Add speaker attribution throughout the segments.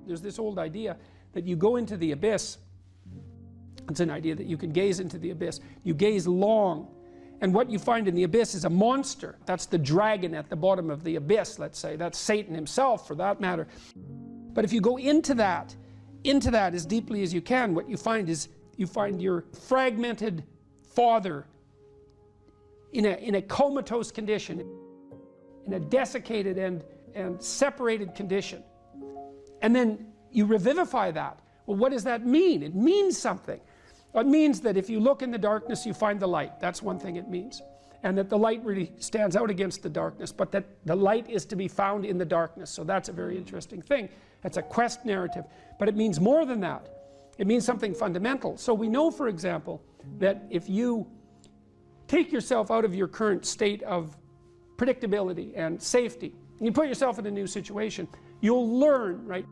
Speaker 1: There's this old idea that you go into the abyss. It's an idea that you can gaze into the abyss. You gaze long, and what you find in the abyss is a monster. That's the dragon at the bottom of the abyss, let's say. That's Satan himself, for that matter. But if you go into that as deeply as you can, what you find is you find your fragmented father in a comatose condition, in a desiccated and separated condition. And then you revivify that. Well, what does that mean? It means something. It means that if you look in the darkness, you find the light. That's one thing it means. And that the light really stands out against the darkness, but that the light is to be found in the darkness. So that's a very interesting thing. That's a quest narrative. But it means more than that. It means something fundamental. So we know, for example, that if you take yourself out of your current state of predictability and safety, and you put yourself in a new situation, you'll learn, right?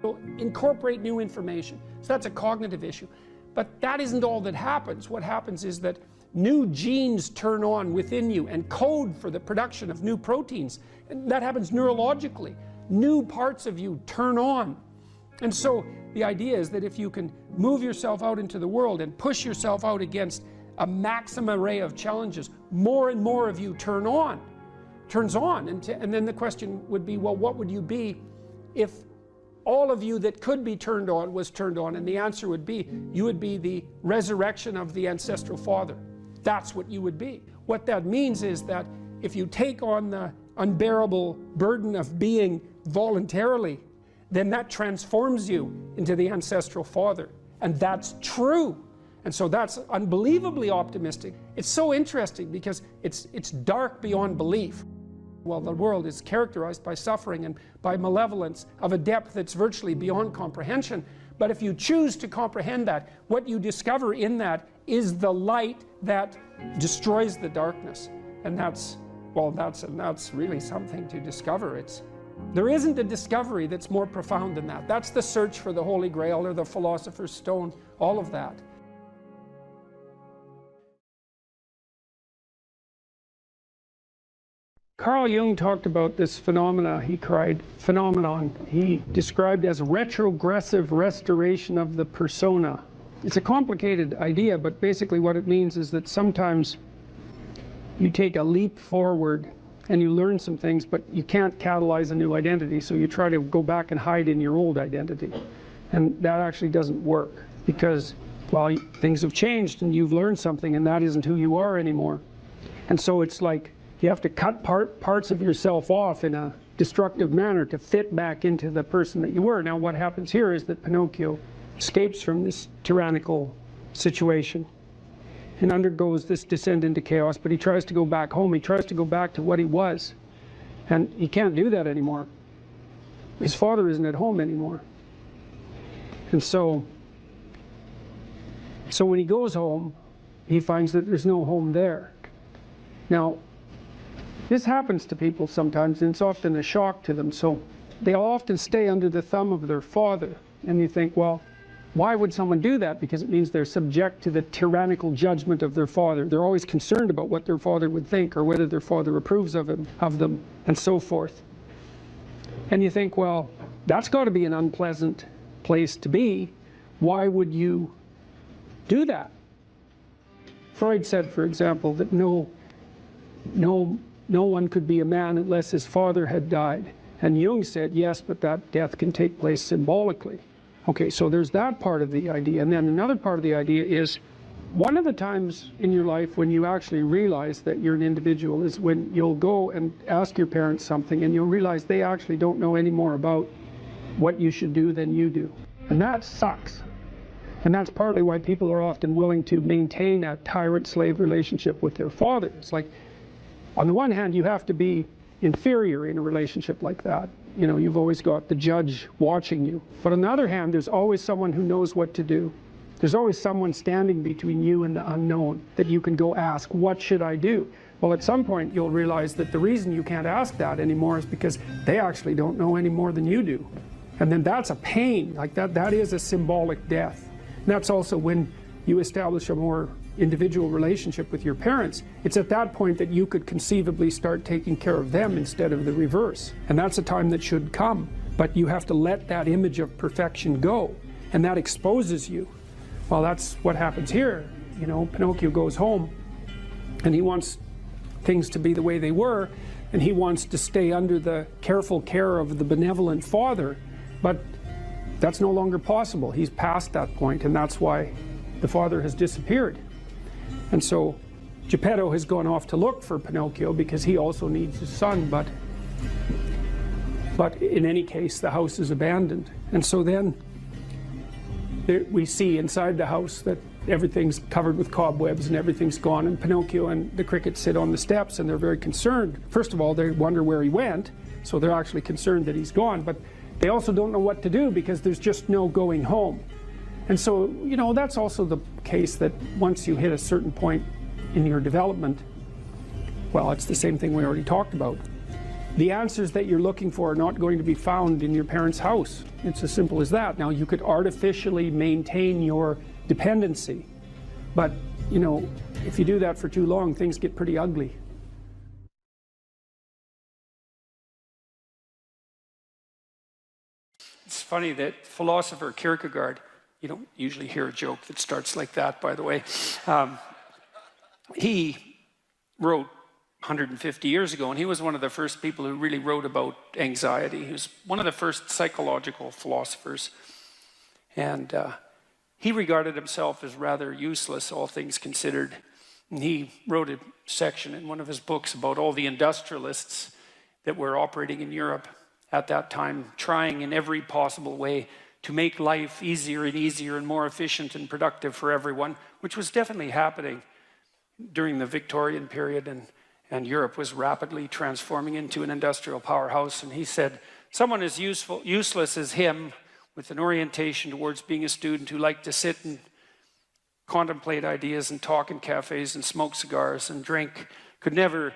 Speaker 1: You'll incorporate new information. So that's a cognitive issue. But that isn't all that happens. What happens is that new genes turn on within you and code for the production of new proteins. And that happens neurologically. New parts of you turn on. And so the idea is that if you can move yourself out into the world and push yourself out against a maximum array of challenges, more and more of you turns on. And then the question would be, well, what would you be if all of you that could be turned on was turned on? And the answer would be, you would be the resurrection of the ancestral father. That's what you would be. What that means is that if you take on the unbearable burden of being voluntarily, then that transforms you into the ancestral father. And that's true. And so that's unbelievably optimistic. It's so interesting because it's dark beyond belief. Well, the world is characterized by suffering and by malevolence of a depth that's virtually beyond comprehension. But if you choose to comprehend that, what you discover in that is the light that destroys the darkness. And that's really something to discover. There isn't a discovery that's more profound than that. That's the search for the Holy Grail or the Philosopher's Stone, all of that. Carl Jung talked about this phenomenon he described as retrogressive restoration of the persona. It's a complicated idea, but basically what it means is that sometimes you take a leap forward and you learn some things, but you can't catalyze a new identity, so you try to go back and hide in your old identity. And that actually doesn't work because, well, things have changed and you've learned something and that isn't who you are anymore. And so it's like you have to cut parts of yourself off in a destructive manner to fit back into the person that you were. Now what happens here is that Pinocchio escapes from this tyrannical situation and undergoes this descent into chaos, but he tries to go back home. He tries to go back to what he was. And he can't do that anymore. His father isn't at home anymore. And so when he goes home, he finds that there's no home there. Now, this happens to people sometimes, and it's often a shock to them. So they'll often stay under the thumb of their father. And you think, well, why would someone do that? Because it means they're subject to the tyrannical judgment of their father. They're always concerned about what their father would think or whether their father approves of them, and so forth. And you think, well, that's got to be an unpleasant place to be. Why would you do that? Freud said, for example, that no one could be a man unless his father had died. And Jung said, yes, but that death can take place symbolically. Okay, so there's that part of the idea. And then another part of the idea is, one of the times in your life when you actually realize that you're an individual is when you'll go and ask your parents something and you'll realize they actually don't know any more about what you should do than you do. And that sucks. And that's partly why people are often willing to maintain a tyrant-slave relationship with their father. It's like, on the one hand, you have to be inferior in a relationship like that. You know, you've always got the judge watching you. But on the other hand, there's always someone who knows what to do. There's always someone standing between you and the unknown that you can go ask, what should I do? Well, at some point, you'll realize that the reason you can't ask that anymore is because they actually don't know any more than you do. And then that's a pain. Like that is a symbolic death. And that's also when you establish a more individual relationship with your parents. It's at that point that you could conceivably start taking care of them instead of the reverse. And that's a time that should come. but you have to let that image of perfection go, and that exposes you. Well, that's what happens here. You know, Pinocchio goes home and he wants things to be the way they were, and he wants to stay under the careful care of the benevolent father, but that's no longer possible. He's past that point, and that's why the father has disappeared. And so Geppetto has gone off to look for Pinocchio because he also needs his son, but in any case the house is abandoned. And so then we see inside the house that everything's covered with cobwebs and everything's gone, and Pinocchio and the cricket sit on the steps and they're very concerned. First of all, they wonder where he went, so they're actually concerned that he's gone, but they also don't know what to do because there's just no going home. And so, you know, that's also the case that once you hit a certain point in your development, well, it's the same thing we already talked about. The answers that you're looking for are not going to be found in your parents' house. It's as simple as that. Now, you could artificially maintain your dependency, but, you know, if you do that for too long, things get pretty ugly. It's funny that philosopher Kierkegaard, you don't usually hear a joke that starts like that, by the way. He wrote 150 years ago, and he was one of the first people who really wrote about anxiety. He was one of the first psychological philosophers, and he regarded himself as rather useless, all things considered. And he wrote a section in one of his books about all the industrialists that were operating in Europe at that time, trying in every possible way to make life easier and easier and more efficient and productive for everyone, which was definitely happening during the Victorian period, and Europe was rapidly transforming into an industrial powerhouse. And he said, someone as useless as him, with an orientation towards being a student who liked to sit and contemplate ideas and talk in cafes and smoke cigars and drink, could never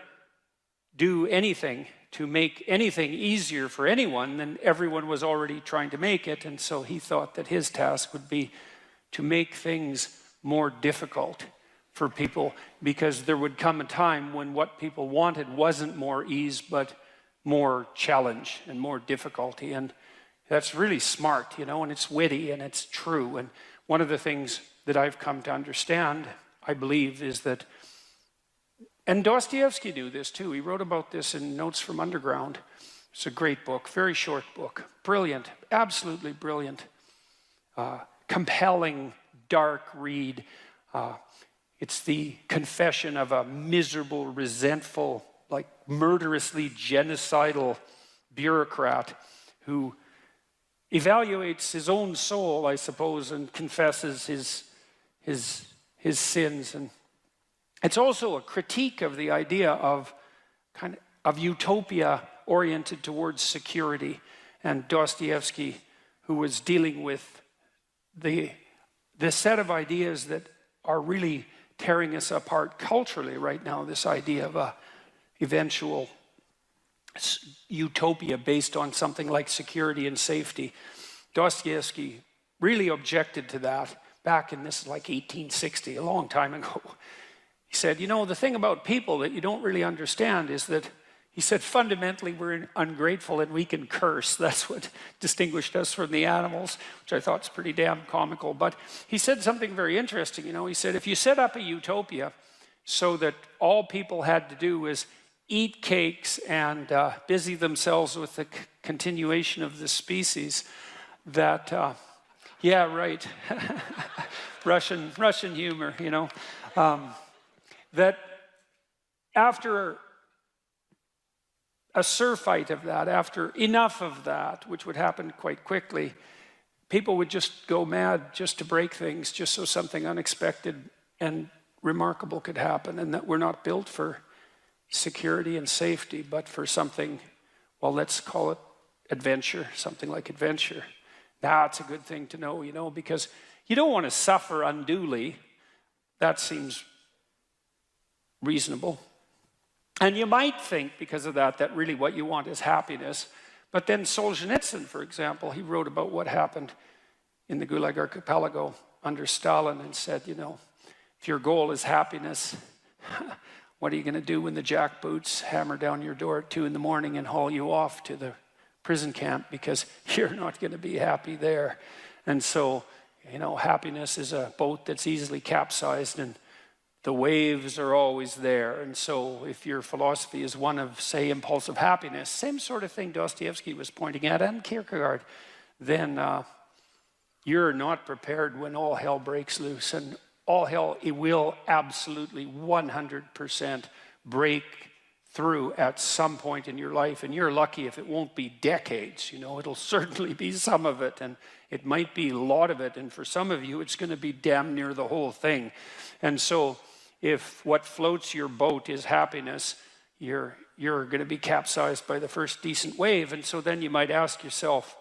Speaker 1: do anything to make anything easier for anyone than everyone was already trying to make it. And so he thought that his task would be to make things more difficult for people, because there would come a time when what people wanted wasn't more ease, but more challenge and more difficulty. And that's really smart, you know, and it's witty and it's true. And one of the things that I've come to understand, I believe, is that, and Dostoevsky knew this too. He wrote about this in Notes from Underground. It's a great book, very short book, brilliant, absolutely brilliant, compelling, dark read. It's the confession of a miserable, resentful, like murderously genocidal bureaucrat who evaluates his own soul, I suppose, and confesses his sins. And it's also a critique of the idea of utopia oriented towards security. And Dostoevsky, who was dealing with the set of ideas that are really tearing us apart culturally right now, this idea of a eventual utopia based on something like security and safety. Dostoevsky really objected to that back in, this is like 1860, a long time ago. He said, you know, the thing about people that you don't really understand is that, he said, fundamentally we're ungrateful and we can curse. That's what distinguished us from the animals, which I thought is pretty damn comical. But he said something very interesting, you know. He said, if you set up a utopia so that all people had to do was eat cakes and busy themselves with the continuation of the species, that, yeah, right, Russian humor, you know, that after a surfeit of that, after enough of that, which would happen quite quickly, people would just go mad just to break things, just so something unexpected and remarkable could happen, and that we're not built for security and safety, but for something, well, let's call it adventure, something like adventure. That's a good thing to know, you know, because you don't want to suffer unduly. That seems reasonable. And you might think, because of that, that really what you want is happiness. But then Solzhenitsyn, for example, he wrote about what happened in the Gulag Archipelago under Stalin and said, you know, if your goal is happiness, what are you going to do when the jackboots hammer down your door at 2 in the morning and haul you off to the prison camp because you're not going to be happy there. And so, you know, happiness is a boat that's easily capsized and the waves are always there. And so if your philosophy is one of, say, impulsive happiness, same sort of thing Dostoevsky was pointing at and Kierkegaard, then you're not prepared when all hell breaks loose. And all hell, it will absolutely 100% break through at some point in your life. And you're lucky if it won't be decades. You know, it'll certainly be some of it. And it might be a lot of it. And for some of you, it's going to be damn near the whole thing. And so if what floats your boat is happiness, you're going to be capsized by the first decent wave. And so then you might ask yourself,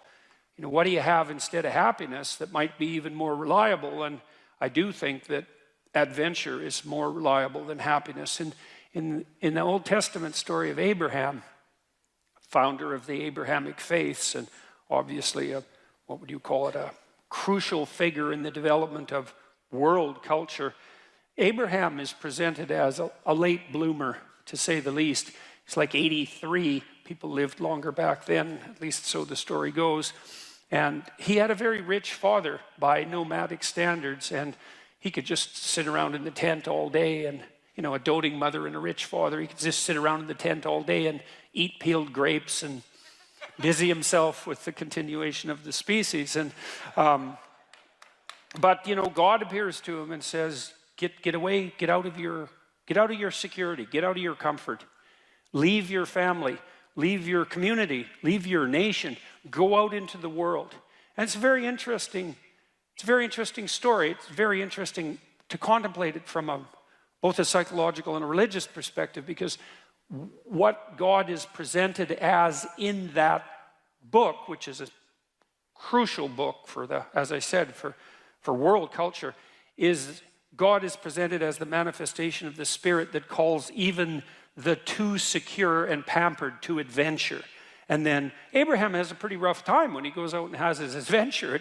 Speaker 1: you know, what do you have instead of happiness that might be even more reliable? And I do think that adventure is more reliable than happiness. And in the Old Testament story of Abraham, founder of the Abrahamic faiths, and obviously what would you call it, a crucial figure in the development of world culture, Abraham is presented as a late bloomer, to say the least. He's like 83. People lived longer back then, at least so the story goes. And he had a very rich father by nomadic standards, and he could just sit around in the tent all day. And, you know, a doting mother and a rich father, he could just sit around in the tent all day and eat peeled grapes and busy himself with the continuation of the species. And but, you know, God appears to him and says, get away, get out of your security, get out of your comfort, leave your family, leave your community, leave your nation, go out into the world. And it's a very interesting story. It's very interesting to contemplate it from both a psychological and a religious perspective, because what God is presented as in that book, which is a crucial book for as I said, for world culture, is God is presented as the manifestation of the Spirit that calls even the too secure and pampered to adventure. And then Abraham has a pretty rough time when he goes out and has his adventure.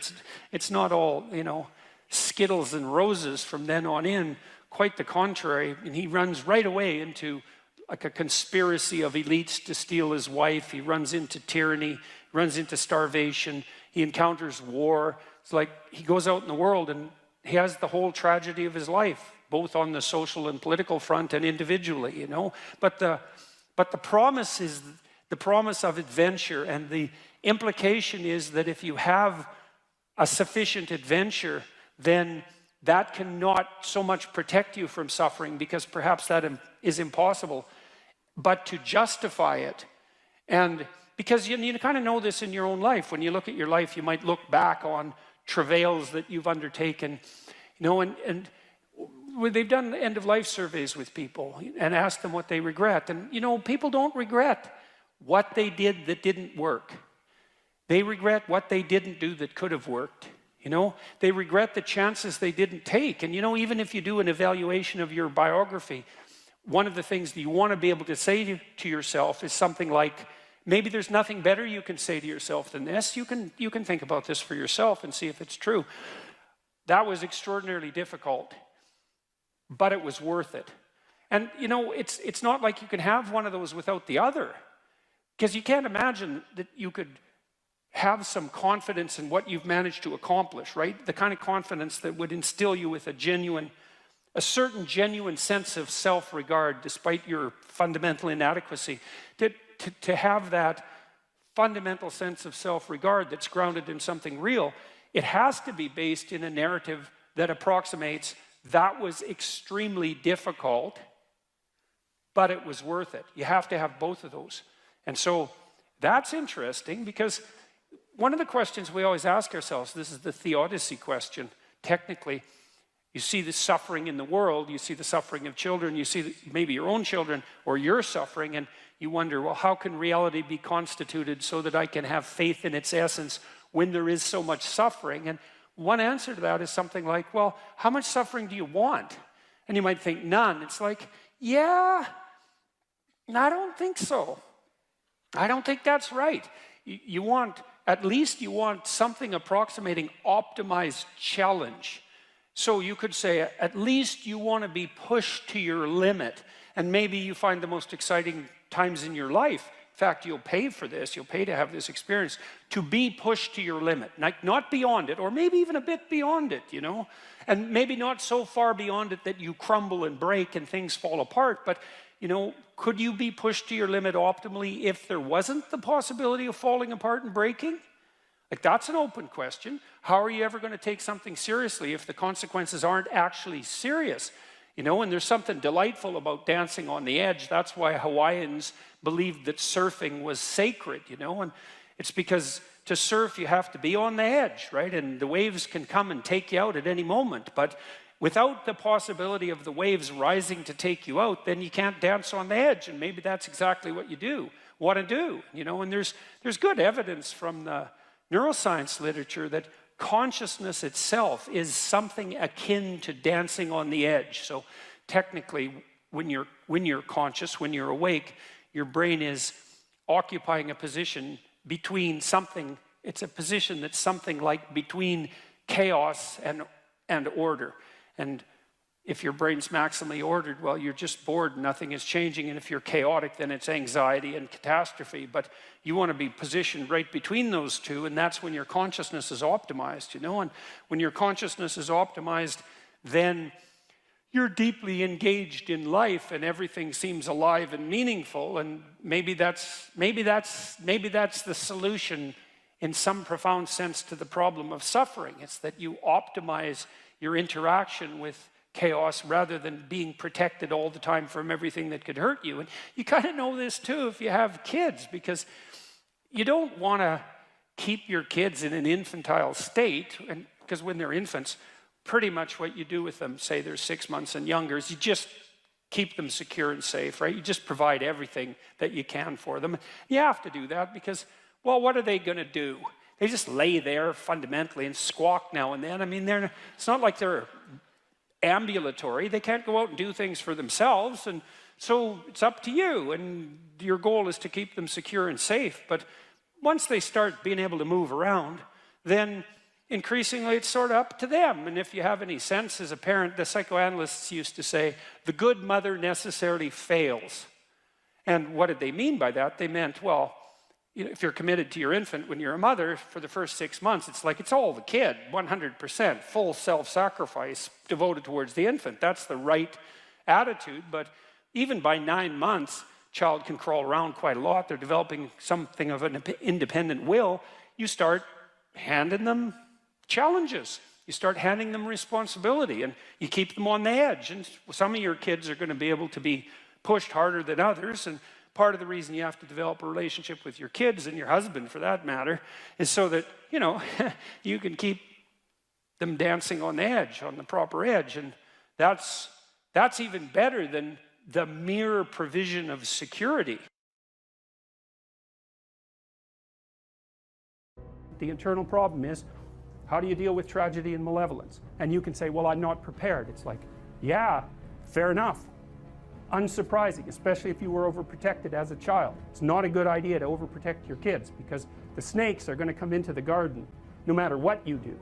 Speaker 1: It's not all, you know, Skittles and roses from then on in. Quite the contrary. And he runs right away into like a conspiracy of elites to steal his wife. He runs into tyranny, runs into starvation. He encounters war. It's like he goes out in the world and he has the whole tragedy of his life, both on the social and political front and individually, you know. But the promise is the promise of adventure, and the implication is that if you have a sufficient adventure, then that cannot so much protect you from suffering, because perhaps that is impossible, but to justify it. And because you kind of know this in your own life. When you look at your life, you might look back on travails that you've undertaken, you know, and they've done end-of-life surveys with people and asked them what they regret. And, you know, people don't regret what they did that didn't work. They regret what they didn't do that could have worked. You know, they regret the chances they didn't take. And, you know, even if you do an evaluation of your biography, one of the things that you want to be able to say to yourself is something like, maybe there's nothing better you can say to yourself than this. You can think about this for yourself and see if it's true. That was extraordinarily difficult, but it was worth it. And, you know, it's not like you can have one of those without the other, because you can't imagine that you could have some confidence in what you've managed to accomplish, right? The kind of confidence that would instill you with a certain genuine sense of self-regard despite your fundamental inadequacy. To have that fundamental sense of self-regard that's grounded in something real, it has to be based in a narrative that approximates that was extremely difficult, but it was worth it. You have to have both of those. And so that's interesting, because one of the questions we always ask ourselves, this is the theodicy question, technically, you see the suffering in the world, you see the suffering of children, you see maybe your own children or your suffering, and you wonder, well, how can reality be constituted so that I can have faith in its essence when there is so much suffering? And one answer to that is something like, well, how much suffering do you want? And you might think, none. It's like, yeah, I don't think so. I don't think that's right. You want something approximating optimized challenge. So you could say, at least you want to be pushed to your limit. And maybe you find the most exciting times in your life fact, you'll pay for this, you'll pay to have this experience, to be pushed to your limit. Like, not beyond it, or maybe even a bit beyond it, you know? And maybe not so far beyond it that you crumble and break and things fall apart, but, you know, could you be pushed to your limit optimally if there wasn't the possibility of falling apart and breaking? Like, that's an open question. How are you ever going to take something seriously if the consequences aren't actually serious? You know, and there's something delightful about dancing on the edge. That's why Hawaiians believed that surfing was sacred, you know, and it's because to surf you have to be on the edge, right? And the waves can come and take you out at any moment, but without the possibility of the waves rising to take you out, then you can't dance on the edge, and maybe that's exactly what you want to do, you know. And there's good evidence from the neuroscience literature that consciousness itself is something akin to dancing on the edge. So technically, when you're conscious, when you're awake, your brain is occupying a position between something. It's a position that's something like between chaos and order. And if your brain's maximally ordered, well, you're just bored, nothing is changing. And if you're chaotic, then it's anxiety and catastrophe. But you want to be positioned right between those two, and that's when your consciousness is optimized, you know. And when your consciousness is optimized, then you're deeply engaged in life, and everything seems alive and meaningful. And maybe that's the solution in some profound sense to the problem of suffering. It's that you optimize your interaction with chaos rather than being protected all the time from everything that could hurt you. And you kind of know this too if you have kids, because you don't want to keep your kids in an infantile state, and because when they're infants, pretty much what you do with them, say they're 6 months and younger, is you just keep them secure and safe, right? You just provide everything that you can for them. You have to do that because, well, what are they going to do? They just lay there fundamentally and squawk now and then. I mean, it's not like they're ambulatory. They can't go out and do things for themselves, and so it's up to you, and your goal is to keep them secure and safe. But once they start being able to move around, then increasingly it's sort of up to them. And if you have any sense as a parent, the psychoanalysts used to say, the good mother necessarily fails. And what did they mean by that? They meant, well, you know, if you're committed to your infant when you're a mother, for the first 6 months, it's like it's all the kid, 100%, full self-sacrifice devoted towards the infant. That's the right attitude. But even by 9 months, child can crawl around quite a lot. They're developing something of an independent will. You start handing them challenges. You start handing them responsibility, and you keep them on the edge. And some of your kids are going to be able to be pushed harder than others, and part of the reason you have to develop a relationship with your kids, and your husband for that matter, is so that, you know, you can keep them dancing on the edge, on the proper edge. And that's even better than the mere provision of security. The internal problem is, how do you deal with tragedy and malevolence? And you can say, well, I'm not prepared. It's like, yeah, fair enough. Unsurprising, especially if you were overprotected as a child. It's not a good idea to overprotect your kids, because the snakes are going to come into the garden no matter what you do.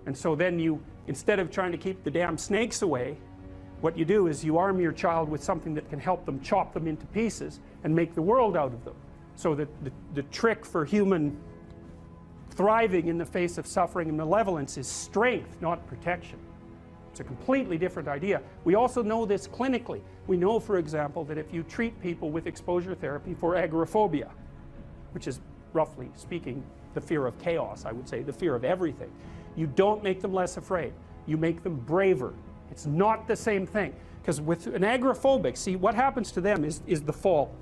Speaker 1: And so then you, instead of trying to keep the damn snakes away, what you do is you arm your child with something that can help them chop them into pieces and make the world out of them. So that the trick for human thriving in the face of suffering and malevolence is strength, not protection. It's a completely different idea. We also know this clinically. We know, for example, that if you treat people with exposure therapy for agoraphobia, which is, roughly speaking, the fear of chaos, I would say, the fear of everything, you don't make them less afraid. You make them braver. It's not the same thing. Because with an agoraphobic, see, what happens to them is the fall.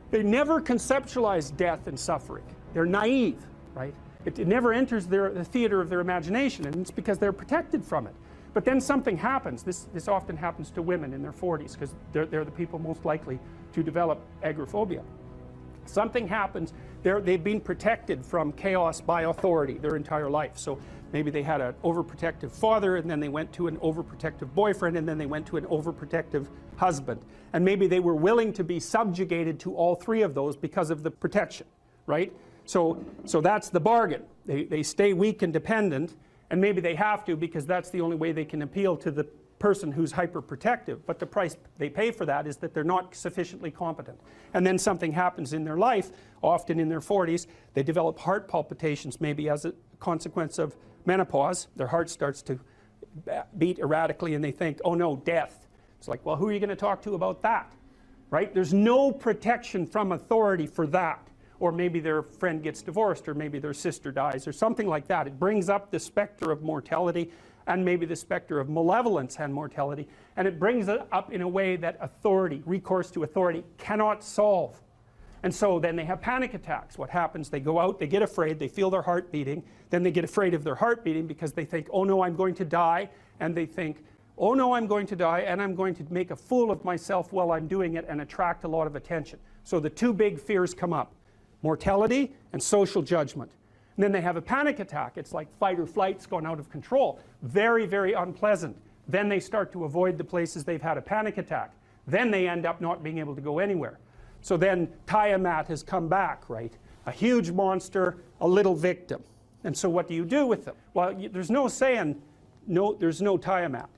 Speaker 1: They never conceptualize death and suffering. They're naive, right? It never enters the theater of their imagination, and it's because they're protected from it. But then something happens. This often happens to women in their 40s, because they're the people most likely to develop agoraphobia. Something happens. They've been protected from chaos by authority their entire life. So maybe they had an overprotective father, and then they went to an overprotective boyfriend, and then they went to an overprotective husband. And maybe they were willing to be subjugated to all three of those because of the protection, right? So that's the bargain. They stay weak and dependent, and maybe they have to, because that's the only way they can appeal to the person who's hyperprotective, but the price they pay for that is that they're not sufficiently competent. And then something happens in their life, often in their 40s, they develop heart palpitations, maybe as a consequence of menopause. Their heart starts to beat erratically and they think, oh no, death. It's like, well, who are you going to talk to about that? Right? There's no protection from authority for that. Or maybe their friend gets divorced, or maybe their sister dies, or something like that. It brings up the specter of mortality, and maybe the specter of malevolence and mortality, and it brings it up in a way that authority, recourse to authority, cannot solve. And so then they have panic attacks. What happens? They go out, they get afraid, they feel their heart beating, then they get afraid of their heart beating because they think, oh no, I'm going to die, and they think, oh no, I'm going to die, and I'm going to make a fool of myself while I'm doing it and attract a lot of attention. So the two big fears come up: mortality and social judgment. And then they have a panic attack. It's like fight or flight's gone out of control. Very, very unpleasant. Then they start to avoid the places they've had a panic attack. Then they end up not being able to go anywhere. So then Tiamat has come back, right? A huge monster, a little victim. And so what do you do with them? Well, there's no saying, no, there's no Tiamat.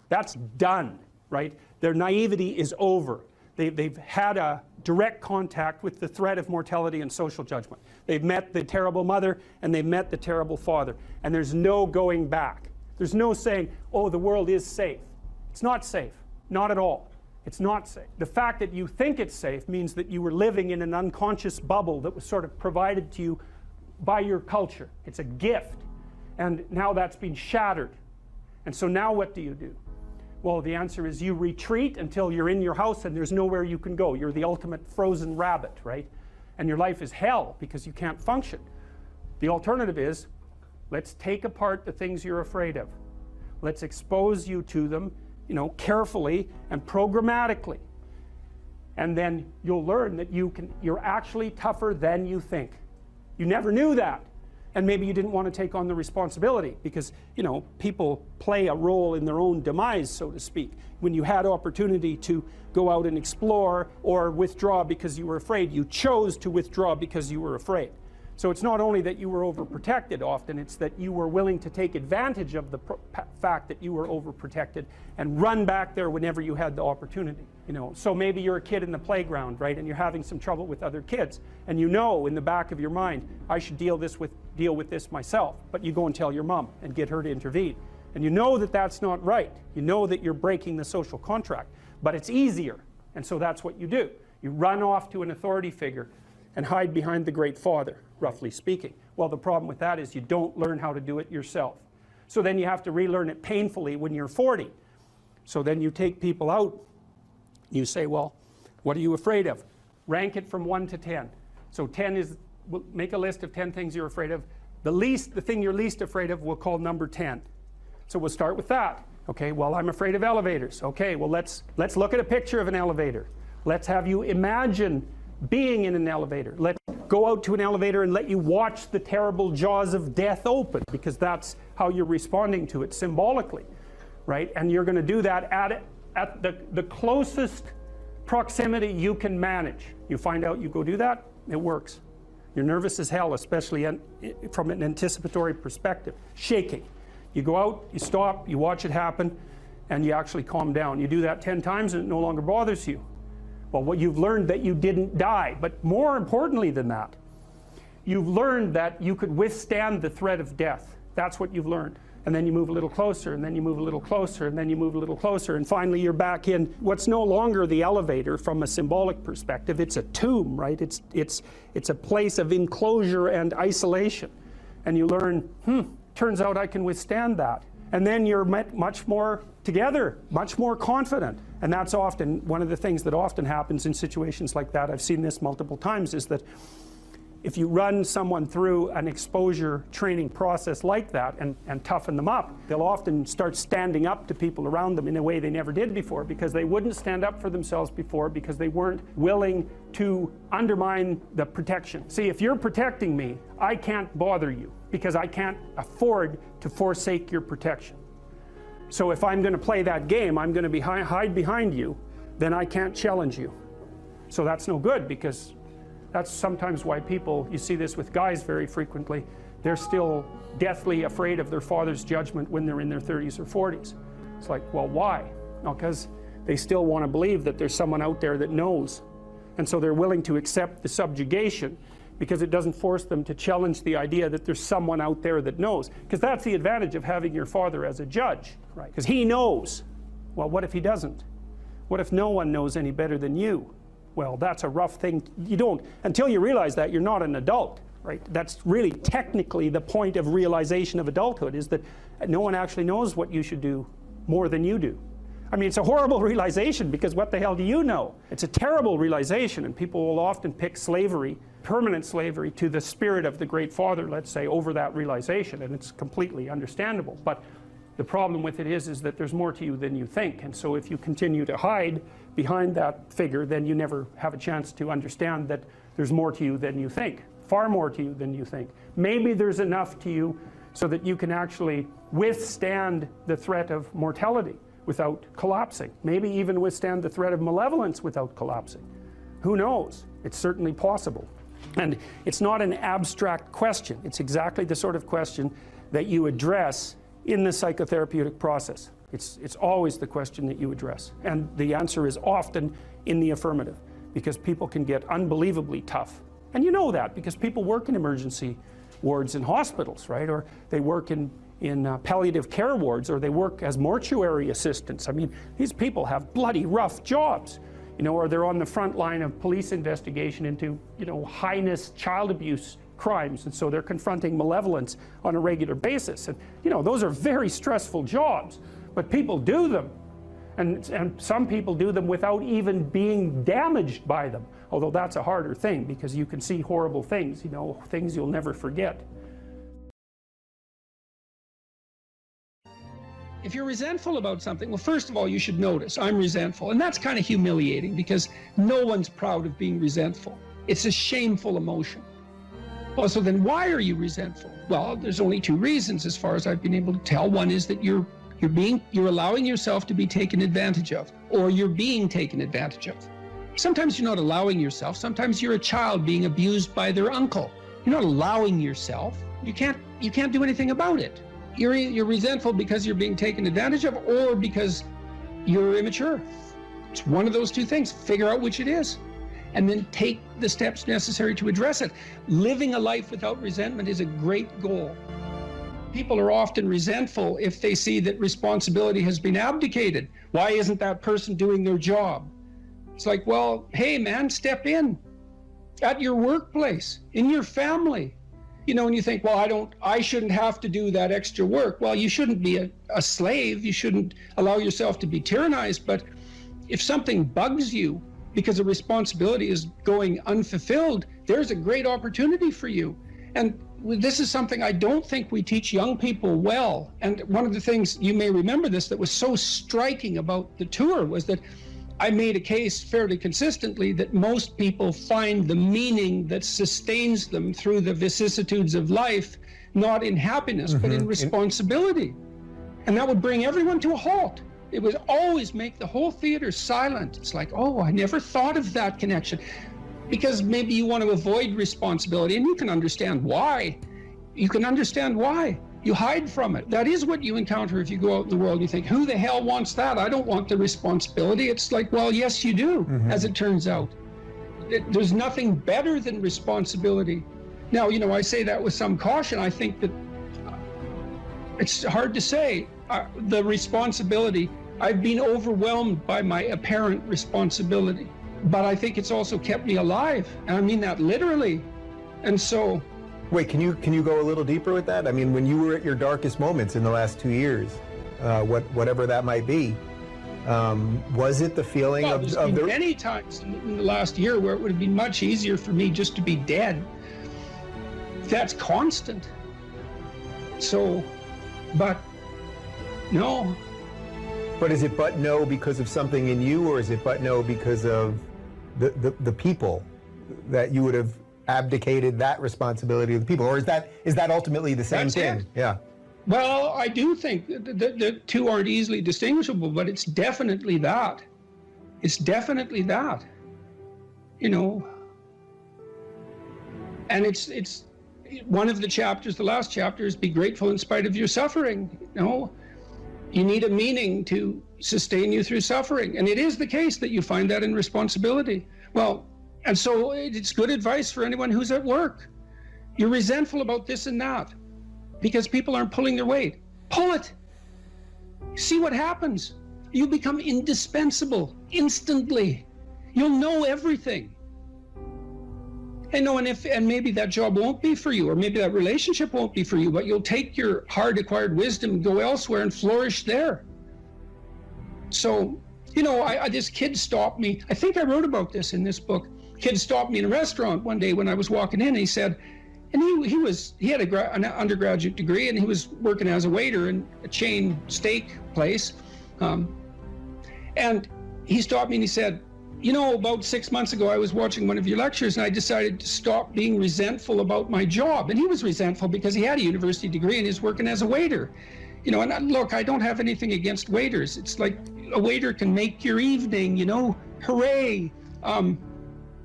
Speaker 1: That's done, right? Their naivety is over. They've had a direct contact with the threat of mortality and social judgment. They've met the terrible mother and they've met the terrible father. And there's no going back. There's no saying, oh, the world is safe. It's not safe. Not at all. It's not safe. The fact that you think it's safe means that you were living in an unconscious bubble that was sort of provided to you by your culture. It's a gift. And now that's been shattered. And so now what do you do? Well, the answer is you retreat until you're in your house and there's nowhere you can go. You're the ultimate frozen rabbit, right? And your life is hell because you can't function. The alternative is, let's take apart the things you're afraid of. Let's expose you to them, carefully and programmatically. And then you'll learn that you're actually tougher than you think. You never knew that. And maybe you didn't want to take on the responsibility because, people play a role in their own demise, so to speak. When you had opportunity to go out and explore or withdraw because you were afraid, you chose to withdraw because you were afraid. So it's not only that you were overprotected often, it's that you were willing to take advantage of the fact that you were overprotected and run back there whenever you had the opportunity. So maybe you're a kid in the playground, right, and you're having some trouble with other kids, and in the back of your mind, I should deal with this myself, but you go and tell your mom and get her to intervene. And you know that that's not right. You know that you're breaking the social contract, but it's easier, and so that's what you do. You run off to an authority figure and hide behind the Great Father, roughly speaking. Well, the problem with that is you don't learn how to do it yourself. So then you have to relearn it painfully when you're 40. So then you take people out, you say, well, what are you afraid of? Rank it from 1 to 10. So 10 is, make a list of 10 things you're afraid of. The thing you're least afraid of we'll call number 10. So we'll start with that. Okay, well, I'm afraid of elevators. Okay, well, let's look at a picture of an elevator. Let's have you imagine being in an elevator. Let's go out to an elevator and let you watch the terrible jaws of death open, because that's how you're responding to it symbolically, right? And you're going to do that at the closest proximity you can manage. You find out, you go do that, it works. You're nervous as hell, especially from an anticipatory perspective. Shaking. You go out, you stop, you watch it happen, and you actually calm down. You do that 10 times and it no longer bothers you. Well, what you've learned that you didn't die, but more importantly than that, you've learned that you could withstand the threat of death. That's what you've learned. And then you move a little closer, and then you move a little closer, and then you move a little closer, and finally you're back in what's no longer the elevator from a symbolic perspective. It's a tomb, right? It's a place of enclosure and isolation. And you learn, turns out I can withstand that. And then you're much more together, much more confident. And that's often one of the things that often happens in situations like that. I've seen this multiple times, is that if you run someone through an exposure training process like that and toughen them up, they'll often start standing up to people around them in a way they never did before, because they wouldn't stand up for themselves before, because they weren't willing to undermine the protection. See, if you're protecting me, I can't bother you, because I can't afford to forsake your protection. So if I'm going to play that game, I'm going to hide behind you, then I can't challenge you. So that's no good, because that's sometimes why people, you see this with guys very frequently, they're still deathly afraid of their father's judgment when they're in their 30s or 40s. It's like, well, why? No, because they still want to believe that there's someone out there that knows. And so they're willing to accept the subjugation because it doesn't force them to challenge the idea that there's someone out there that knows. Because that's the advantage of having your father as a judge, right? Because he knows. Well, what if he doesn't? What if no one knows any better than you? Well, that's a rough thing. You don't, until you realize that, you're not an adult, right? That's really technically the point of realization of adulthood, is that no one actually knows what you should do more than you do. I mean, it's a horrible realization, because what the hell do you know? It's a terrible realization, and people will often pick slavery, permanent slavery, to the spirit of the Great Father, let's say, over that realization, and it's completely understandable. But the problem with it is that there's more to you than you think, and so if you continue to hide behind that figure, then you never have a chance to understand that there's more to you than you think, far more to you than you think. Maybe there's enough to you so that you can actually withstand the threat of mortality without collapsing. Maybe even withstand the threat of malevolence without collapsing. Who knows? It's certainly possible. And it's not an abstract question. It's exactly the sort of question that you address in the psychotherapeutic process. It's always the question that you address. And the answer is often in the affirmative, because people can get unbelievably tough. And you know that because people work in emergency wards in hospitals, right? Or they work in palliative care wards, or they work as mortuary assistants. I mean, these people have bloody rough jobs, you know, or they're on the front line of police investigation into, you know, heinous child abuse crimes, and so they're confronting malevolence on a regular basis. And, you know, those are very stressful jobs, but people do them. And some people do them without even being damaged by them, although that's a harder thing, because you can see horrible things, you know, things you'll never forget. If you're resentful about something, well, first of all, you should notice, I'm resentful. And that's kind of humiliating, because no one's proud of being resentful. It's a shameful emotion. Well, so then why are you resentful? Well, there's only two reasons as far as I've been able to tell. One is that you're allowing yourself to be taken advantage of, or you're being taken advantage of. Sometimes you're not allowing yourself. Sometimes you're a child being abused by their uncle. You're not allowing yourself. You can't do anything about it. You're resentful because you're being taken advantage of, or because you're immature. It's one of those two things. Figure out which it is, and then take the steps necessary to address it. Living a life without resentment is a great goal. People are often resentful if they see that responsibility has been abdicated. Why isn't that person doing their job? It's like, well, hey man, step in at your workplace, in your family. You know, and you think, well, I shouldn't have to do that extra work. Well, you shouldn't be a slave. You shouldn't allow yourself to be tyrannized. But if something bugs you because a responsibility is going unfulfilled, there's a great opportunity for you. And this is something I don't think we teach young people well. And one of the things, you may remember this, that was so striking about the tour was that I made a case fairly consistently that most people find the meaning that sustains them through the vicissitudes of life, not in happiness, but in responsibility. And that would bring everyone to a halt. It would always make the whole theater silent. It's like, oh, I never thought of that connection. Because maybe you want to avoid responsibility, and you can understand why. You can understand why. You hide from it. That is what you encounter if you go out in the world and you think, who the hell wants that? I don't want the responsibility. It's like, well, yes, you do, as it turns out. There's nothing better than responsibility. Now, you know, I say that with some caution. I think that it's hard to say. The responsibility, I've been overwhelmed by my apparent responsibility, but I think it's also kept me alive. And I mean that literally. And so,
Speaker 2: wait, can you go a little deeper with that? I mean, when you were at your darkest moments in the last 2 years, whatever that might be, was it the feeling
Speaker 1: there's been many times in the last year where it would have been much easier for me just to be dead. That's constant. So, but no.
Speaker 2: But is it but no because of something in you, or is it but no because of the people that you would have abdicated that responsibility of the people, or is that ultimately the same thing? Yeah.
Speaker 1: Well, I do think the two aren't easily distinguishable, but it's definitely that. It's definitely that. You know. And it's one of the chapters, the last chapter, is be grateful in spite of your suffering. You know, You need a meaning to sustain you through suffering. And it is the case that you find that in responsibility. Well, and so it's good advice for anyone who's at work. You're resentful about this and that because people aren't pulling their weight. Pull it. See what happens. You become indispensable instantly. You'll know everything. And maybe that job won't be for you, or maybe that relationship won't be for you, but you'll take your hard-acquired wisdom and go elsewhere and flourish there. So, this kid stopped me. I think I wrote about this in this book. Kid stopped me in a restaurant one day when I was walking in. He said, and he had an undergraduate degree, and he was working as a waiter in a chain steak place. And he stopped me and he said, about 6 months ago, I was watching one of your lectures and I decided to stop being resentful about my job. And he was resentful because he had a university degree and he's working as a waiter. And look, I don't have anything against waiters. It's like a waiter can make your evening, hooray.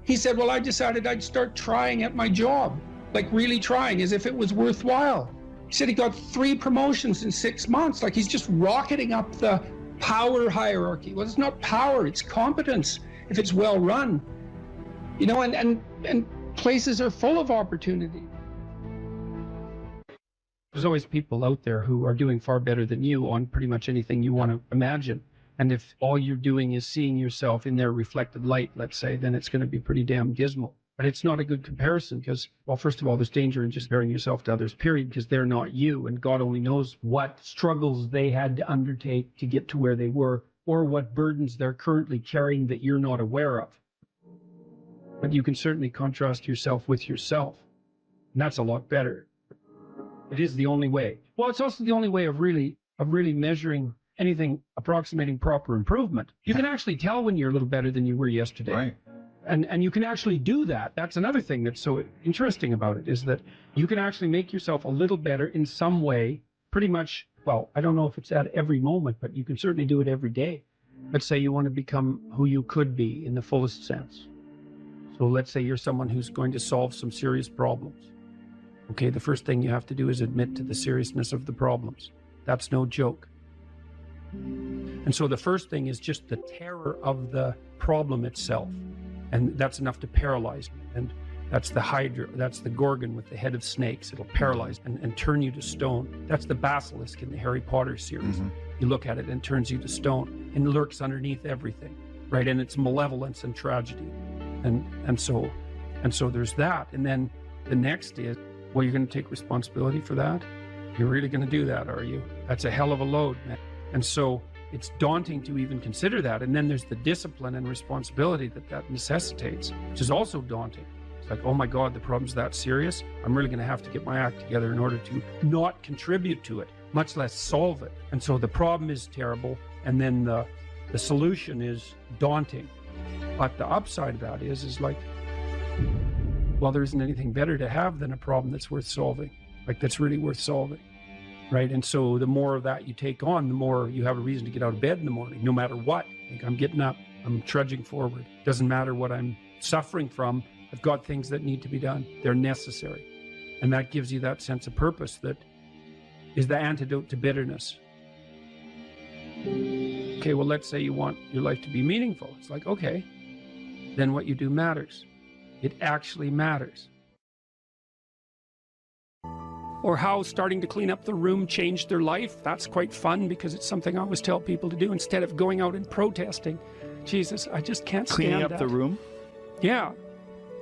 Speaker 1: He said, well, I decided I'd start trying at my job, like really trying as if it was worthwhile. He said he got 3 promotions in 6 months, like he's just rocketing up the power hierarchy. Well, it's not power, it's competence. If it's well run, and places are full of opportunity. There's always people out there who are doing far better than you on pretty much anything you want to imagine. And if all you're doing is seeing yourself in their reflected light, let's say, then it's going to be pretty damn dismal. But it's not a good comparison because, well, first of all, there's danger in just comparing yourself to others, period, because they're not you. And God only knows what struggles they had to undertake to get to where they were, or what burdens they're currently carrying that you're not aware of. But you can certainly contrast yourself with yourself. And that's a lot better. It is the only way. Well, it's also the only way of really measuring anything approximating proper improvement. You can actually tell when you're a little better than you were yesterday.
Speaker 3: Right.
Speaker 1: And you can actually do that. That's another thing that's so interesting about it, is that you can actually make yourself a little better in some way, pretty much. Well, I don't know if it's at every moment, but you can certainly do it every day. Let's say you want to become who you could be in the fullest sense. So let's say you're someone who's going to solve some serious problems. Okay, the first thing you have to do is admit to the seriousness of the problems. That's no joke. And so the first thing is just the terror of the problem itself. And that's enough to paralyze me. And that's the Hydra, that's the Gorgon with the head of snakes. It'll paralyze and turn you to stone. That's the basilisk in the Harry Potter series. Mm-hmm. You look at it and it turns you to stone and lurks underneath everything, right? And it's malevolence and tragedy. And so there's that. And then the next is, well, you're going to take responsibility for that? You're really going to do that, are you? That's a hell of a load, man. And so it's daunting to even consider that. And then there's the discipline and responsibility that necessitates, which is also daunting. It's like, oh my God, the problem's that serious. I'm really going to have to get my act together in order to not contribute to it, much less solve it. And so the problem is terrible. And then the solution is daunting. But the upside of that is like, well, there isn't anything better to have than a problem that's worth solving, like that's really worth solving, right? And so the more of that you take on, the more you have a reason to get out of bed in the morning, no matter what. Like, I'm getting up, I'm trudging forward. Doesn't matter what I'm suffering from. I've got things that need to be done. They're necessary. And that gives you that sense of purpose that is the antidote to bitterness. Okay, well, let's say you want your life to be meaningful. It's like, okay, then what you do matters. It actually matters. Or how starting to clean up the room changed their life. That's quite fun because it's something I always tell people to do instead of going out and protesting. Jesus, I just can't stand
Speaker 3: Cleaning up
Speaker 1: that.
Speaker 3: the room?
Speaker 1: Yeah.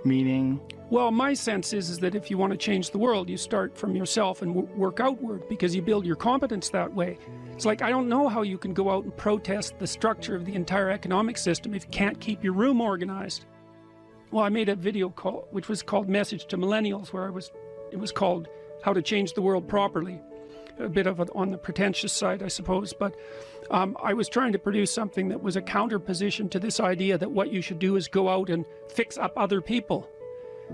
Speaker 3: Meaning?
Speaker 1: Well, my sense is that if you want to change the world, you start from yourself and work outward because you build your competence that way. It's like, I don't know how you can go out and protest the structure of the entire economic system if you can't keep your room organized. Well, I made a video call, which was called Message to Millennials, where it was called How to Change the World Properly. A bit of it on the pretentious side, I suppose, but I was trying to produce something that was a counterposition to this idea that what you should do is go out and fix up other people.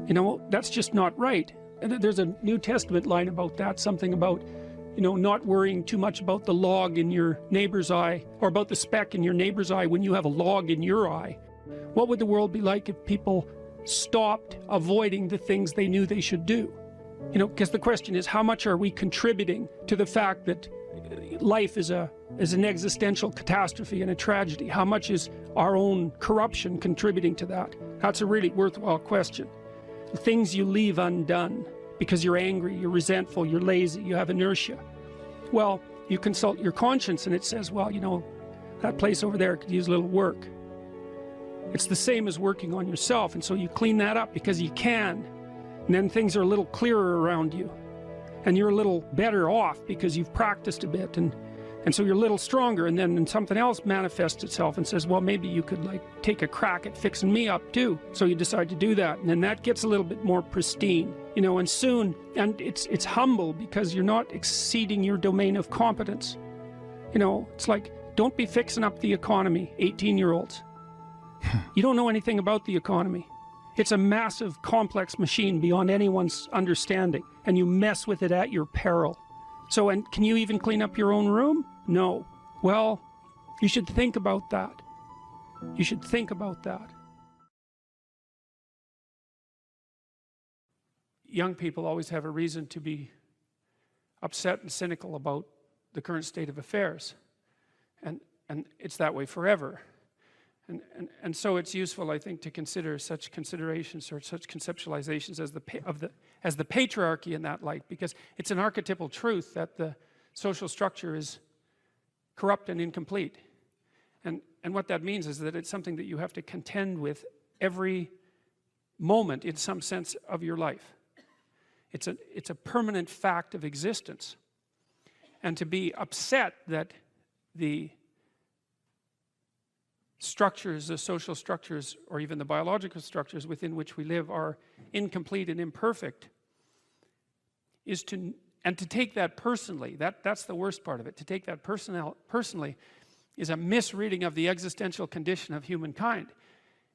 Speaker 1: You know, that's just not right. And there's a New Testament line about that, something about, you know, not worrying too much about the log in your neighbor's eye, or about the speck in your neighbor's eye when you have a log in your eye. What would the world be like if people stopped avoiding the things they knew they should do? You know, because the question is, how much are we contributing to the fact that life is a is an existential catastrophe and a tragedy? How much is our own corruption contributing to that? That's a really worthwhile question. The things you leave undone because you're angry, you're resentful, you're lazy, you have inertia. Well, you consult your conscience and it says, well, you know, that place over there could use a little work. It's the same as working on yourself, and so you clean that up because you can, and then things are a little clearer around you, and you're a little better off because you've practiced a bit, and so you're a little stronger, and then something else manifests itself and says, well, maybe you could like take a crack at fixing me up too. So you decide to do that, and then that gets a little bit more pristine, you know, and soon, and it's humble because you're not exceeding your domain of competence. You know, it's like, don't be fixing up the economy, 18-year-olds. You don't know anything about the economy. It's a massive, complex machine beyond anyone's understanding, and you mess with it at your peril. So, and can you even clean up your own room? No. Well, you should think about that. You should think about that. Young people always have a reason to be upset and cynical about the current state of affairs. And it's that way forever. And so it's useful, I think, to consider such considerations or such conceptualizations as the patriarchy in that light, because it's an archetypal truth that the social structure is corrupt and incomplete. And what that means is that it's something that you have to contend with every moment in some sense of your life. It's a permanent fact of existence. And to be upset that the structures, the social structures, or even the biological structures within which we live are incomplete and imperfect, is to take that personally, that's the worst part of it. To take that personally is a misreading of the existential condition of humankind,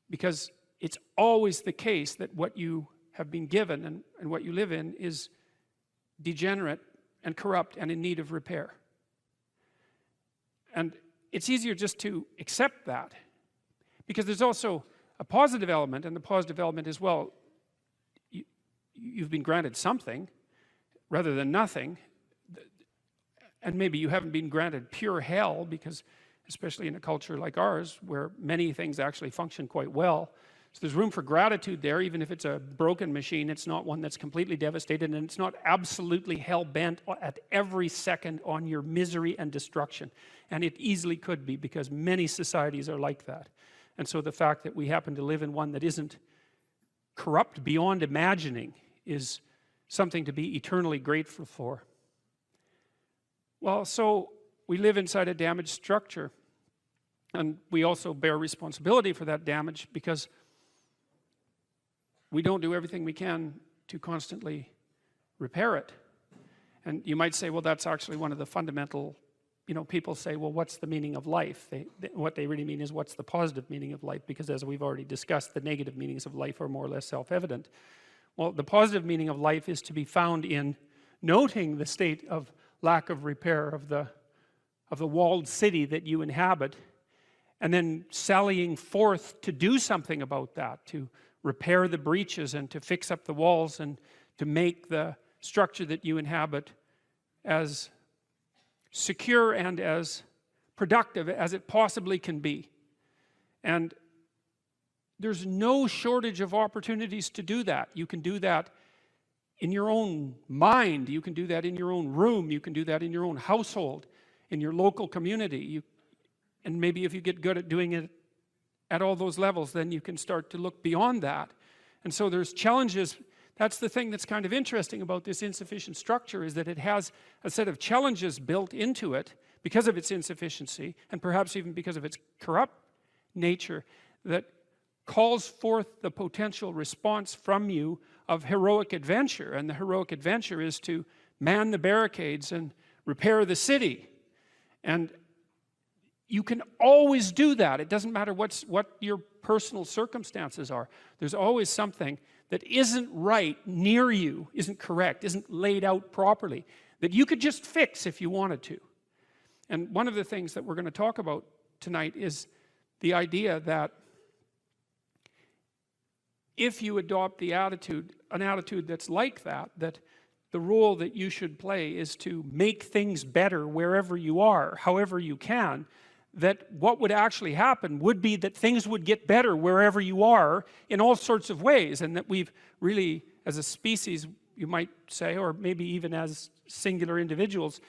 Speaker 1: because it's always the case that what you have been given and what you live in is degenerate and corrupt and in need of repair. And it's easier just to accept that, because there's also a positive element, and the positive element is, well, you've been granted something rather than nothing, and maybe you haven't been granted pure hell, because especially in a culture like ours where many things actually function quite well, so there's room for gratitude there. Even if it's a broken machine, it's not one that's completely devastated, and it's not absolutely hell-bent at every second on your misery and destruction. And it easily could be, because many societies are like that. And so the fact that we happen to live in one that isn't corrupt beyond imagining is something to be eternally grateful for. Well, so we live inside a damaged structure, and we also bear responsibility for that damage, because we don't do everything we can to constantly repair it. And you might say, well, that's actually one of the fundamental, you know, people say, well, what's the meaning of life? What they really mean is, what's the positive meaning of life? Because as we've already discussed, the negative meanings of life are more or less self-evident. Well, the positive meaning of life is to be found in noting the state of lack of repair of the walled city that you inhabit, and then sallying forth to do something about that, to repair the breaches and to fix up the walls and to make the structure that you inhabit as secure and as productive as it possibly can be. And there's no shortage of opportunities to do that. You can do that in your own mind, you can do that in your own room, you can do that in your own household, in your local community. And maybe if you get good at doing it at all those levels, then you can start to look beyond that. And so there's challenges. That's the thing that's kind of interesting about this insufficient structure, is that it has a set of challenges built into it because of its insufficiency, and perhaps even because of its corrupt nature, that calls forth the potential response from you of heroic adventure. And the heroic adventure is to man the barricades and repair the city. And you can always do that. It doesn't matter what your personal circumstances are. There's always something that isn't right near you, isn't correct, isn't laid out properly, that you could just fix if you wanted to. And one of the things that we're going to talk about tonight is the idea that if you adopt an attitude that's like that the role that you should play is to make things better wherever you are, however you can, that what would actually happen would be that things would get better wherever you are in all sorts of ways, and that we've really, as a species, you might say, or maybe even as singular individuals,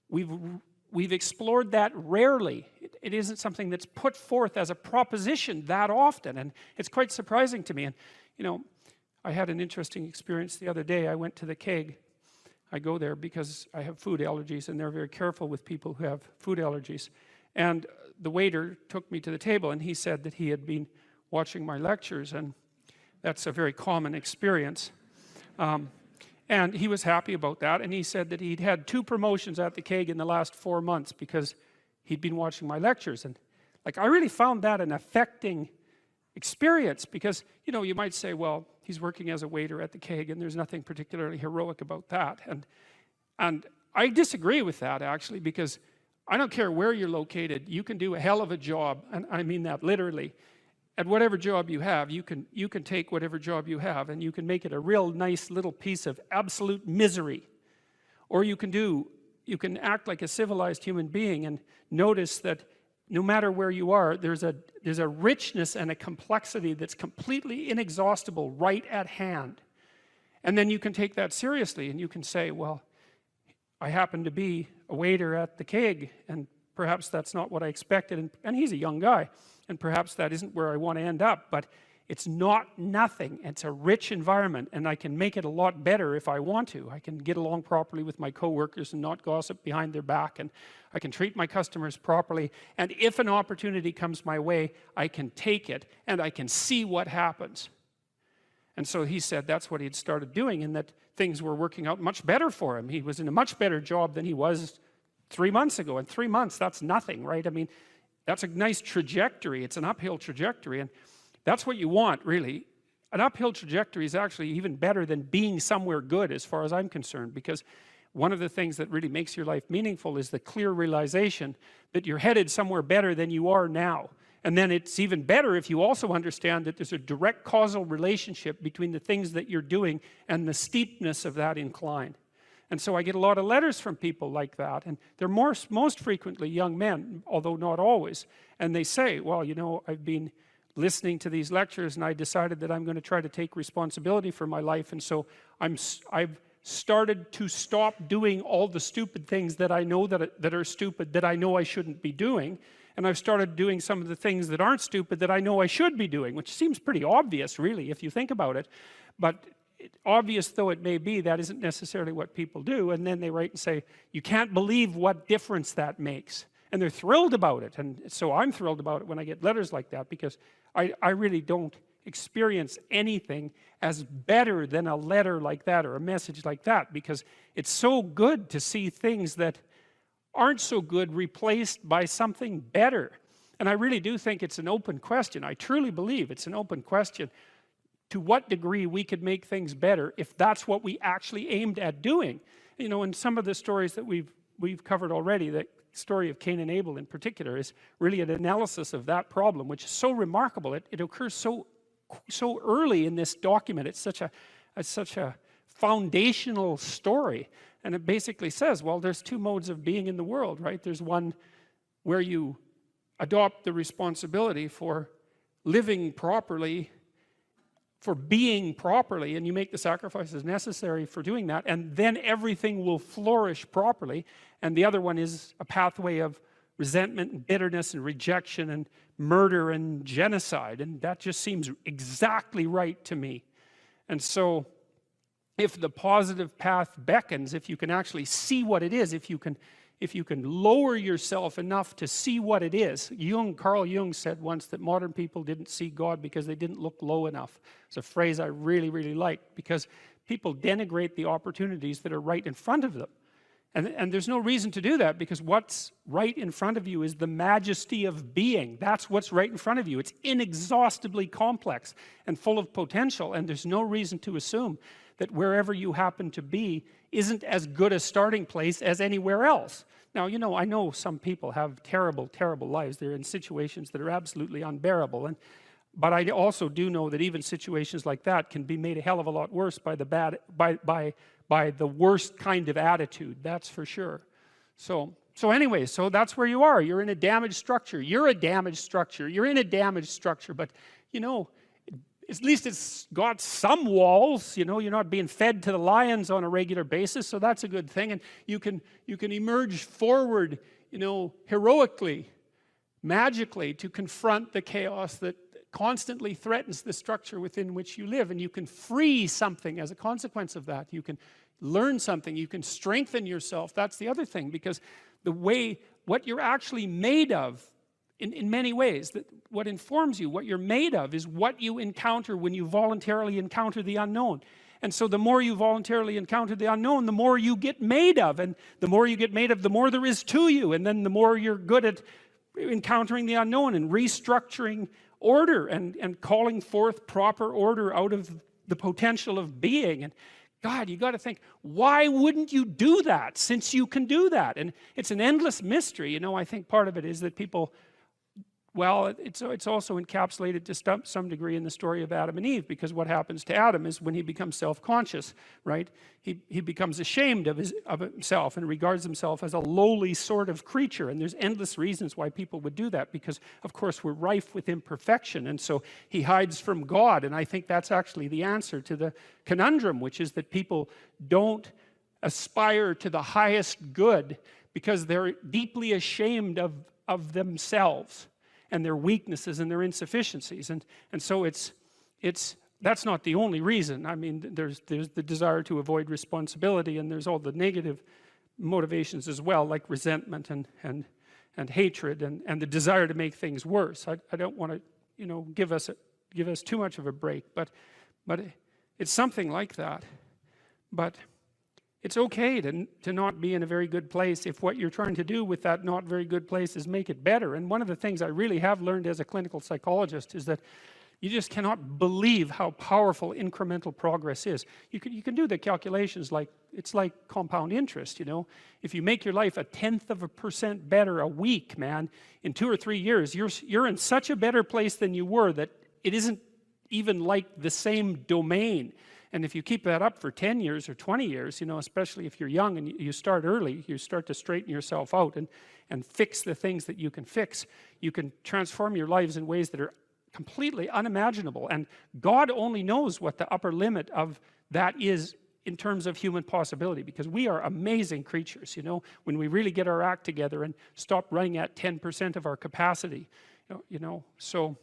Speaker 1: we've explored that rarely. It isn't something that's put forth as a proposition that often, and it's quite surprising to me. And you know, I had an interesting experience the other day. I went to the keg. I go there because I have food allergies, and they're very careful with people who have food allergies. And the waiter took me to the table, and he said that he had been watching my lectures, and that's a very common experience. And he was happy about that, and he said that he'd had 2 promotions at the keg in the last 4 months because he'd been watching my lectures. And like, I really found that an affecting experience, because you know, you might say, well, he's working as a waiter at the keg and there's nothing particularly heroic about that, and I disagree with that, actually, because I don't care where you're located, you can do a hell of a job, and I mean that literally. At whatever job you have, you can take whatever job you have and you can make it a real nice little piece of absolute misery. Or you can act like a civilized human being and notice that no matter where you are, there's a richness and a complexity that's completely inexhaustible right at hand. And then you can take that seriously, and you can say, well, I happen to be a waiter at the keg, and perhaps that's not what I expected, and he's a young guy, and perhaps that isn't where I want to end up, but it's not nothing. It's a rich environment, and I can make it a lot better if I want to. I can get along properly with my coworkers and not gossip behind their back, and I can treat my customers properly, and if an opportunity comes my way, I can take it, and I can see what happens. And so he said that's what he had started doing, and that things were working out much better for him. He was in a much better job than he was 3 months ago, and 3 months, that's nothing, right? I mean, that's a nice trajectory. It's an uphill trajectory, and that's what you want, really. An uphill trajectory is actually even better than being somewhere good, as far as I'm concerned, because one of the things that really makes your life meaningful is the clear realization that you're headed somewhere better than you are now. And then it's even better if you also understand that there's a direct causal relationship between the things that you're doing and the steepness of that incline. And so I get a lot of letters from people like that, and they're most frequently young men, although not always. And they say, well, you know, I've been listening to these lectures, and I decided that I'm going to try to take responsibility for my life, and so I've started to stop doing all the stupid things that I know that are stupid, that I know I shouldn't be doing, and I've started doing some of the things that aren't stupid that I know I should be doing, which seems pretty obvious, really, if you think about it. But obvious though it may be, that isn't necessarily what people do. And then they write and say, you can't believe what difference that makes. And they're thrilled about it. And so I'm thrilled about it when I get letters like that, because I really don't experience anything as better than a letter like that or a message like that, because it's so good to see things that aren't so good replaced by something better. And I really do think it's an open question. I truly believe it's an open question to what degree we could make things better if that's what we actually aimed at doing. You know, in some of the stories that we've covered already, the story of Cain and Abel in particular is really an analysis of that problem, which is so remarkable. It occurs so early in this document. It's such a foundational story. And it basically says, well, there's 2 modes of being in the world, right? There's one where you adopt the responsibility for living properly, for being properly, and you make the sacrifices necessary for doing that, and then everything will flourish properly. And the other one is a pathway of resentment and bitterness and rejection and murder and genocide, and that just seems exactly right to me. And so if the positive path beckons, if you can actually see what it is, if you can lower yourself enough to see what it is. Carl Jung said once that modern people didn't see God because they didn't look low enough. It's a phrase I really, really like, because people denigrate the opportunities that are right in front of them. And there's no reason to do that, because what's right in front of you is the majesty of being. That's what's right in front of you. It's inexhaustibly complex and full of potential, and there's no reason to assume that wherever you happen to be isn't as good a starting place as anywhere else. Now, you know, I know some people have terrible, terrible lives. They're in situations that are absolutely unbearable, and But I also do know that even situations like that can be made a hell of a lot worse by the by the worst kind of attitude, that's for sure. So anyway, so that's where you are. You're in a damaged structure. You're a damaged structure. You're in a damaged structure, but you know, at least it's got some walls. You know, you're not being fed to the lions on a regular basis, so that's a good thing. And you can emerge forward, you know, heroically, magically, to confront the chaos that constantly threatens the structure within which you live, and you can free something as a consequence of that. You can learn something, you can strengthen yourself. That's the other thing, because the way, what you're actually made of, in many ways, that what informs you, what you're made of, is what you encounter when you voluntarily encounter the unknown. And so the more you voluntarily encounter the unknown, the more you get made of, and the more you get made of, the more there is to you, and then the more you're good at encountering the unknown and restructuring order and calling forth proper order out of the potential of being. And God, you got to think, why wouldn't you do that, since you can do that? And it's an endless mystery. You know, I think part of it is that people, well, it's also encapsulated to some degree in the story of Adam and Eve, because what happens to Adam is when he becomes self-conscious, right? He becomes ashamed of himself and regards himself as a lowly sort of creature. And there's endless reasons why people would do that, because of course we're rife with imperfection, and so he hides from God. And I think that's actually the answer to the conundrum, which is that people don't aspire to the highest good because they're deeply ashamed of themselves and their weaknesses and their insufficiencies. And so that's not the only reason. I mean, there's the desire to avoid responsibility, and there's all the negative motivations as well, like resentment and hatred and the desire to make things worse. I don't want to, you know, give us too much of a break, but it's something like that. But it's okay to not be in a very good place if what you're trying to do with that not very good place is make it better. And one of the things I really have learned as a clinical psychologist is that you just cannot believe how powerful incremental progress is. You can do the calculations like, it's like compound interest, you know. If you make your life 0.1% better a week, man, in 2 or 3 years, you're in such a better place than you were that it isn't even like the same domain. And if you keep that up for 10 years or 20 years, you know, especially if you're young and you start early, you start to straighten yourself out and fix the things that you can fix. You can transform your lives in ways that are completely unimaginable. And God only knows what the upper limit of that is in terms of human possibility, because we are amazing creatures, you know, when we really get our act together and stop running at 10% of our capacity, you know. So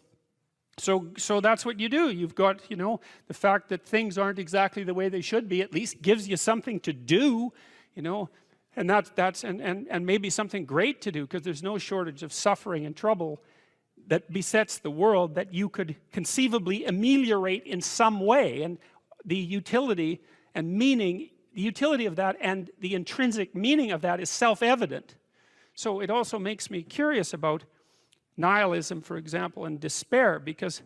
Speaker 1: that's what you do. You've got, you know, the fact that things aren't exactly the way they should be at least gives you something to do, you know, and that's maybe something great to do, because there's no shortage of suffering and trouble that besets the world that you could conceivably ameliorate in some way. And the utility and meaning, the utility of that and the intrinsic meaning of that is self-evident. So it also makes me curious about nihilism, for example, and despair, because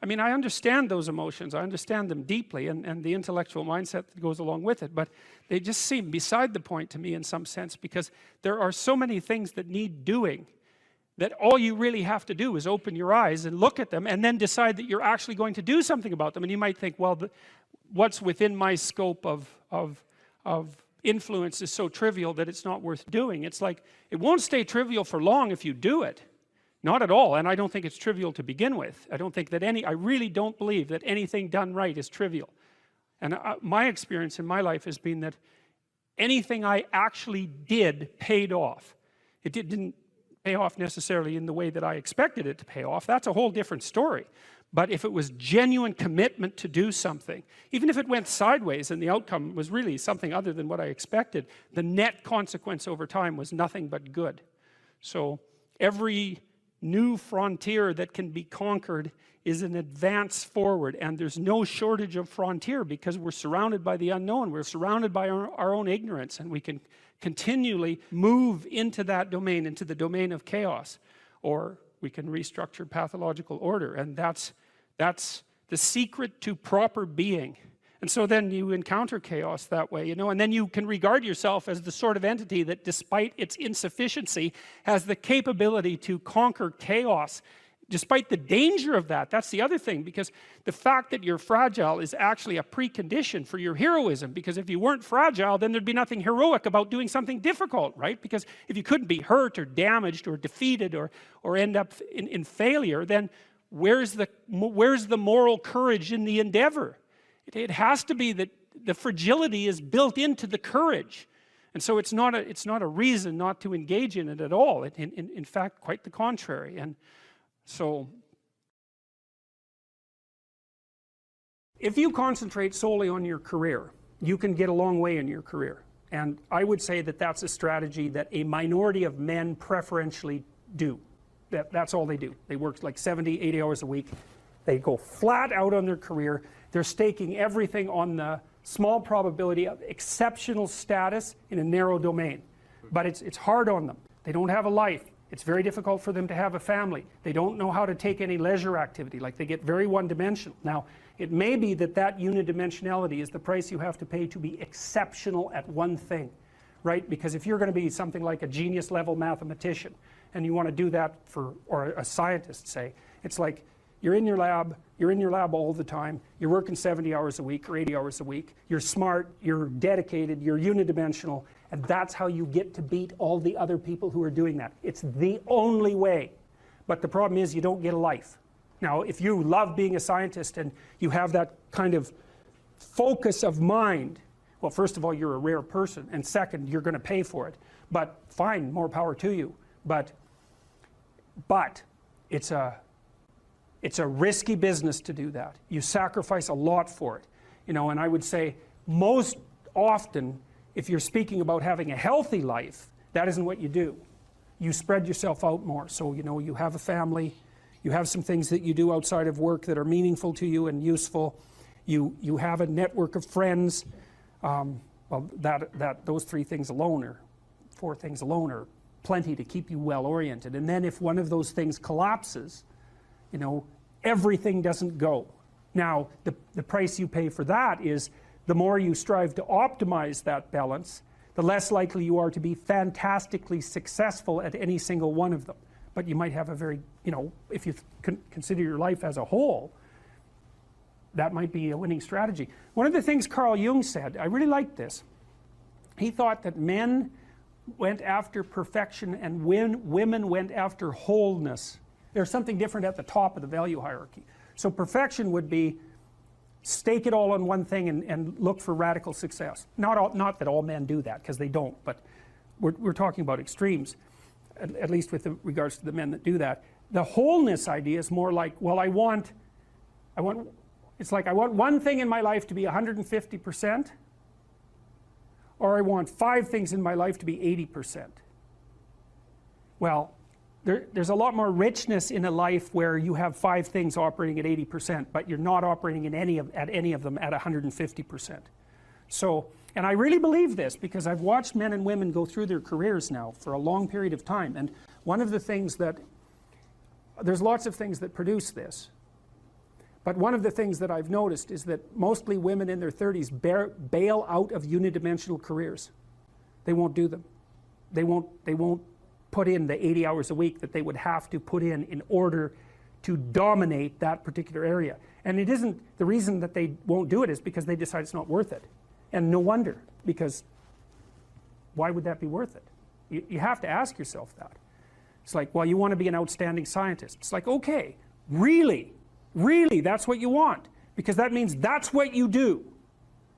Speaker 1: I mean, I understand those emotions, I understand them deeply, and the intellectual mindset that goes along with it, but they just seem beside the point to me in some sense, because there are so many things that need doing that all you really have to do is open your eyes and look at them and then decide that you're actually going to do something about them. And you might think, well, what's within my scope of influence is so trivial that it's not worth doing. It's like, it won't stay trivial for long if you do it. Not at all. And I don't think it's trivial to begin with. I don't think that I really don't believe that anything done right is trivial. And my experience in my life has been that anything I actually did paid off. It didn't pay off necessarily in the way that I expected it to pay off. That's a whole different story. But if it was genuine commitment to do something, even if it went sideways and the outcome was really something other than what I expected, the net consequence over time was nothing but good. So every new frontier that can be conquered is an advance forward, and there's no shortage of frontier because we're surrounded by the unknown. We're surrounded by our own ignorance, and we can continually move into that domain, into the domain of chaos, or we can restructure pathological order. And that's the secret to proper being. And so then you encounter chaos that way, you know, and then you can regard yourself as the sort of entity that, despite its insufficiency, has the capability to conquer chaos Despite the danger of that, that's the other thing, because the fact that you're fragile is actually a precondition for your heroism, because if you weren't fragile, then there'd be nothing heroic about doing something difficult, right? Because if you couldn't be hurt or damaged or defeated or end up in failure, then where's the moral courage in the endeavor? It has to be that the fragility is built into the courage. And so it's not a reason not to engage in it at all. In fact, quite the contrary. And so, if you concentrate solely on your career, you can get a long way in your career. And I would say that that's a strategy that a minority of men preferentially do. That's all they do. They work like 70, 80 hours a week. They go flat out on their career. They're staking everything on the small probability of exceptional status in a narrow domain. But it's hard on them. They don't have a life. It's very difficult for them to have a family. They don't know how to take any leisure activity. Like, they get very one-dimensional. Now, it may be that unidimensionality is the price you have to pay to be exceptional at one thing, right? Because if you're going to be something like a genius level mathematician and you want to do that or a scientist, say, it's like you're in your lab all the time, you're working 70 hours a week or 80 hours a week, you're smart, you're dedicated, you're unidimensional, and that's how you get to beat all the other people who are doing that. It's the only way. But the problem is you don't get a life. Now, if you love being a scientist and you have that kind of focus of mind, well, first of all, you're a rare person, and second, you're going to pay for it. But fine, more power to you. But it's a risky business to do that. You sacrifice a lot for it. You know, and I would say most often, if you're speaking about having a healthy life, that isn't what you do. You spread yourself out more. So, you know, you have a family, you have some things that you do outside of work that are meaningful to you and useful. You have a network of friends. Well, those 3 things alone, or 4 things alone, are plenty to keep you well oriented. And then if one of those things collapses, you know, everything doesn't go. Now, the price you pay for that is the more you strive to optimize that balance, the less likely you are to be fantastically successful at any single one of them. But you might have a very, you know, if you consider your life as a whole, that might be a winning strategy. One of the things Carl Jung said, I really liked this. He thought that men went after perfection and women went after wholeness. There's something different at the top of the value hierarchy. So perfection would be stake it all on one thing and look for radical success. Not that all men do that, because they don't, but we're talking about extremes, at least with regards to the men that do that. The wholeness idea is more like, well, it's like I want one thing in my life to be 150%, or I want 5 things in my life to be 80%. Well, there's a lot more richness in a life where you have 5 things operating at 80%, but you're not operating at any of them at 150%. So, and I really believe this because I've watched men and women go through their careers now for a long period of time, and one of the things that, there's lots of things that produce this, but one of the things that I've noticed is that mostly women in their 30s bail out of unidimensional careers. They won't do them. They won't put in the 80 hours a week that they would have to put in order to dominate that particular area. And it isn't, the reason that they won't do it is because they decide it's not worth it. And no wonder, because why would that be worth it? You have to ask yourself that. It's like, well, you want to be an outstanding scientist. It's like, okay, really, that's what you want, because that means that's what you do.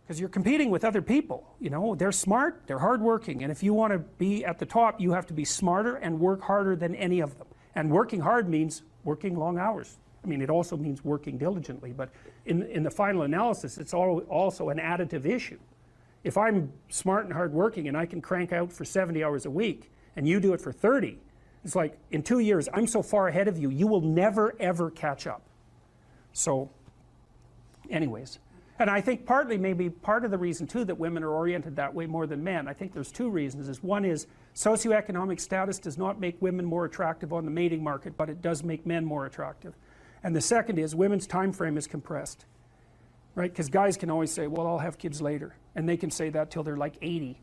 Speaker 1: Because you're competing with other people, you know, they're smart, they're hardworking, and if you want to be at the top, you have to be smarter and work harder than any of them. And working hard means working long hours. I mean, it also means working diligently, but in the final analysis, it's also an additive issue. If I'm smart and hardworking and I can crank out for 70 hours a week, and you do it for 30, it's like, in 2 years, I'm so far ahead of you, you will never, ever catch up. So, anyways. And I think partly, maybe part of the reason too that women are oriented that way more than men, I think there's 2 reasons. One is socioeconomic status does not make women more attractive on the mating market, but it does make men more attractive. And the second is women's time frame is compressed, right? Because guys can always say, well, I'll have kids later, and they can say that till they're like 80.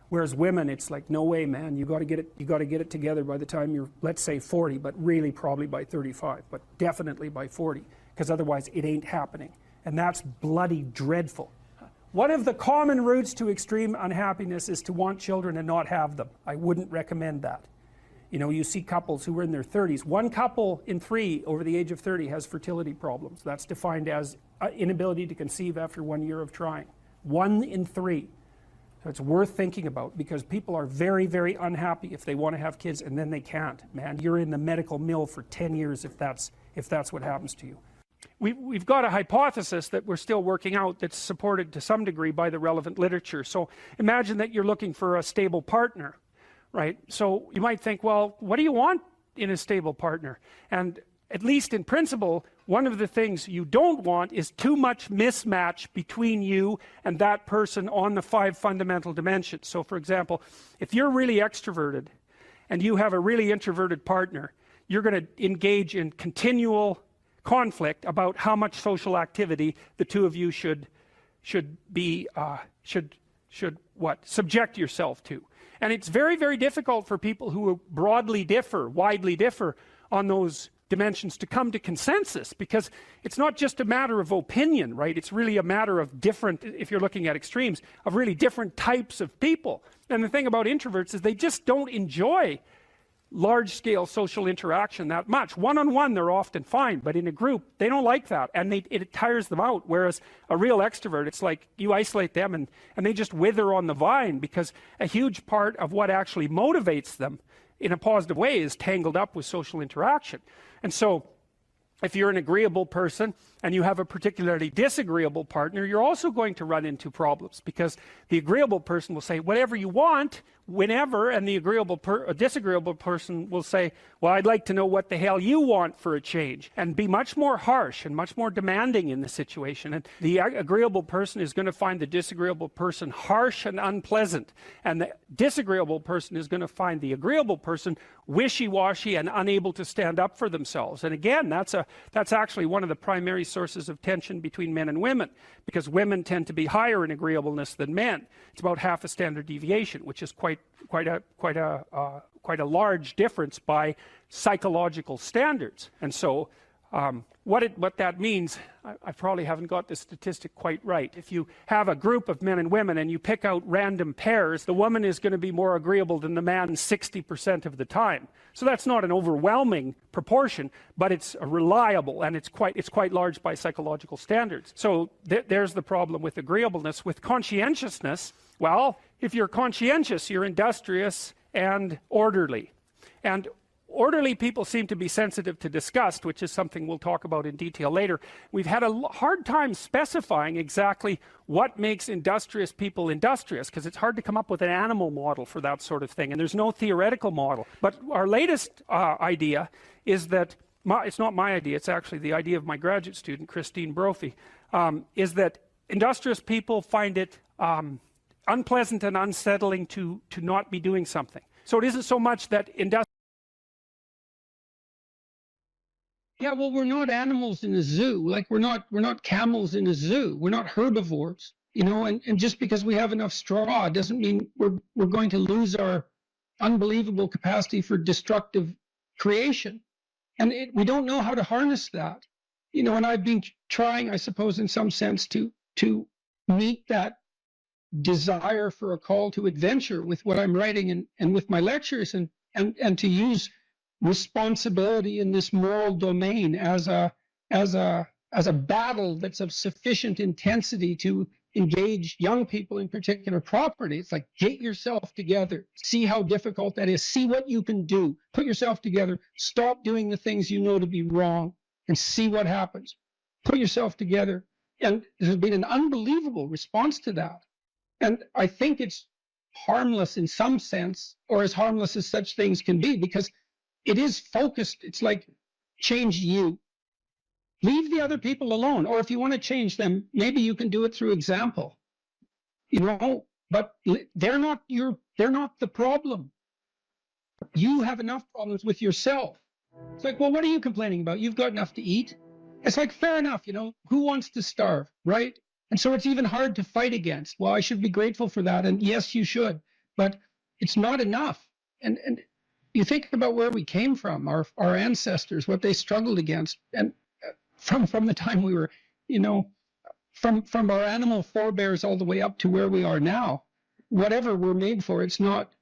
Speaker 1: Whereas women, it's like, no way, man, you got to get it together by the time you're, let's say 40, but really probably by 35, but definitely by 40, because otherwise it ain't happening. And that's bloody dreadful. One of the common routes to extreme unhappiness is to want children and not have them. I wouldn't recommend that. You know, you see couples who are in their 30s. 1 couple in 3 over the age of 30 has fertility problems. That's defined as inability to conceive after 1 year of trying. 1 in 3. So it's worth thinking about, because people are very, very unhappy if they want to have kids and then they can't. Man, you're in the medical mill for 10 years if that's what happens to you. We've got a hypothesis that we're still working out that's supported to some degree by the relevant literature. So imagine that you're looking for a stable partner, right? So you might think, well, what do you want in a stable partner? And at least in principle, one of the things you don't want is too much mismatch between you and that person on the 5 fundamental dimensions. So for example, if you're really extroverted and you have a really introverted partner, you're going to engage in continual conflict about how much social activity the two of you should subject yourself to. And it's very, very difficult for people who widely differ on those dimensions to come to consensus, because it's not just a matter of opinion, right? It's really a matter of different, if you're looking at extremes, of really different types of people. And the thing about introverts is they just don't enjoy large-scale social interaction that much. One-on-one they're often fine, but in a group they don't like that, and it tires them out. Whereas a real extrovert, it's like you isolate them and they just wither on the vine, because a huge part of what actually motivates them in a positive way is tangled up with social interaction. And so if you're an agreeable person and you have a particularly disagreeable partner, you're also going to run into problems, because the agreeable person will say whatever you want whenever, and the disagreeable person will say, well, I'd like to know what the hell you want for a change, and be much more harsh and much more demanding in the situation. And the agreeable person is going to find the disagreeable person harsh and unpleasant, and the disagreeable person is going to find the agreeable person wishy-washy and unable to stand up for themselves. And again, that's actually one of the primary sources of tension between men and women, because women tend to be higher in agreeableness than men. It's about half a standard deviation, which is quite a large difference by psychological standards. And so what that means, I probably haven't got the statistic quite right. If you have a group of men and women and you pick out random pairs, the woman is going to be more agreeable than the man 60% of the time. So that's not an overwhelming proportion, but it's reliable, and it's quite large by psychological standards. So there's the problem with agreeableness. With conscientiousness, well, if you're conscientious, you're industrious and orderly. And orderly people seem to be sensitive to disgust, which is something we'll talk about in detail later. We've had a hard time specifying exactly what makes industrious people industrious, because it's hard to come up with an animal model for that sort of thing, and there's no theoretical model. But our latest idea is that, it's not my idea, it's actually the idea of my graduate student, Christine Brophy, is that industrious people find it unpleasant and unsettling to not be doing something. So it isn't so much that yeah, well, we're not animals in a zoo. Like we're not camels in a zoo. We're not herbivores, you know. And just because we have enough straw doesn't mean we're going to lose our unbelievable capacity for destructive creation. And we don't know how to harness that, you know. And I've been trying, I suppose, in some sense, to meet that desire for a call to adventure with what I'm writing and with my lectures, and to use responsibility in this moral domain as a battle that's of sufficient intensity to engage young people in particular property. It's like, get yourself together, see how difficult that is, see what you can do, put yourself together, stop doing the things you know to be wrong, and see what happens. Put yourself together. And there's been an unbelievable response to that. And I think it's harmless in some sense, or as harmless as such things can be, because it is focused. It's like, change you. Leave the other people alone. Or if you want to change them, maybe you can do it through example. You know, but they're not the problem. You have enough problems with yourself. It's like, well, what are you complaining about? You've got enough to eat. It's like, fair enough, you know, who wants to starve, right? And so it's even hard to fight against. Well, I should be grateful for that. And yes, you should. but it's not enough. And you think about where we came from, our ancestors, what they struggled against, and from the time we were, from our animal forebears all the way up to where we are now, whatever we're made for, it's not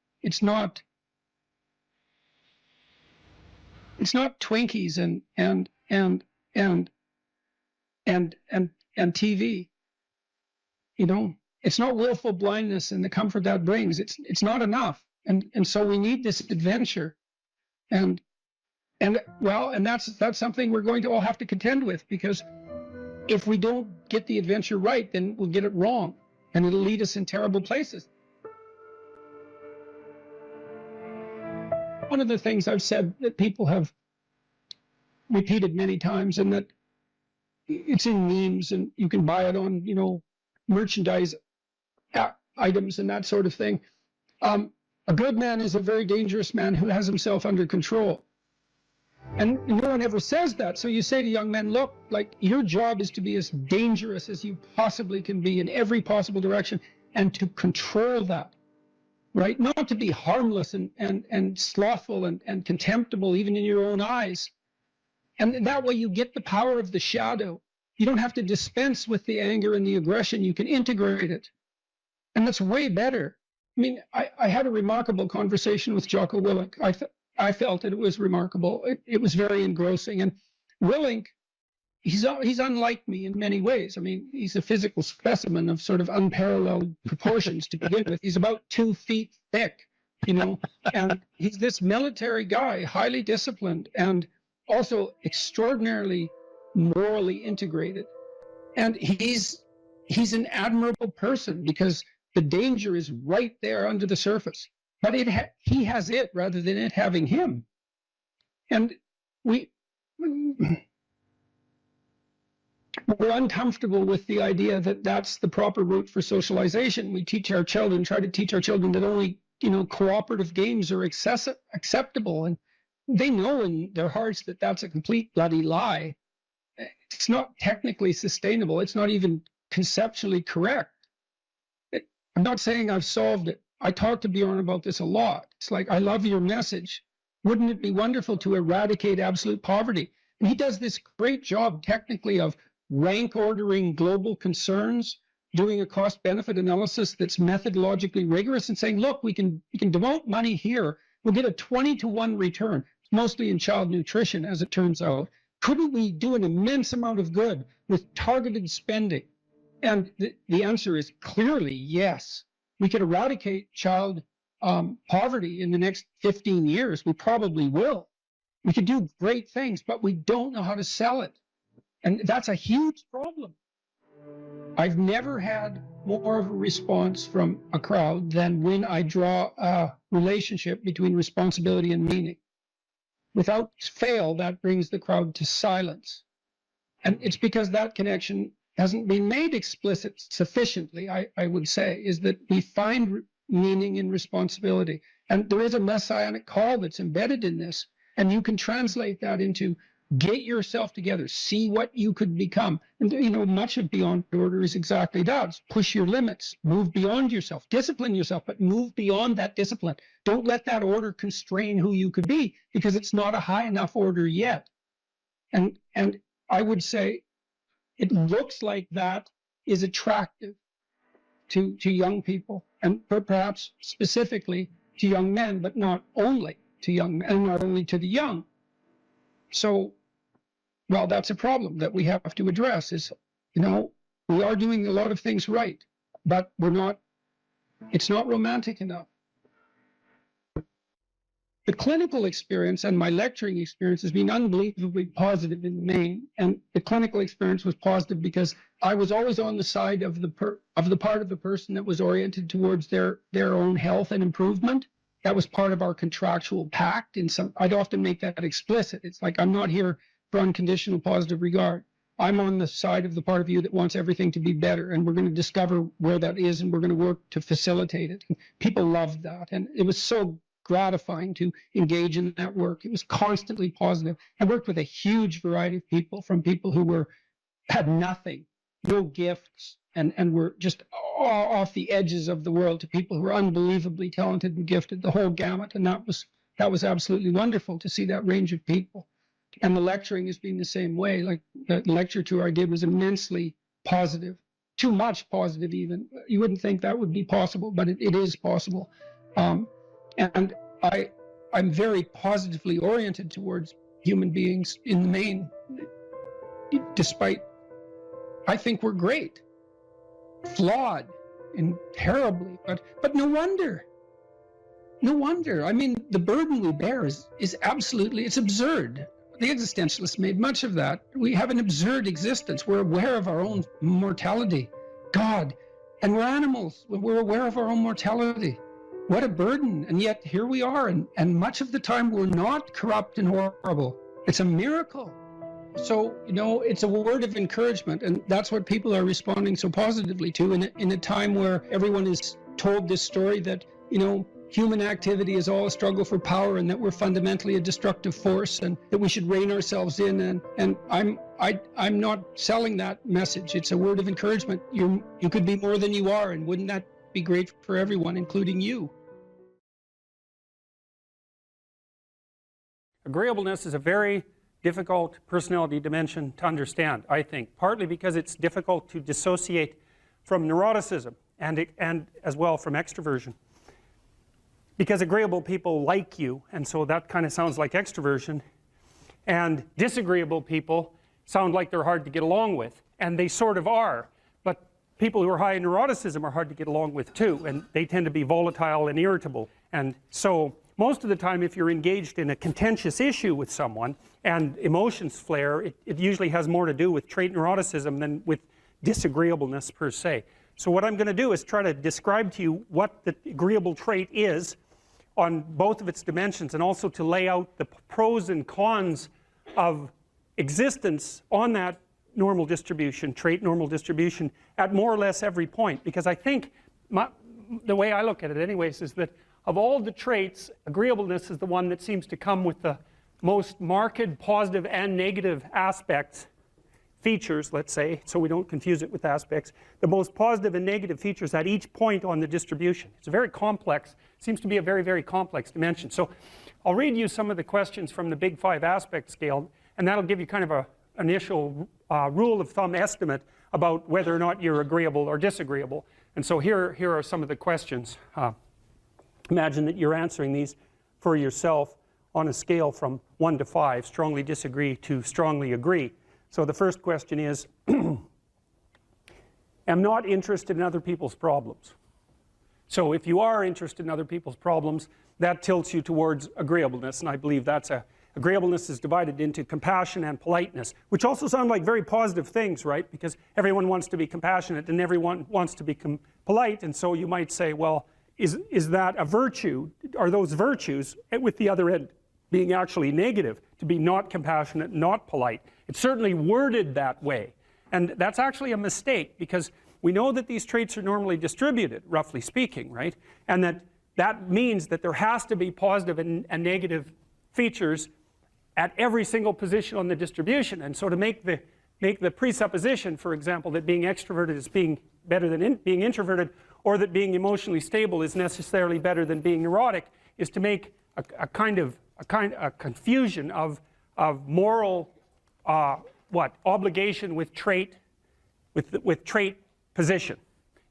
Speaker 1: Twinkies and TV. It's not willful blindness and the comfort that brings. It's not enough, and so we need this adventure, and that's something we're going to all have to contend with, because if we don't get the adventure right, then we'll get it wrong, and it'll lead us in terrible places. One of the things I've said that people have repeated many times, and that it's in memes, and you can buy it on, merchandise items and that sort of thing. A good man is a very dangerous man who has himself under control. And no one ever says that. So you say to young men, look, like, your job is to be as dangerous as you possibly can be in every possible direction, and to control that, right? Not to be harmless and slothful and contemptible even in your own eyes. And that way you get the power of the shadow. You don't have to dispense with the anger and the aggression. You can integrate it. And that's way better. I mean, I had a remarkable conversation with Jocko Willink. I felt that it was remarkable. It was very engrossing. And Willink, he's unlike me in many ways. I mean, he's a physical specimen of sort of unparalleled proportions to begin with. He's about 2 feet thick, and he's this military guy, highly disciplined, and also extraordinarily morally integrated. And he's an admirable person, because the danger is right there under the surface. But he has it rather than it having him. And we're uncomfortable with the idea that that's the proper route for socialization. We try to teach our children that only, cooperative games are acceptable. And they know in their hearts that that's a complete bloody lie. It's not technically sustainable. It's not even conceptually correct. I'm not saying I've solved it. I talk to Bjorn about this a lot. It's like, I love your message. Wouldn't it be wonderful to eradicate absolute poverty? And he does this great job technically of rank ordering global concerns, doing a cost-benefit analysis that's methodologically rigorous, and saying, look, we can devote money here. We'll get a 20-to-1 return, mostly in child nutrition, as it turns out. Couldn't we do an immense amount of good with targeted spending? And the answer is clearly yes. We could eradicate child poverty in the next 15 years. We probably will. We could do great things, but we don't know how to sell it. And that's a huge problem. I've never had more of a response from a crowd than when I draw a relationship between responsibility and meaning. Without fail, that brings the crowd to silence. And it's because that connection hasn't been made explicit sufficiently, I would say, is that we find meaning in responsibility. And there is a messianic call that's embedded in this. And you can translate that into get yourself together, see what you could become. And, much of Beyond Order is exactly that. It's push your limits, move beyond yourself, discipline yourself, but move beyond that discipline. Don't let that order constrain who you could be, because it's not a high enough order yet. And I would say, it looks like that is attractive to young people, and perhaps specifically to young men, but not only to young men, and not only to the young. So, well, that's a problem that we have to address is, we are doing a lot of things right, but it's not romantic enough. The clinical experience and my lecturing experience has been unbelievably positive in the main. And the clinical experience was positive because I was always on the side of the part of the person that was oriented towards their own health and improvement. That was part of our contractual pact. I'd often make that explicit. It's like, I'm not here for unconditional positive regard. I'm on the side of the part of you that wants everything to be better, and we're going to discover where that is, and we're going to work to facilitate it. And people loved that, and it was so gratifying to engage in that work. It was constantly positive. I worked with a huge variety of people, from people who had nothing, no gifts, and were just off the edges of the world, to people who were unbelievably talented and gifted, the whole gamut. And that was absolutely wonderful to see that range of people. And the lecturing has been the same way. Like the lecture tour I did was immensely positive, too much positive even. You wouldn't think that would be possible, but it is possible. And I'm very positively oriented towards human beings in the main, despite, I think we're great, flawed and terribly, but no wonder. No wonder. I mean, the burden we bear is absolutely, it's absurd. The existentialists made much of that. We have an absurd existence. We're aware of our own mortality. God, and we're animals. We're aware of our own mortality. What a burden. And yet here we are. And much of the time we're not corrupt and horrible. It's a miracle. So, you know, it's a word of encouragement. And that's what people are responding so positively to in a time where everyone is told this story that, you know, human activity is all a struggle for power, and that we're fundamentally a destructive force, and that we should rein ourselves in. And I'm not selling that message. It's a word of encouragement. You could be more than you are, and wouldn't that be great for everyone, including you?
Speaker 3: Agreeableness is a very difficult personality dimension to understand, I think, partly because it's difficult to dissociate from neuroticism and as well from extroversion. Because agreeable people like you, and so that kind of sounds like extroversion, and disagreeable people sound like they're hard to get along with, and they sort of are, but people who are high in neuroticism are hard to get along with too, and they tend to be volatile and irritable. And so most of the time, if you're engaged in a contentious issue with someone and emotions flare, it usually has more to do with trait neuroticism than with disagreeableness per se. So what I'm going to do is try to describe to you what the agreeable trait is on both of its dimensions, and also to lay out the pros and cons of existence on that normal distribution, trait normal distribution, at more or less every point. Because I think, the way I look at it anyways, is that of all the traits, agreeableness is the one that seems to come with the most marked positive and negative aspects, features, let's say, so we don't confuse it with aspects, the most positive and negative features at each point on the distribution. It's a very complex, seems to be a very, very complex dimension. So I'll read you some of the questions from the Big 5 aspect scale, and that'll give you kind of an initial rule of thumb estimate about whether or not you're agreeable or disagreeable. And so here are some of the questions. Imagine that you're answering these for yourself on a scale from 1 to 5, strongly disagree to strongly agree. So the first question is, am not interested in other people's problems. So if you are interested in other people's problems, that tilts you towards agreeableness, and I believe that's agreeableness is divided into compassion and politeness, which also sound like very positive things, right? Because everyone wants to be compassionate and everyone wants to be polite, and so you might say, well, is that a virtue? Are those virtues, with the other end being actually negative, to be not compassionate, not polite? It's certainly worded that way, and that's actually a mistake, because we know that these traits are normally distributed, roughly speaking, right? And that means that there has to be positive and negative features at every single position on the distribution. And so to make the presupposition, for example, that being extroverted is being better than being introverted, or that being emotionally stable is necessarily better than being neurotic, is to make a confusion of moral obligation with trait position.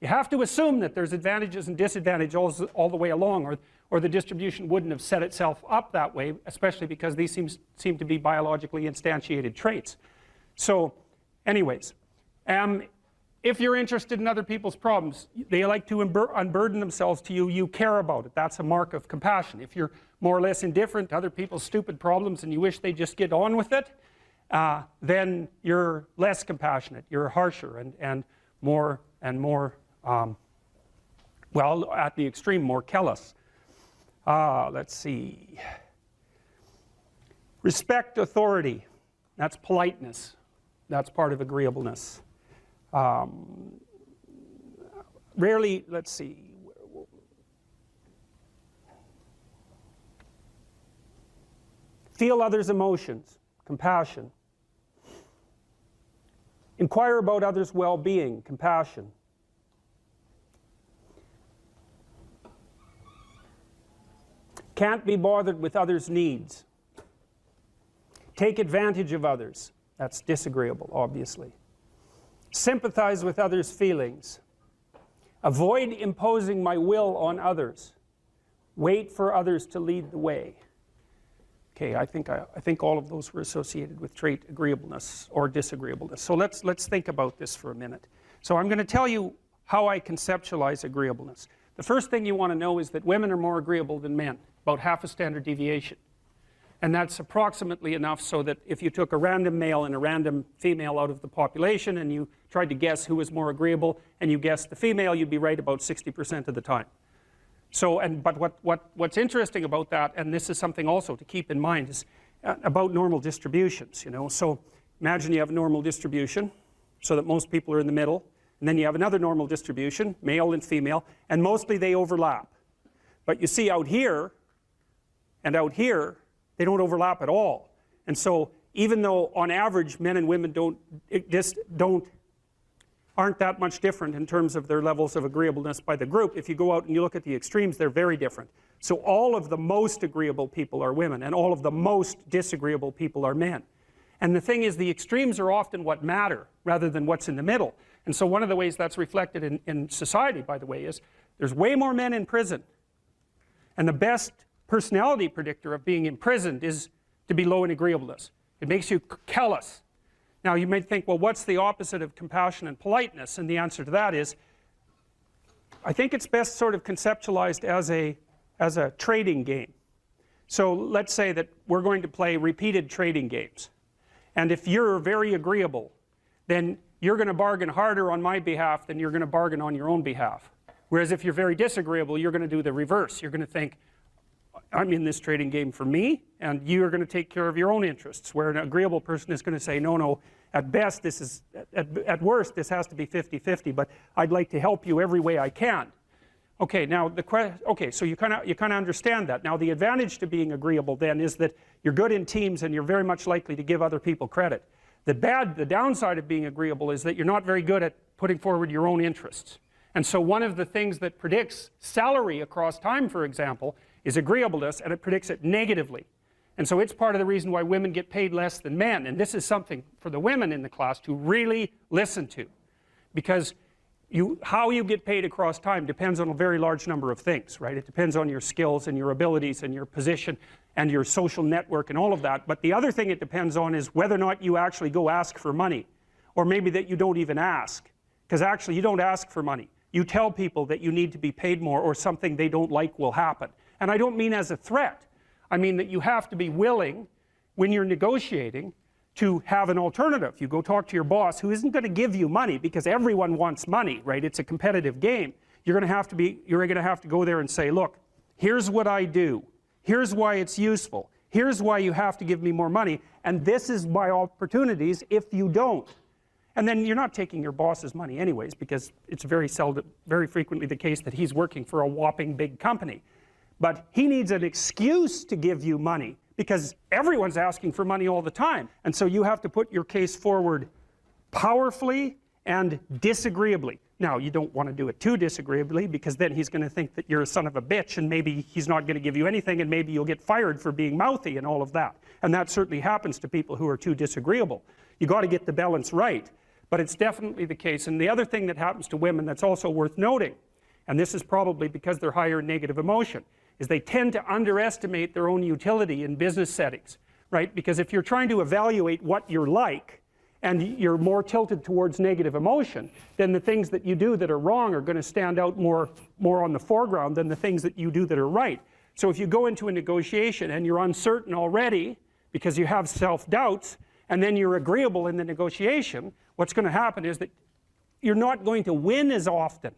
Speaker 3: You have to assume that there's advantages and disadvantages all the way along, or the distribution wouldn't have set itself up that way, especially because these seem to be biologically instantiated traits. So anyways, if you're interested in other people's problems, they like to unburden themselves to you, you care about it. That's a mark of compassion. If you're more or less indifferent to other people's stupid problems and you wish they just get on with it, then you're less compassionate, you're harsher and more, well, at the extreme, more callous. Let's see. Respect authority. That's politeness. That's part of agreeableness. Rarely, let's see. Feel others' emotions. Compassion. Inquire about others' well-being. Compassion. Can't be bothered with others' needs. Take advantage of others. That's disagreeable, obviously. Sympathize with others' feelings. Avoid imposing my will on others. Wait for others to lead the way. Okay, I think all of those were associated with trait agreeableness or disagreeableness. So let's think about this for a minute. So I'm going to tell you how I conceptualize agreeableness. The first thing you want to know is that women are more agreeable than men, about half a standard deviation. And that's approximately enough so that if you took a random male and a random female out of the population and you tried to guess who was more agreeable and you guessed the female, you'd be right about 60% of the time. So, but what's interesting about that, and this is something also to keep in mind, is about normal distributions, you know. So imagine you have a normal distribution so that most people are in the middle, and then you have another normal distribution, male and female, and mostly they overlap. But you see out here and out here, they don't overlap at all. And so even though on average men and women aren't that much different in terms of their levels of agreeableness by the group, if you go out and you look at the extremes, they're very different. So all of the most agreeable people are women, and all of the most disagreeable people are men. And the thing is, the extremes are often what matter rather than what's in the middle. And so one of the ways that's reflected in society, by the way, is there's way more men in prison. And the best personality predictor of being imprisoned is to be low in agreeableness. It makes you callous. Now you might think, well, what's the opposite of compassion and politeness? And the answer to that is, I think it's best sort of conceptualized as a trading game. So let's say that we're going to play repeated trading games. And if you're very agreeable, then you're going to bargain harder on my behalf than you're going to bargain on your own behalf. Whereas if you're very disagreeable, you're going to do the reverse. You're going to think, I'm in this trading game for me, and you're going to take care of your own interests. Where an agreeable person is going to say, no, at best this is, at worst this has to be 50-50, but I'd like to help you every way I can. Okay, now so you kind of understand that. Now the advantage to being agreeable then is that you're good in teams and you're very much likely to give other people credit. The downside of being agreeable is that you're not very good at putting forward your own interests. And so one of the things that predicts salary across time, for example, is agreeableness, and it predicts it negatively. And so it's part of the reason why women get paid less than men. And this is something for the women in the class to really listen to. Because how you get paid across time depends on a very large number of things, right? It depends on your skills and your abilities and your position and your social network and all of that. But the other thing it depends on is whether or not you actually go ask for money. Or maybe that you don't even ask. Because actually you don't ask for money. You tell people that you need to be paid more or something they don't like will happen. And I don't mean as a threat. I mean that you have to be willing, when you're negotiating, to have an alternative. You go talk to your boss who isn't going to give you money because everyone wants money, right? It's a competitive game. You're going to have to go there and say, look, here's what I do. Here's why it's useful. Here's why you have to give me more money. And this is my opportunities if you don't. And then you're not taking your boss's money anyways, because it's very frequently the case that he's working for a whopping big company. But he needs an excuse to give you money because everyone's asking for money all the time. And so you have to put your case forward powerfully and disagreeably. Now, you don't want to do it too disagreeably because then he's going to think that you're a son of a bitch and maybe he's not going to give you anything and maybe you'll get fired for being mouthy and all of that. And that certainly happens to people who are too disagreeable. You got to get the balance right. But it's definitely the case. And the other thing that happens to women that's also worth noting, and this is probably because they're higher in negative emotion, is they tend to underestimate their own utility in business settings, right? Because if you're trying to evaluate what you're like and you're more tilted towards negative emotion, then the things that you do that are wrong are going to stand out more on the foreground than the things that you do that are right. So if you go into a negotiation and you're uncertain already because you have self-doubts, and then you're agreeable in the negotiation, what's going to happen is that you're not going to win as often.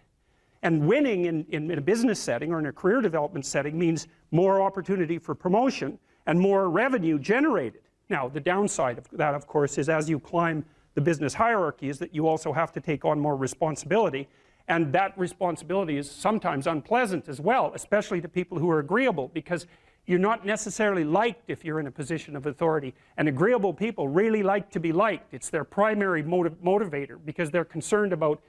Speaker 3: And winning in a business setting or in a career development setting means more opportunity for promotion and more revenue generated. Now, the downside of that, of course, is as you climb the business hierarchy is that you also have to take on more responsibility. And that responsibility is sometimes unpleasant as well, especially to people who are agreeable, because you're not necessarily liked if you're in a position of authority. And agreeable people really like to be liked. It's their primary motivator because they're concerned about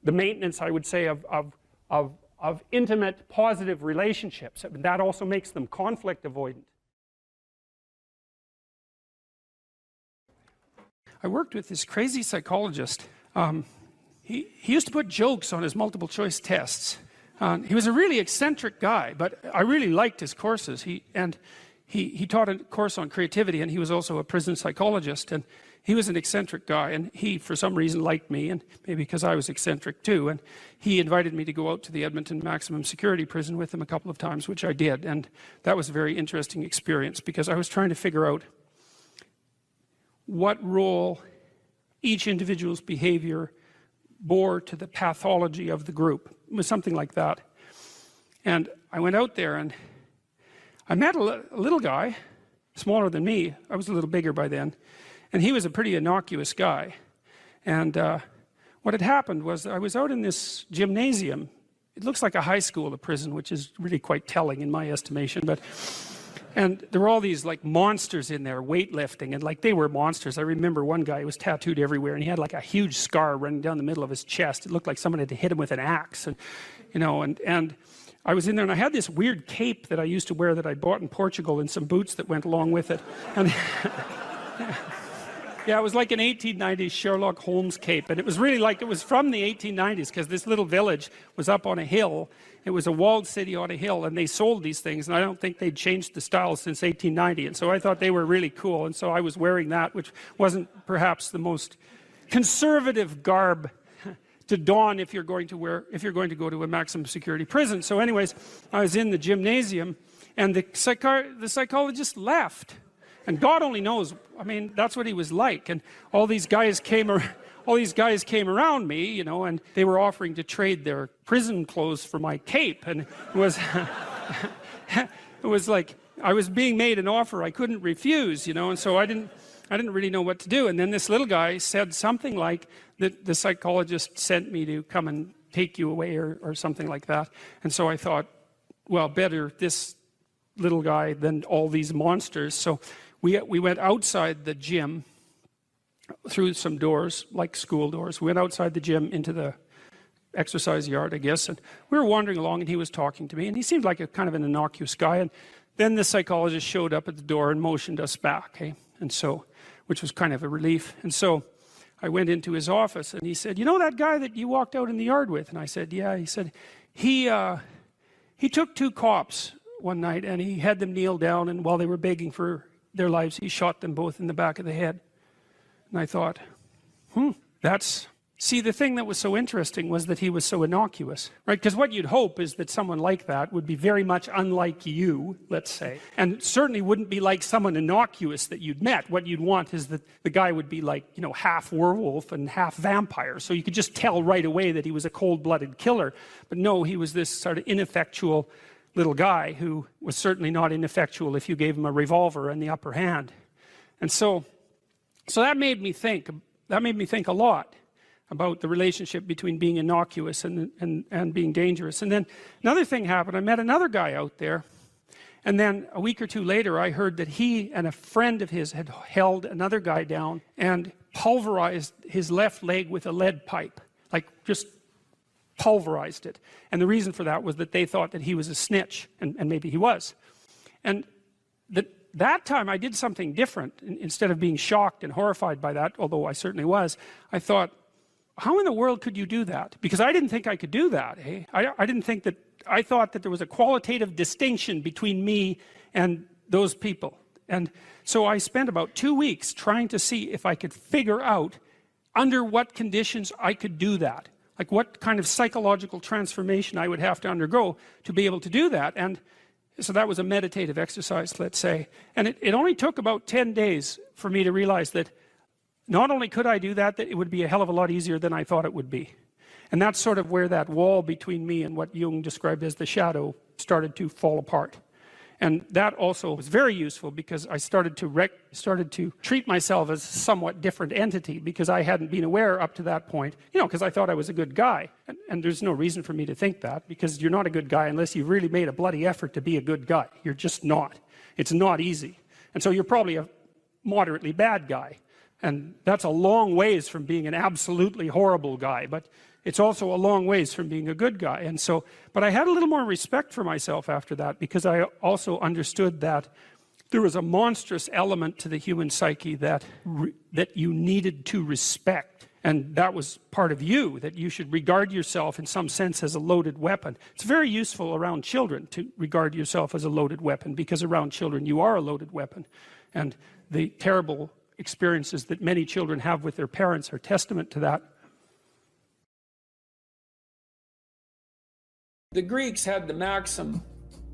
Speaker 3: the maintenance, I would say, of of intimate positive relationships. And that also makes them conflict avoidant.
Speaker 1: I worked with this crazy psychologist. He used to put jokes on his multiple choice tests. He was a really eccentric guy, but I really liked his courses. He taught a course on creativity, and he was also a prison psychologist, and he was an eccentric guy, and he for some reason liked me, and maybe because I was eccentric too, and he invited me to go out to the Edmonton maximum security prison with him a couple of times, which I did, and that was a very interesting experience because I was trying to figure out what role each individual's behavior bore to the pathology of the group. It was something like that. And I went out there and I met a little guy, smaller than me. I was a little bigger by then. And he was a pretty innocuous guy. And what had happened was I was out in this gymnasium. It looks like a high school, a prison, which is really quite telling in my estimation. And there were all these like monsters in there weightlifting, and like they were monsters. I remember one guy who was tattooed everywhere, and he had like a huge scar running down the middle of his chest. It looked like someone had hit him with an axe, and you know, and I was in there, and I had this weird cape that I used to wear that I bought in Portugal, and some boots that went along with it. And yeah, it was like an 1890s Sherlock Holmes cape, and it was really like it was from the 1890s because this little village was up on a hill. It was a walled city on a hill, and they sold these things, and I don't think they'd changed the style since 1890, and so I thought they were really cool, and so I was wearing that, which wasn't perhaps the most conservative garb to don if you're going to go to a maximum security prison. So anyways, I was in the gymnasium, and the psychologist left, and God only knows, I mean, that's what he was like, and all these guys came around me, you know, and they were offering to trade their prison clothes for my cape, and it was it was like I was being made an offer I couldn't refuse, you know, and so I didn't really know what to do. And then this little guy said something like that the psychologist sent me to come and take you away or something like that. And so I thought, well, better this little guy than all these monsters. So we went outside the gym through some doors, like school doors. We went outside the gym into the exercise yard, I guess, and we were wandering along, and he was talking to me, and he seemed like a kind of an innocuous guy. And then the psychologist showed up at the door and motioned us back, okay? And so, which was kind of a relief. And so I went into his office, and he said, you know that guy that you walked out in the yard with? And I said, yeah. He said, he took 2 cops one night, and he had them kneel down, and while they were begging for their lives, he shot them both in the back of the head. And I thought, see, the thing that was so interesting was that he was so innocuous, right? Because what you'd hope is that someone like that would be very much unlike you, let's say, and certainly wouldn't be like someone innocuous that you'd met. What you'd want is that the guy would be like, you know, half werewolf and half vampire, so you could just tell right away that he was a cold-blooded killer. But no, he was this sort of ineffectual little guy who was certainly not ineffectual if you gave him a revolver and the upper hand. And so that made me think a lot about the relationship between being innocuous and being dangerous. And then another thing happened. I met another guy out there, and then a week or 2 later I heard that he and a friend of his had held another guy down and pulverized his left leg with a lead pipe, like just pulverized it. And the reason for that was that they thought that he was a snitch, and maybe he was. And that time I did something different. Instead of being shocked and horrified by that, although I certainly was, I thought, how in the world could you do that? Because I didn't think I could do that. I thought that there was a qualitative distinction between me and those people. And so I spent about 2 weeks trying to see if I could figure out under what conditions I could do that. Like what kind of psychological transformation I would have to undergo to be able to do that. And so that was a meditative exercise, let's say. And it only took about 10 days for me to realize that not only could I do that, that it would be a hell of a lot easier than I thought it would be. And that's sort of where that wall between me and what Jung described as the shadow started to fall apart. And that also was very useful because I started to treat myself as a somewhat different entity because I hadn't been aware up to that point, you know, because I thought I was a good guy. And there's no reason for me to think that, because you're not a good guy unless you've really made a bloody effort to be a good guy. You're just not. It's not easy. And so you're probably a moderately bad guy.
Speaker 3: And that's a long ways from being an absolutely horrible guy, but it's also a long ways from being a good guy. And so, but I had a little more respect for myself after that, because I also understood that there was a monstrous element to the human psyche that you needed to respect. And that was part of you, that you should regard yourself in some sense as a loaded weapon. It's very useful around children to regard yourself as a loaded weapon, because around children you are a loaded weapon. And the terrible experiences that many children have with their parents are testament to that.
Speaker 1: The Greeks had the maxim,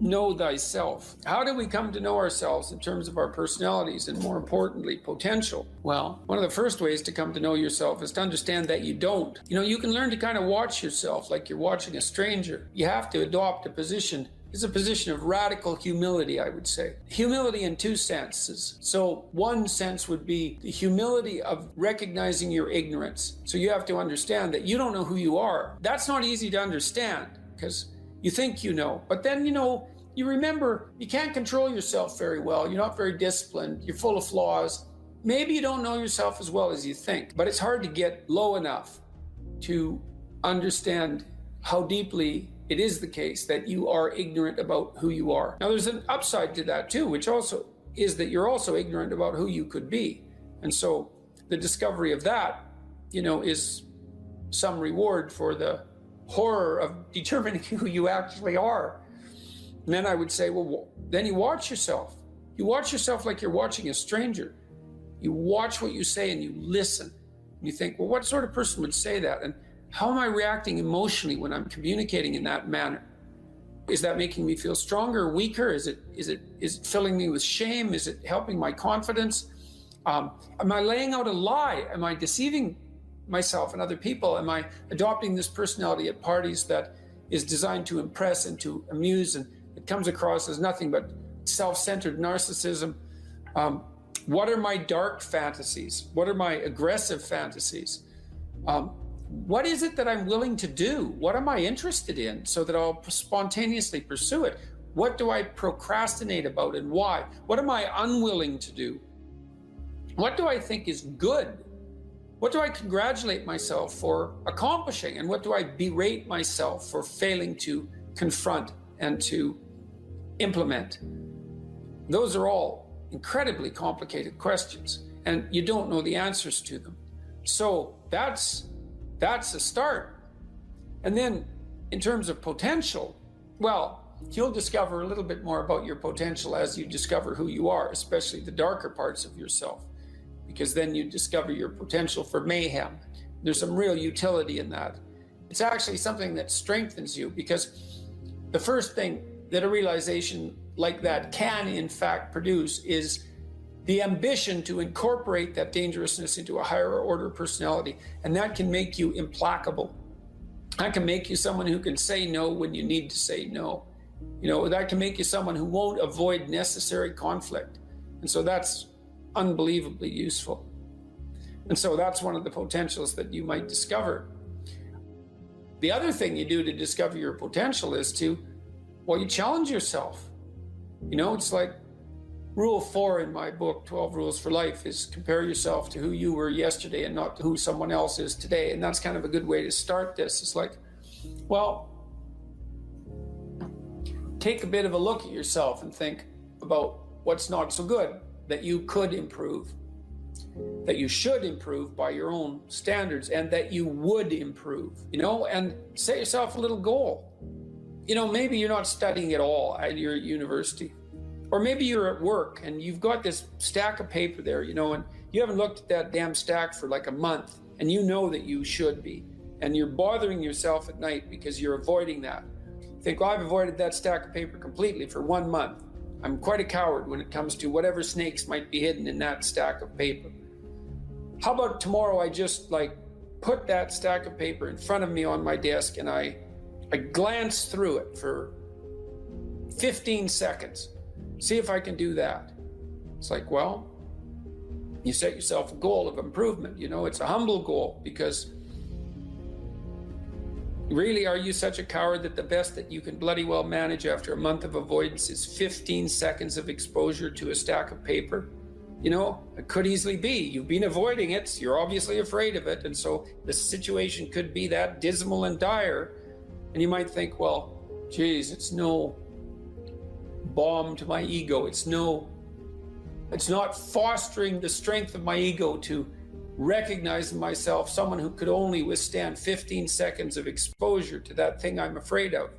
Speaker 1: know thyself. How do we come to know ourselves in terms of our personalities and, more importantly, potential? Well, one of the first ways to come to know yourself is to understand that you don't. You know, you can learn to kind of watch yourself like you're watching a stranger. You have to adopt a position. It's a position of radical humility, I would say. Humility in two senses. So one sense would be the humility of recognizing your ignorance. So you have to understand that you don't know who you are. That's not easy to understand, because you think you know, but then, you know, you remember you can't control yourself very well. You're not very disciplined. You're full of flaws. Maybe you don't know yourself as well as you think, but it's hard to get low enough to understand how deeply it is the case that you are ignorant about who you are. Now, there's an upside to that too, which also is that you're also ignorant about who you could be. And so the discovery of that, you know, is some reward for the horror of determining who you actually are. And then I would say, well, then you watch yourself. You watch yourself like you're watching a stranger. You watch what you say and you listen. And you think, well, what sort of person would say that? And how am I reacting emotionally when I'm communicating in that manner? Is that making me feel stronger or weaker? Is it filling me with shame? Is it helping my confidence? Am I laying out a lie? Am I deceiving myself and other people? Am I adopting this personality at parties that is designed to impress and to amuse, and it comes across as nothing but self-centered narcissism? What are my dark fantasies? What are my aggressive fantasies? What is it that I'm willing to do? What am I interested in so that I'll spontaneously pursue it? What do I procrastinate about and why? What am I unwilling to do? What do I think is good? What do I congratulate myself for accomplishing? And what do I berate myself for failing to confront and to implement? Those are all incredibly complicated questions, and you don't know the answers to them. So that's a start. And then in terms of potential, well, you'll discover a little bit more about your potential as you discover who you are, especially the darker parts of yourself, because then you discover your potential for mayhem. There's some real utility in that. It's actually something that strengthens you, because the first thing that a realization like that can in fact produce is the ambition to incorporate that dangerousness into a higher order personality. And that can make you implacable. That can make you someone who can say no when you need to say no. You know, that can make you someone who won't avoid necessary conflict. And so that's unbelievably useful. And so that's one of the potentials that you might discover. The other thing you do to discover your potential is to, well, you challenge yourself. You know, it's like Rule 4 in my book, 12 Rules for Life, is compare yourself to who you were yesterday and not to who someone else is today. And that's kind of a good way to start this. It's like, well, take a bit of a look at yourself and think about what's not so good that you could improve, that you should improve by your own standards, and that you would improve, you know, and set yourself a little goal. You know, maybe you're not studying at all at your university, or maybe you're at work and you've got this stack of paper there, you know, and you haven't looked at that damn stack for like a month, and you know that you should be, and you're bothering yourself at night because you're avoiding that. You think, well, I've avoided that stack of paper completely for 1 month. I'm quite a coward when it comes to whatever snakes might be hidden in that stack of paper. How about tomorrow I just like put that stack of paper in front of me on my desk and I glance through it for 15 seconds. See if I can do that. It's like, well, you set yourself a goal of improvement. You know, it's a humble goal, because really, are you such a coward that the best that you can bloody well manage after a month of avoidance is 15 seconds of exposure to a stack of paper? You know, it could easily be. You've been avoiding it. You're obviously afraid of it. And so the situation could be that dismal and dire. And you might think, well, geez, it's no balm to my ego. It's not fostering the strength of my ego to recognize in myself someone who could only withstand 15 seconds of exposure to that thing I'm afraid of.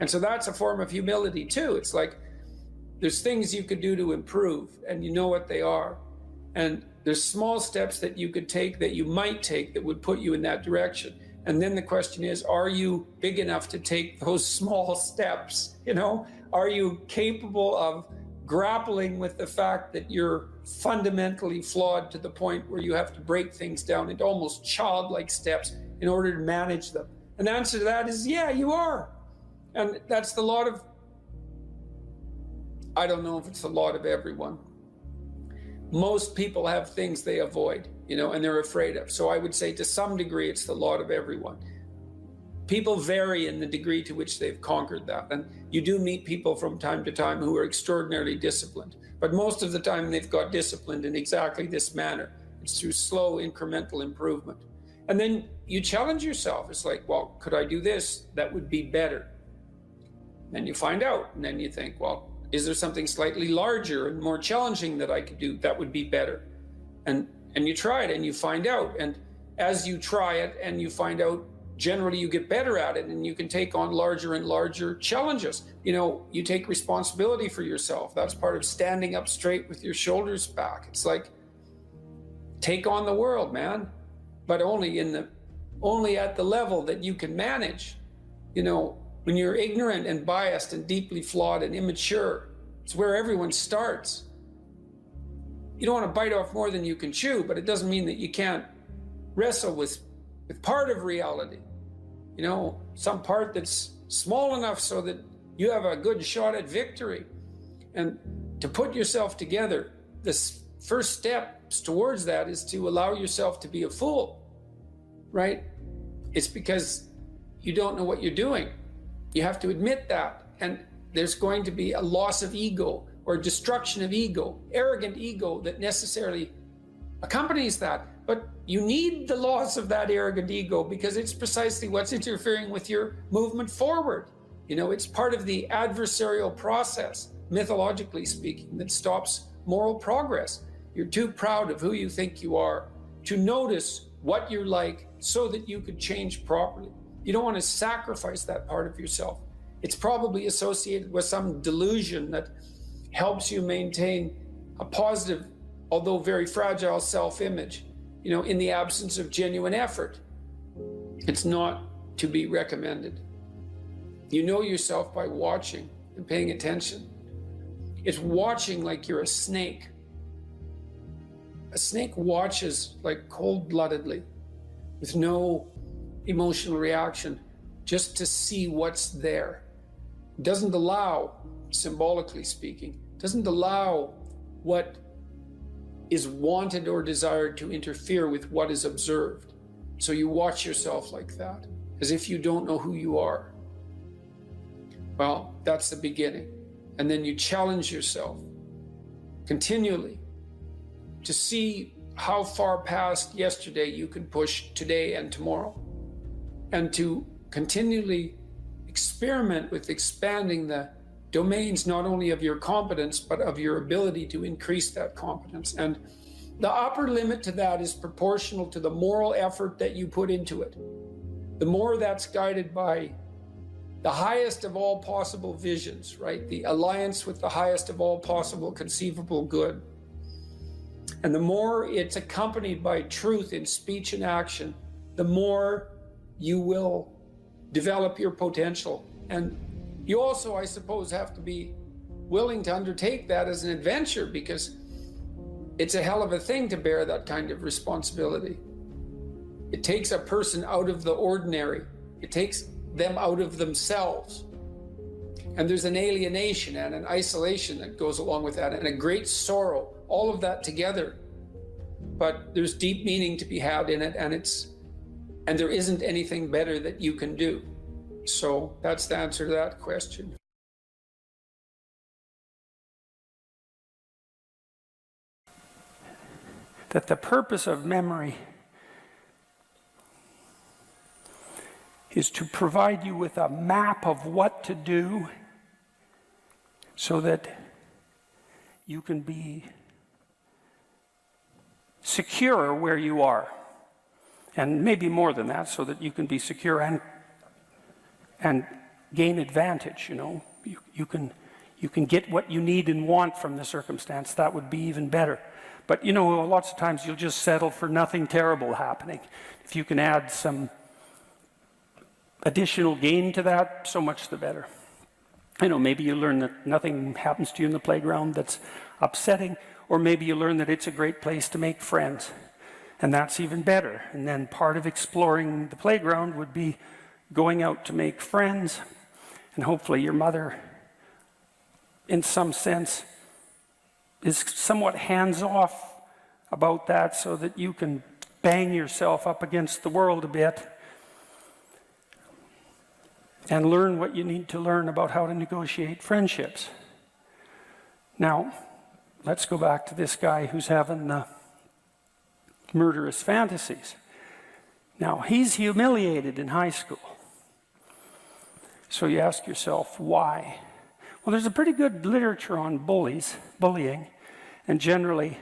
Speaker 1: And so that's a form of humility too. It's like, there's things you could do to improve, and you know what they are. And there's small steps that you could take, that you might take, that would put you in that direction. And then the question is, are you big enough to take those small steps? You know, are you capable of grappling with the fact that you're fundamentally flawed to the point where you have to break things down into almost childlike steps in order to manage them? And the answer to that is, yeah, you are. And that's the lot of, I don't know if it's the lot of everyone. Most people have things they avoid, you know, and they're afraid of. So I would say to some degree, it's the lot of everyone. People vary in the degree to which they've conquered that. And you do meet people from time to time who are extraordinarily disciplined. But most of the time they've got disciplined in exactly this manner. It's through slow incremental improvement. And then you challenge yourself. It's like, well, could I do this? That would be better. Then you find out, and then you think, well, is there something slightly larger and more challenging that I could do that would be better? And you try it and you find out. And as you try it and you find out, generally you get better at it, and you can take on larger and larger challenges. You know, you take responsibility for yourself. That's part of standing up straight with your shoulders back. It's like, take on the world, man, but only at the level that you can manage. You know, when you're ignorant and biased and deeply flawed and immature, it's where everyone starts. You don't want to bite off more than you can chew, but it doesn't mean that you can't wrestle with part of reality. You know, some part that's small enough so that you have a good shot at victory. And to put yourself together, this first steps towards that is to allow yourself to be a fool, right? It's because you don't know what you're doing. You have to admit that. And there's going to be a loss of ego or destruction of ego, arrogant ego that necessarily accompanies that. But you need the loss of that arrogant ego, because it's precisely what's interfering with your movement forward. You know, it's part of the adversarial process, mythologically speaking, that stops moral progress. You're too proud of who you think you are to notice what you're like so that you could change properly. You don't want to sacrifice that part of yourself. It's probably associated with some delusion that helps you maintain a positive, although very fragile self-image, you know, in the absence of genuine effort. It's not to be recommended. You know yourself by watching and paying attention. It's watching like you're a snake. A snake watches like cold-bloodedly, with no emotional reaction, just to see what's there. It doesn't allow, symbolically speaking, doesn't allow what is wanted or desired to interfere with what is observed. So you watch yourself like that, as if you don't know who you are. Well, that's the beginning. And then you challenge yourself continually to see how far past yesterday you can push today and tomorrow, and to continually experiment with expanding the domains not only of your competence, but of your ability to increase that competence. And the upper limit to that is proportional to the moral effort that you put into it. The more that's guided by the highest of all possible visions, right? The alliance with the highest of all possible conceivable good. And the more it's accompanied by truth in speech and action, the more you will develop your potential. And you also, I suppose, have to be willing to undertake that as an adventure, because it's a hell of a thing to bear that kind of responsibility. It takes a person out of the ordinary. It takes them out of themselves. And there's an alienation and an isolation that goes along with that, and a great sorrow, all of that together. But there's deep meaning to be had in it, and there isn't anything better that you can do. So that's the answer to that question.
Speaker 3: that the purpose of memory is to provide you with a map of what to do so that you can be secure where you are. And maybe more than that, so that you can be secure and gain advantage, you know. You can get what you need and want from the circumstance. That would be even better. But you know, lots of times you'll just settle for nothing terrible happening. If you can add some additional gain to that, so much the better. You know, maybe you learn that nothing happens to you in the playground that's upsetting, or maybe you learn that it's a great place to make friends, and that's even better. And then part of exploring the playground would be going out to make friends, and hopefully your mother, in some sense, is somewhat hands-off about that so that you can bang yourself up against the world a bit and learn what you need to learn about how to negotiate friendships. Now, let's go back to this guy who's having the murderous fantasies. Now, he's humiliated in high school. So you ask yourself, why? Well, there's a pretty good literature on bullying, and generally,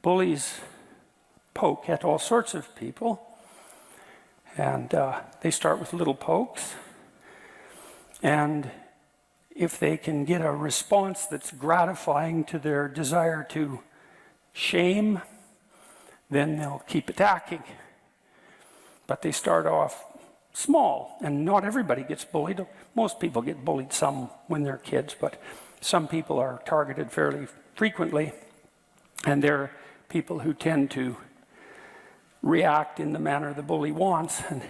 Speaker 3: bullies poke at all sorts of people, and they start with little pokes, and if they can get a response that's gratifying to their desire to shame, then they'll keep attacking. But they start off small, and not everybody gets bullied. Most people get bullied some when they're kids, but some people are targeted fairly frequently, and they're people who tend to react in the manner the bully wants. And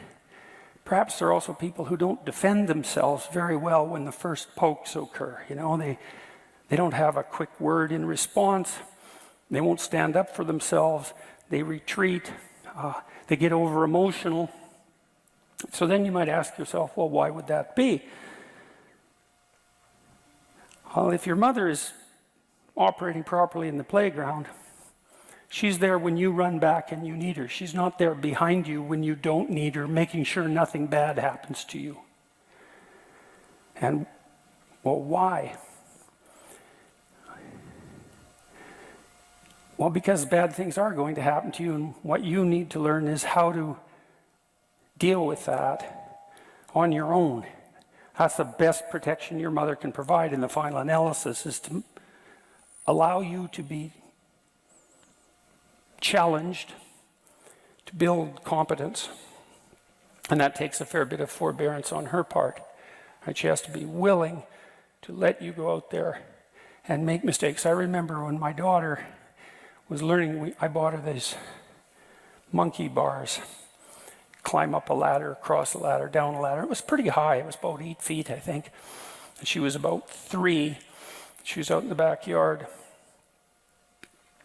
Speaker 3: perhaps there are also people who don't defend themselves very well when the first pokes occur. You know, they don't have a quick word in response. They won't stand up for themselves. They retreat. They get over emotional. So then you might ask yourself, well, why would that be? Well, if your mother is operating properly in the playground, she's there when you run back and you need her. She's not there behind you when you don't need her, making sure nothing bad happens to you. And, well, why? Well, because bad things are going to happen to you, and what you need to learn is how to deal with that on your own. That's the best protection your mother can provide in the final analysis, is to allow you to be challenged, to build competence. And that takes a fair bit of forbearance on her part. Right? She has to be willing to let you go out there and make mistakes. I remember when my daughter was learning, I bought her these monkey bars. Climb up a ladder, across a ladder, down a ladder. It was pretty high. It was about 8 feet, I think. And she was about 3. She was out in the backyard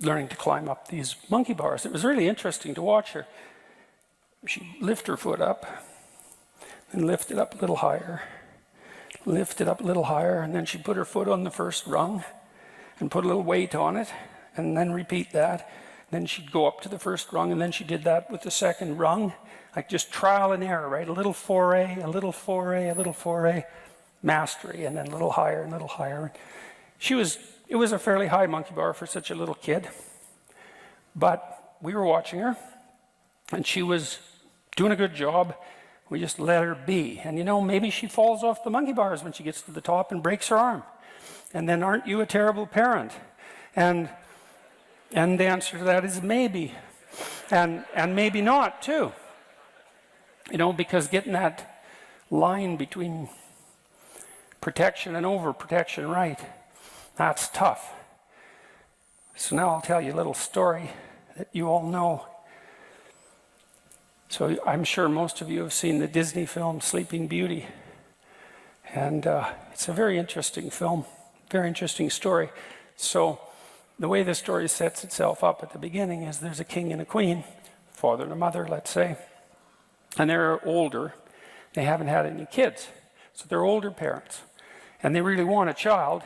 Speaker 3: learning to climb up these monkey bars. It was really interesting to watch her. She'd lift her foot up, then lift it up a little higher, lift it up a little higher, and then she'd put her foot on the first rung and put a little weight on it, and then repeat that. Then she'd go up to the first rung, and then she did that with the second rung. Like just trial and error, right? A little foray, a little foray, a little foray, mastery, and then a little higher and a little higher. It was a fairly high monkey bar for such a little kid. But we were watching her, and she was doing a good job. We just let her be. And you know, maybe she falls off the monkey bars when she gets to the top and breaks her arm. And then aren't you a terrible parent? And the answer to that is maybe. And maybe not, too. You know, because getting that line between protection and overprotection right, that's tough. So now I'll tell you a little story that you all know. So I'm sure most of you have seen the Disney film Sleeping Beauty. And it's a very interesting film, very interesting story. So the way the story sets itself up at the beginning is there's a king and a queen, father and a mother, let's say. And they're older. They haven't had any kids. So they're older parents. And they really want a child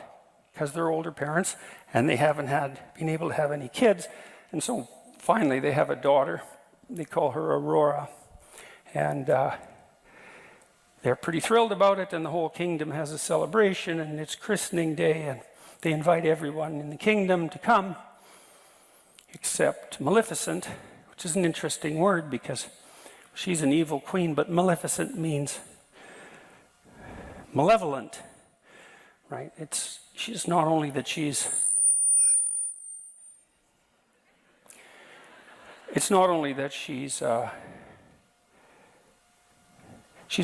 Speaker 3: because they're older parents and they haven't been able to have any kids. And so finally they have a daughter. They call her Aurora. And they're pretty thrilled about it, and the whole kingdom has a celebration, and it's christening day, and they invite everyone in the kingdom to come, except Maleficent, which is an interesting word because she's an evil queen, but Maleficent means malevolent, right? She's not only that she's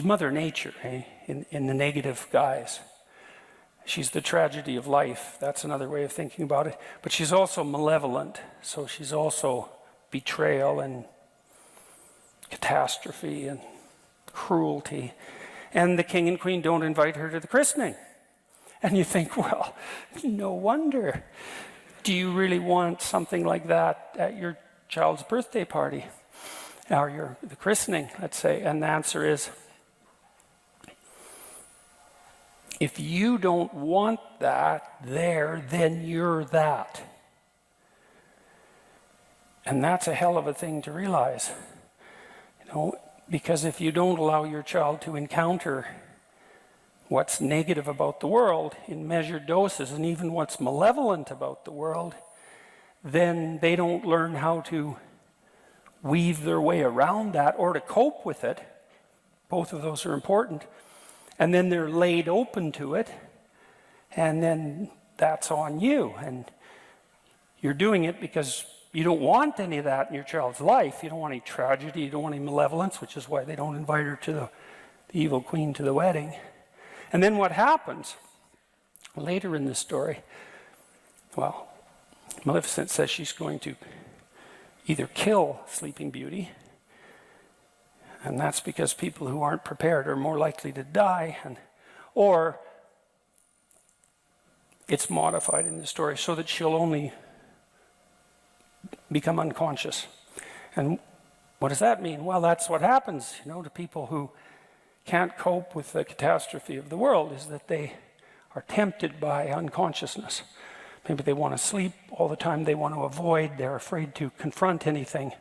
Speaker 3: Mother Nature, in the negative guise. She's the tragedy of life. That's another way of thinking about it. But she's also malevolent. So she's also betrayal and catastrophe and cruelty. And the king and queen don't invite her to the christening. And you think, well, no wonder. Do you really want something like that at your child's birthday party? Or the christening, let's say? And the answer is, if you don't want that there, then you're that. And that's a hell of a thing to realize. Because if you don't allow your child to encounter what's negative about the world in measured doses, and even what's malevolent about the world, then they don't learn how to weave their way around that or to cope with it. Both of those are important. And then they're laid open to it, and then that's on you. And you're doing it because you don't want any of that in your child's life. You don't want any tragedy, you don't want any malevolence, which is why they don't invite her to the evil queen to the wedding. And then what happens later in the story? Well, Maleficent says she's going to either kill Sleeping Beauty, and that's because people who aren't prepared are more likely to die, or it's modified in the story so that she'll only become unconscious. And what does that mean? Well, that's what happens, to people who can't cope with the catastrophe of the world, is that they are tempted by unconsciousness. Maybe they want to sleep all the time, they want to avoid, they're afraid to confront anything.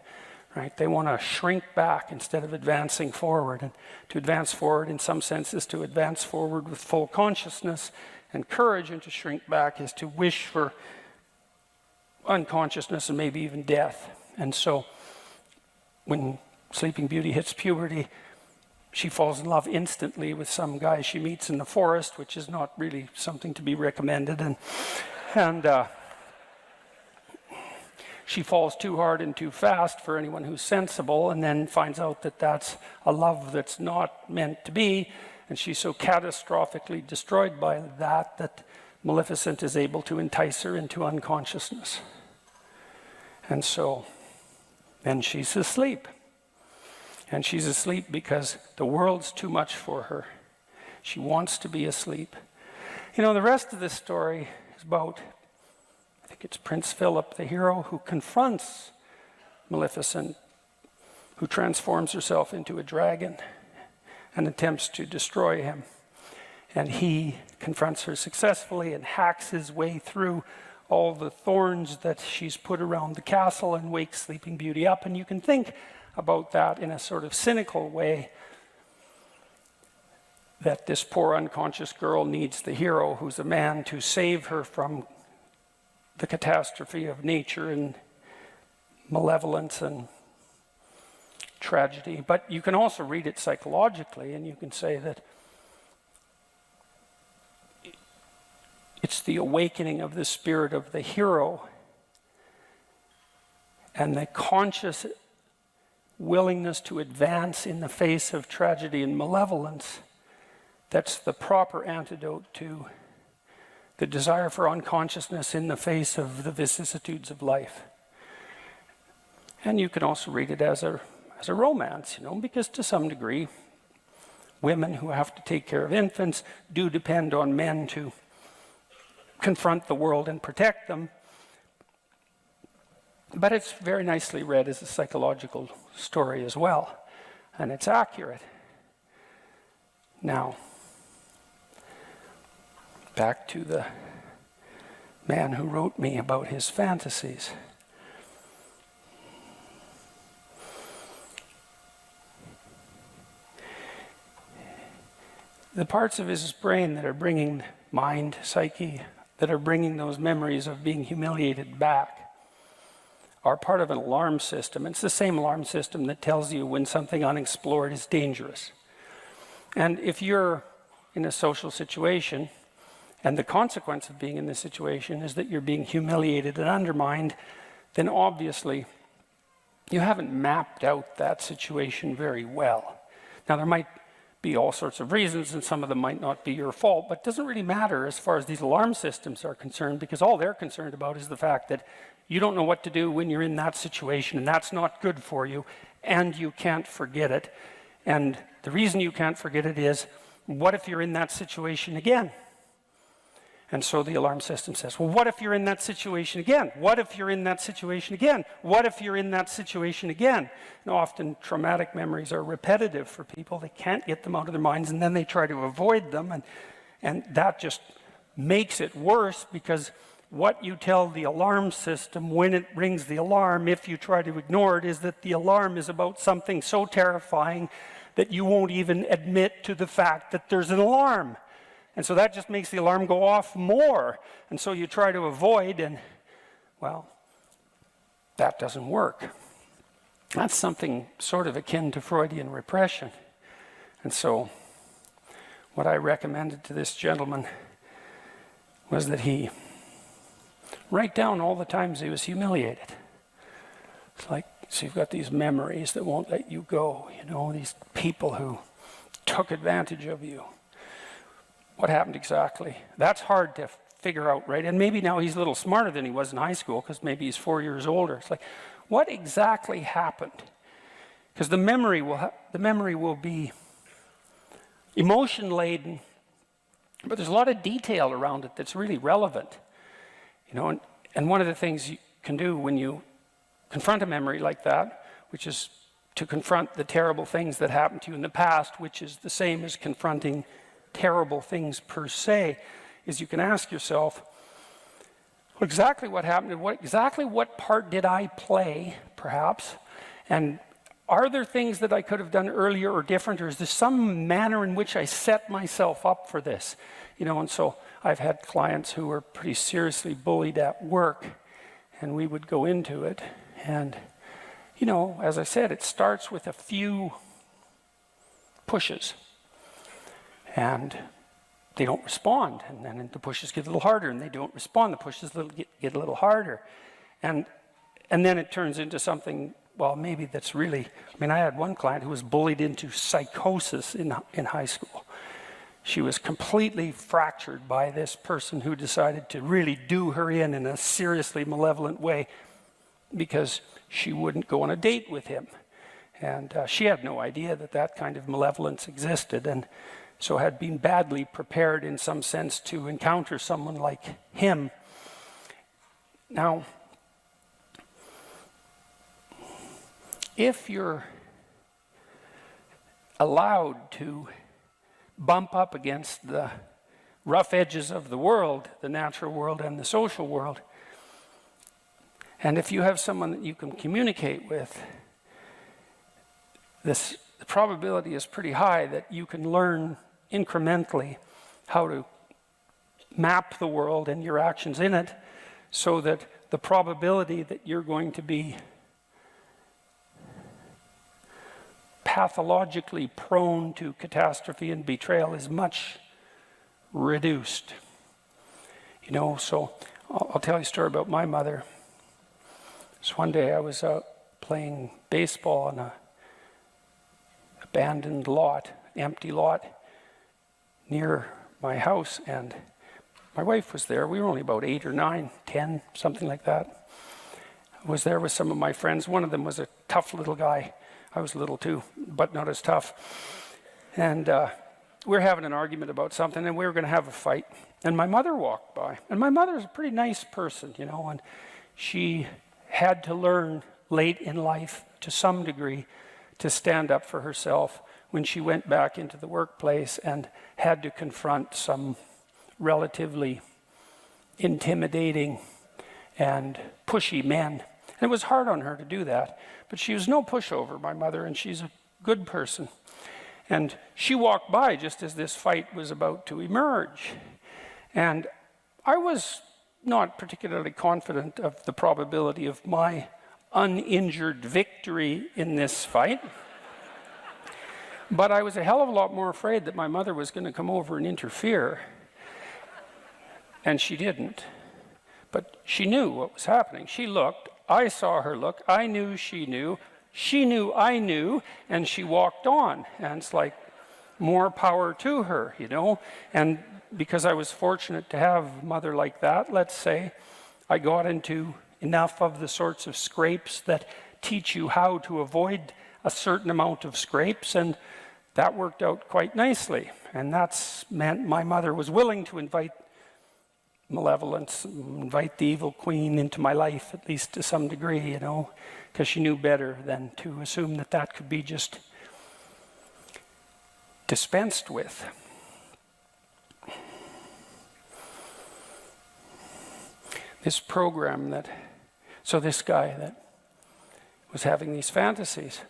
Speaker 3: Right? They want to shrink back instead of advancing forward. And to advance forward, in some sense, is to advance forward with full consciousness and courage, and to shrink back is to wish for unconsciousness and maybe even death. And so when Sleeping Beauty hits puberty, she falls in love instantly with some guy she meets in the forest, which is not really something to be recommended. And she falls too hard and too fast for anyone who's sensible, and then finds out that that's a love that's not meant to be, and she's so catastrophically destroyed by that Maleficent is able to entice her into unconsciousness. And so then she's asleep. And she's asleep because the world's too much for her. She wants to be asleep. The rest of this story is about, I think it's Prince Philip, the hero, who confronts Maleficent, who transforms herself into a dragon and attempts to destroy him. And he confronts her successfully and hacks his way through all the thorns that she's put around the castle and wakes Sleeping Beauty up. And you can think about that in a sort of cynical way, that this poor unconscious girl needs the hero, who's a man, to save her from the catastrophe of nature and malevolence and tragedy. But you can also read it psychologically, and you can say that it's the awakening of the spirit of the hero and the conscious willingness to advance in the face of tragedy and malevolence that's the proper antidote to the desire for unconsciousness in the face of the vicissitudes of life. And you can also read it as a romance, because to some degree, women who have to take care of infants do depend on men to confront the world and protect them. But it's very nicely read as a psychological story as well, and it's accurate. Now, back to the man who wrote me about his fantasies.
Speaker 1: the parts of his brain that are bringing mind, psyche, that are bringing those memories of being humiliated back are part of an alarm system. It's the same alarm system that tells you when something unexplored is dangerous. And if you're in a social situation, and the consequence of being in this situation is that you're being humiliated and undermined, then obviously you haven't mapped out that situation very well. Now, there might be all sorts of reasons, and some of them might not be your fault, but it doesn't really matter as far as these alarm systems are concerned, because all they're concerned about is the fact that you don't know what to do when you're in that situation, and that's not good for you, and you can't forget it. And the reason you can't forget it is, what if you're in that situation again? And so the alarm system says, well, what if you're in that situation again? What if you're in that situation again? What if you're in that situation again? And often traumatic memories are repetitive for people. They can't get them out of their minds, and then they try to avoid them. And that just makes it worse, because what you tell the alarm system when it rings the alarm, if you try to ignore it, is that the alarm is about something so terrifying that you won't even admit to the fact that there's an alarm. And so that just makes the alarm go off more. And so you try to avoid, and, well, that doesn't work. That's something sort of akin to Freudian repression. And so what I recommended to this gentleman was that he write down all the times he was humiliated. It's like, so you've got these memories that won't let you go, you know, these people who took advantage of you. What happened exactly? That's hard to figure out, right? And maybe now he's a little smarter than he was in high school, because maybe he's 4 years older. It's like, what exactly happened? Because the memory will be emotion-laden, but there's a lot of detail around it that's really relevant. You know, and one of the things you can do when you confront a memory like that, which is to confront the terrible things that happened to you in the past, which is the same as confronting terrible things per se, is you can ask yourself, exactly what happened, and exactly what part did I play, perhaps, and are there things that I could have done earlier or different, or is there some manner in which I set myself up for this? You know, and so I've had clients who were pretty seriously bullied at work, and we would go into it, and, you know, as I said, it starts with a few pushes. And they don't respond, and then the pushes get a little harder, and they don't respond. The pushes get a little harder, and then it turns into something. Well, maybe that's really. I mean, I had one client who was bullied into psychosis in high school. She was completely fractured by this person who decided to really do her in a seriously malevolent way, because she wouldn't go on a date with him, and she had no idea that that kind of malevolence existed, and so had been badly prepared in some sense to encounter someone like him. Now, if you're allowed to bump up against the rough edges of the world, the natural world and the social world, and if you have someone that you can communicate with, the probability is pretty high that you can learn incrementally how to map the world and your actions in it, so that the probability that you're going to be pathologically prone to catastrophe and betrayal is much reduced. You know, so I'll tell you a story about my mother. So one day I was out playing baseball on a abandoned lot, empty lot, near my house, and my wife was there. We were only about 8 or 9, 10, something like that. I was there with some of my friends. One of them was a tough little guy. I was little too, but not as tough. And we were having an argument about something, and we were going to have a fight. And my mother walked by. And my mother's a pretty nice person, you know, and she had to learn late in life, to some degree, to stand up for herself when she went back into the workplace and had to confront some relatively intimidating and pushy men. And it was hard on her to do that, but she was no pushover, my mother, and she's a good person. And she walked by just as this fight was about to emerge. And I was not particularly confident of the probability of my uninjured victory in this fight. But I was a hell of a lot more afraid that my mother was going to come over and interfere. And she didn't. But she knew what was happening. She looked, I saw her look, I knew she knew I knew, and she walked on. And it's like, more power to her, you know. And because I was fortunate to have a mother like that, let's say, I got into enough of the sorts of scrapes that teach you how to avoid a certain amount of scrapes, and that worked out quite nicely. And that's meant my mother was willing to invite malevolence, invite the evil queen into my life, at least to some degree, you know, because she knew better than to assume that that could be just dispensed with. This program so this guy that was having these fantasies,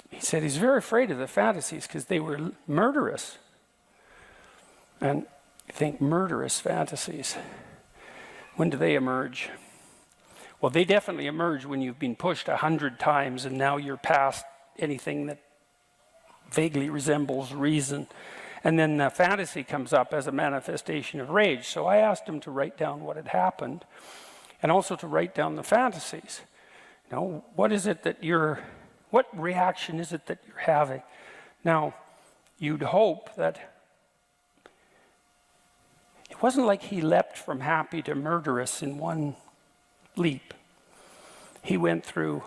Speaker 1: he said he's very afraid of the fantasies because they were murderous. And you think murderous fantasies, when do they emerge? Well, they definitely emerge when you've been pushed 100 times and now you're past anything that vaguely resembles reason. And then the fantasy comes up as a manifestation of rage. So I asked him to write down what had happened and also to write down the fantasies. You know, what reaction is it that you're having? Now, you'd hope that it wasn't like he leapt from happy to murderous in one leap. He went through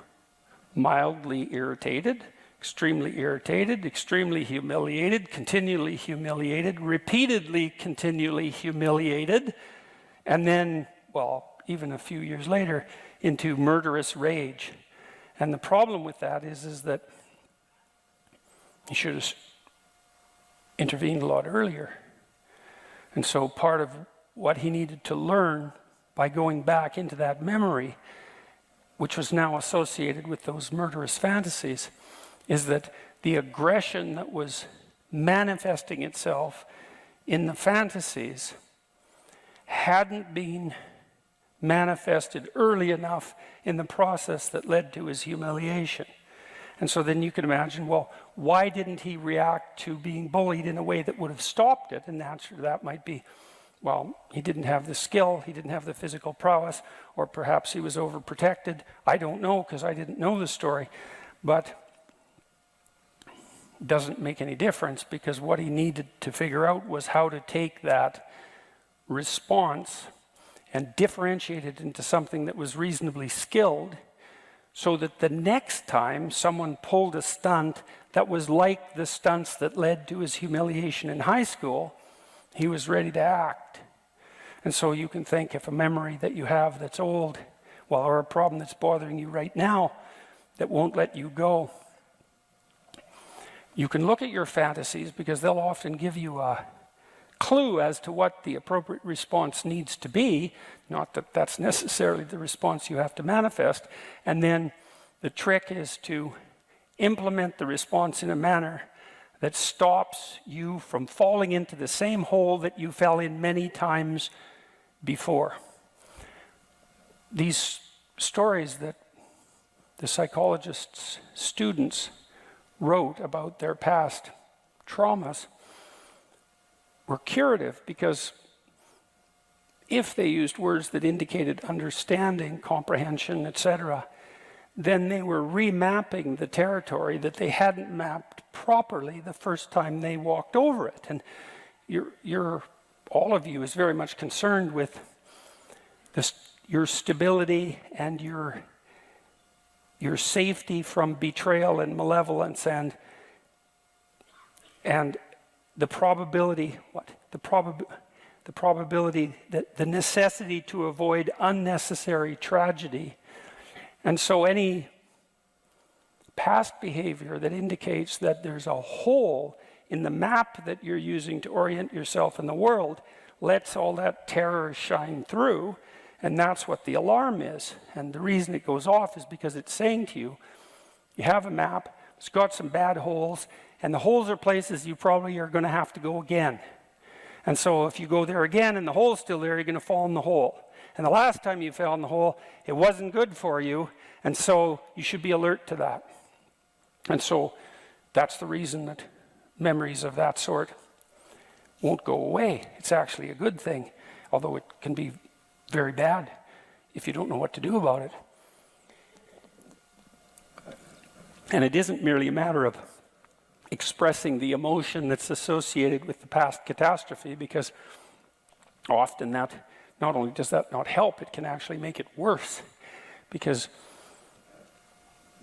Speaker 1: mildly irritated, extremely humiliated, continually humiliated, repeatedly continually humiliated, and then, well, even a few years later, into murderous rage. And the problem with that is that he should have intervened a lot earlier. And so part of what he needed to learn by going back into that memory, which was now associated with those murderous fantasies, is that the aggression that was manifesting itself in the fantasies hadn't been manifested early enough in the process that led to his humiliation. And so then you can imagine, well, why didn't he react to being bullied in a way that would have stopped it? And the answer to that might be, well, he didn't have the skill, he didn't have the physical prowess, or perhaps he was overprotected. I don't know, because I didn't know the story. But it doesn't make any difference, because what he needed to figure out was how to take that response and differentiate it into something that was reasonably skilled, so that the next time someone pulled a stunt that was like the stunts that led to his humiliation in high school, he was ready to act. And so you can think, if a memory that you have that's old, well, or a problem that's bothering you right now that won't let you go, you can look at your fantasies, because they'll often give you a clue as to what the appropriate response needs to be, not that that's necessarily the response you have to manifest. And then the trick is to implement the response in a manner that stops you from falling into the same hole that you fell in many times before. These stories that the psychologist's students wrote about their past traumas were curative, because if they used words that indicated understanding, comprehension, etc., then they were remapping the territory that they hadn't mapped properly the first time they walked over it. And all of you is very much concerned with your stability and your safety from betrayal and malevolence, and the probability, the probability that the necessity to avoid unnecessary tragedy. And so any past behavior that indicates that there's a hole in the map that you're using to orient yourself in the world lets all that terror shine through, and that's what the alarm is. And the reason it goes off is because it's saying to you, you have a map,
Speaker 3: it's got some bad holes, and the holes are places you probably are going to have to go again. And so if you go there again and the hole's still there, you're going to fall in the hole. And the last time you fell in the hole, it wasn't good for you, and so you should be alert to that. And so that's the reason that memories of that sort won't go away. It's actually a good thing, although it can be very bad if you don't know what to do about it. And it isn't merely a matter of expressing the emotion that's associated with the past catastrophe, because often that not only does that not help, it can actually make it worse, because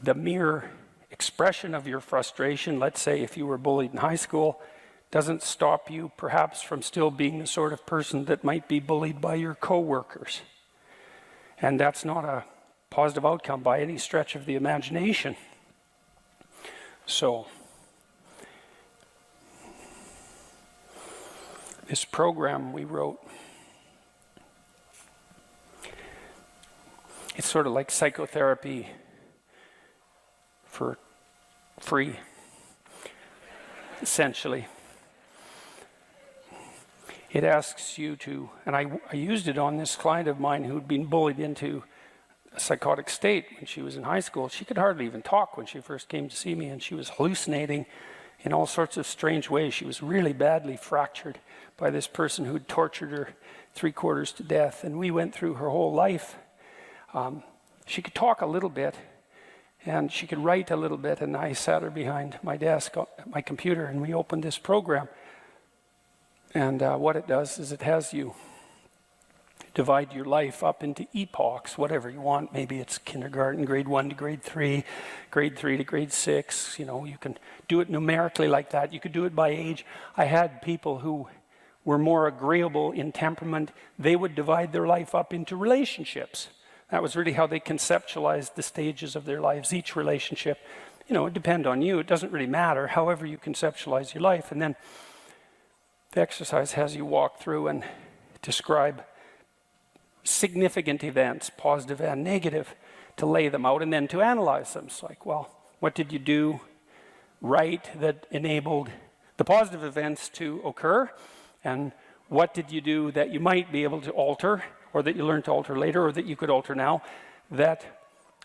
Speaker 3: the mere expression of your frustration, let's say if you were bullied in high school, doesn't stop you perhaps from still being the sort of person that might be bullied by your coworkers. And that's not a positive outcome by any stretch of the imagination. So, this program we wrote, it's sort of like psychotherapy for free, essentially. It asks you to, and I used it on this client of mine who'd been bullied into a psychotic state when she was in high school. She could hardly even talk when she first came to see me, and she was hallucinating in all sorts of strange ways. She was really badly fractured by this person who'd tortured her 3/4 to death, and we went through her whole life. She could talk a little bit, and she could write a little bit, and I sat her behind my desk at my computer, and we opened this program. And what it does is it has you divide your life up into epochs, whatever you want. Maybe it's kindergarten, grade 1 to grade 3, grade 3 to grade 6. You know, you can do it numerically like that. You could do it by age. I had people who were more agreeable in temperament. They would divide their life up into relationships. That was really how they conceptualized the stages of their lives. Each relationship, you know, it depends on you. It doesn't really matter, however you conceptualize your life. And then the exercise has you walk through and describe significant events, positive and negative, to lay them out and then to analyze them. It's like, well, what did you do right that enabled the positive events to occur? And what did you do that you might be able to alter, or that you learned to alter later, or that you could alter now, that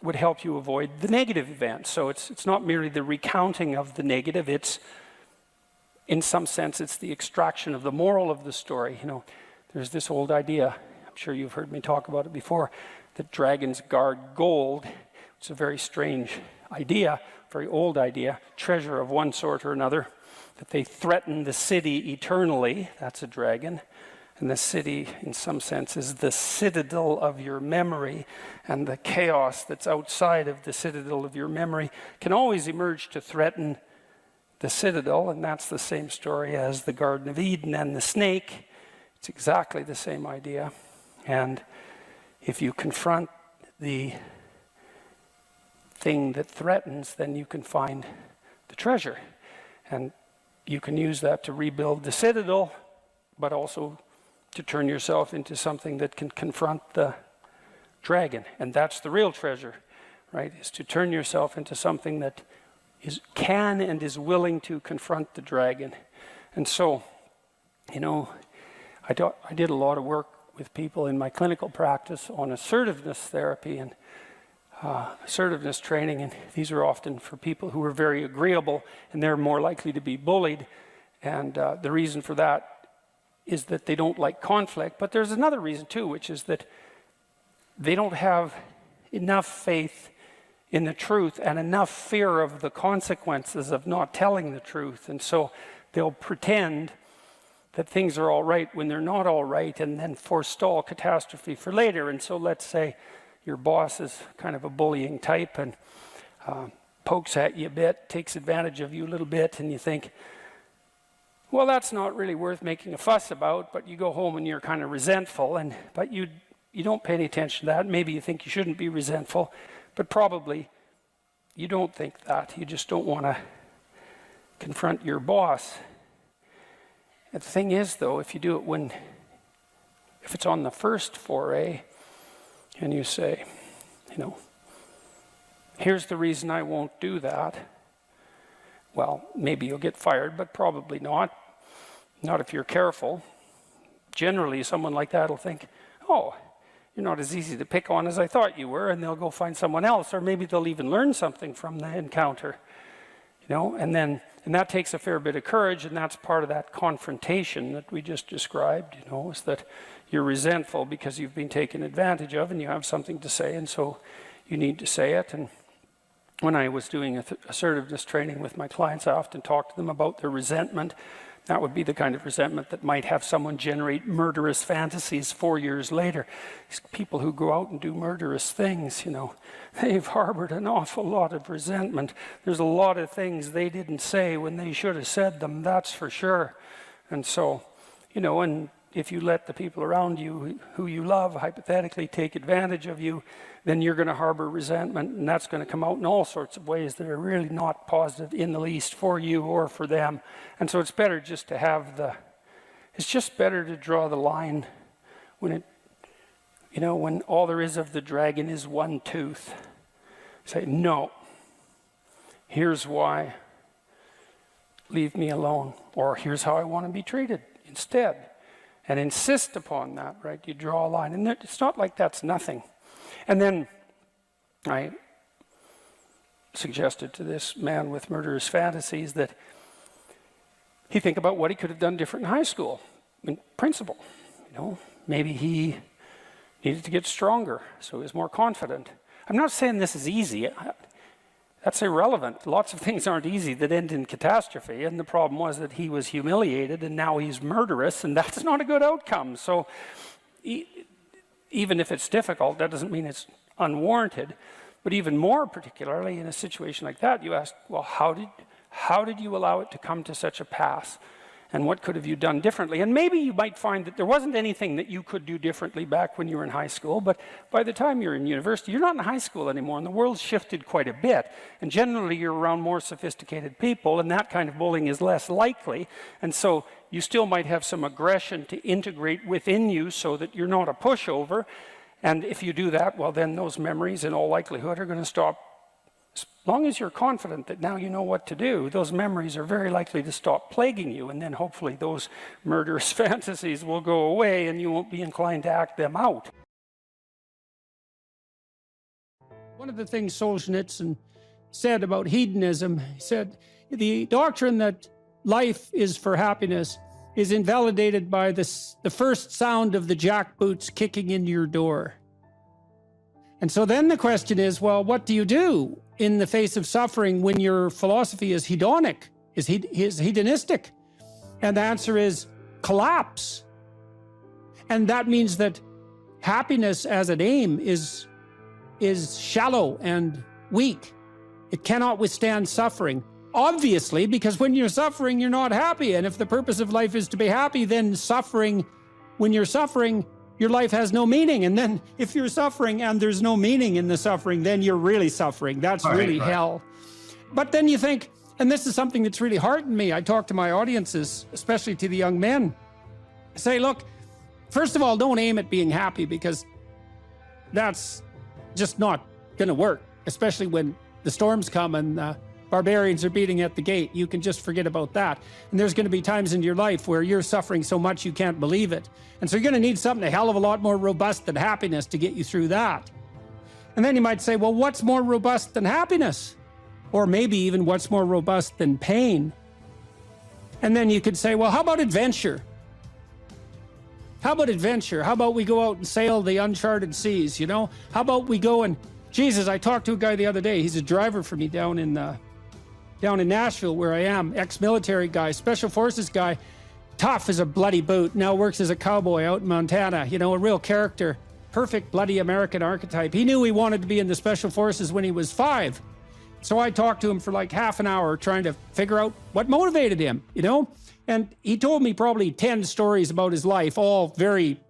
Speaker 3: would help you avoid the negative events? So it's not merely the recounting of the negative, it's, in some sense, it's the extraction of the moral of the story. You know, there's this old idea, I'm sure you've heard me talk about it before, that dragons guard gold. It's a very strange idea, very old idea, treasure of one sort or another, that they threaten the city eternally. That's a dragon. And the city, in some sense, is the citadel of your memory, and the chaos that's outside of the citadel of your memory can always emerge to threaten the citadel, and that's the same story as the Garden of Eden and the snake. It's exactly the same idea. And if you confront the thing that threatens, then you can find the treasure. And you can use that to rebuild the citadel, but also to turn yourself into something that can confront the dragon. And that's the real treasure, right? Is to turn yourself into something that can and is willing to confront the dragon. And so, you know, I did a lot of work with people in my clinical practice on assertiveness therapy and assertiveness training, and these are often for people who are very agreeable, and they're more likely to be bullied. And the reason for that is that they don't like conflict, but there's another reason too, which is that they don't have enough faith in the truth and enough fear of the consequences of not telling the truth. And so they'll pretend that things are all right when they're not all right, and then forestall catastrophe for later. And so let's say your boss is kind of a bullying type and pokes at you a bit, takes advantage of you a little bit, and you think, well, that's not really worth making a fuss about, but you go home and you're kind of resentful, but you don't pay any attention to that. Maybe you think you shouldn't be resentful, but probably you don't think that. You just don't want to confront your boss. And the thing is, though, if you do it if it's on the first foray, and you say, you know, here's the reason I won't do that,
Speaker 1: well, maybe you'll get fired, but probably not if you're careful. Generally, someone like that will think, oh, you're not as easy to pick on as I thought you were, and they'll go find someone else, or maybe they'll even learn something from the encounter, and that takes a fair bit of courage, and that's part of that confrontation that we just described, is that you're resentful because you've been taken advantage of and you have something to say, and so you need to say it. And when I was doing assertiveness training with my clients, I often talked to them about their resentment. That would be the kind of resentment that might have someone generate murderous fantasies 4 years later. These people who go out and do murderous things, they've harbored an awful lot of resentment. There's a lot of things they didn't say when they should have said them, that's for sure. And so, and if you let the people around you who you love hypothetically take advantage of you, then you're going to harbor resentment, and that's going to come out in all sorts of ways that are really not positive in the least for you or for them. And so it's better just to have it's just better to draw the line when when all there is of the dragon is one tooth. Say, no, here's why, leave me alone, or here's how I want to be treated instead. And insist upon that, right? You draw a line. And it's not like that's nothing. And then I suggested to this man with murderous fantasies that he think about what he could have done different in high school. In principle, maybe he needed to get stronger, so he was more confident. I'm not saying this is easy. That's irrelevant. Lots of things aren't easy that end in catastrophe, and the problem was that he was humiliated and now he's murderous, and that's not a good outcome. So even if it's difficult, that doesn't mean it's unwarranted. But even more particularly in a situation like that, you ask, well, how did you allow it to come to such a pass? And what could have you done differently? And maybe you might find that there wasn't anything that you could do differently back when you were in high school, but by the time you're in university, you're not in high school anymore, and the world's shifted quite a bit. And generally, you're around more sophisticated people, and that kind of bullying is less likely. And so you still might have some aggression to integrate within you so that you're not a pushover. And if you do that, well, then those memories, in all likelihood, are going to stop. As long as you're confident that now you know what to do, those memories are very likely to stop plaguing you, and then hopefully those murderous fantasies will go away and you won't be inclined to act them out.
Speaker 4: One of the things Solzhenitsyn said about hedonism, he said, the doctrine that life is for happiness is invalidated by the first sound of the jackboots kicking in your door. And so then the question is, well, what do you do in the face of suffering when your philosophy is hedonic, is hedonistic? And the answer is collapse. And that means that happiness as an aim is shallow and weak. It cannot withstand suffering. Obviously, because when you're suffering, you're not happy. And if the purpose of life is to be happy, then when you're suffering, your life has no meaning. And then if you're suffering and there's no meaning in the suffering, then you're really suffering. That's really hell. But then you think, and this is something that's really heartened me. I talk to my audiences, especially to the young men. I say, look, first of all, don't aim at being happy, because that's just not going to work, especially when the storms come and barbarians are beating at the gate. You can just forget about that. And there's going to be times in your life where you're suffering so much you can't believe it. And so you're going to need something a hell of a lot more robust than happiness to get you through that. And then you might say, well, what's more robust than happiness? Or maybe even what's more robust than pain? And then you could say, well, how about adventure? How about adventure? How about we go out and sail the uncharted seas, How about we go and, Jesus, I talked to a guy the other day. He's a driver for me down in Nashville, where I am, ex-military guy, special forces guy, tough as a bloody boot, now works as a cowboy out in Montana, a real character, perfect bloody American archetype. He knew he wanted to be in the special forces when he was 5. So I talked to him for like half an hour trying to figure out what motivated him, And he told me probably 10 stories about his life, all very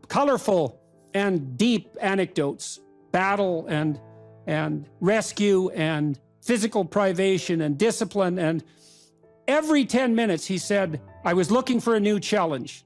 Speaker 4: colorful and deep anecdotes, battle and rescue and physical privation and discipline. And every 10 minutes he said, I was looking for a new challenge.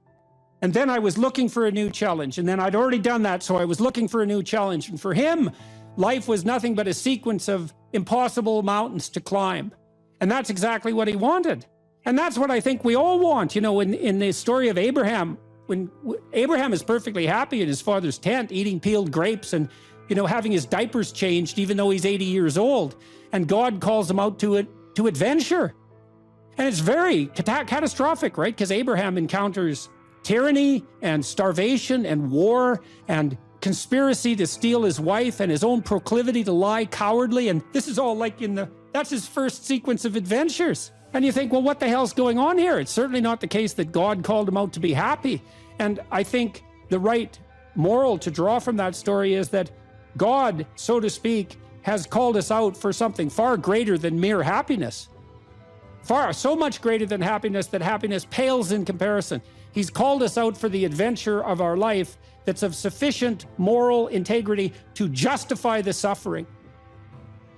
Speaker 4: And then I was looking for a new challenge. And then I'd already done that, so I was looking for a new challenge. And for him, life was nothing but a sequence of impossible mountains to climb. And that's exactly what he wanted. And that's what I think we all want. You know, in the story of Abraham, when Abraham is perfectly happy in his father's tent, eating peeled grapes and, you know, having his diapers changed, even though he's 80 years old. And God calls him out to adventure. And it's very catastrophic, right? Because Abraham encounters tyranny and starvation and war and conspiracy to steal his wife and his own proclivity to lie cowardly. And this is all like that's his first sequence of adventures. And you think, well, what the hell's going on here? It's certainly not the case that God called him out to be happy. And I think the right moral to draw from that story is that God, so to speak, has called us out for something far greater than mere happiness. So much greater than happiness that happiness pales in comparison. He's called us out for the adventure of our life that's of sufficient moral integrity to justify the suffering.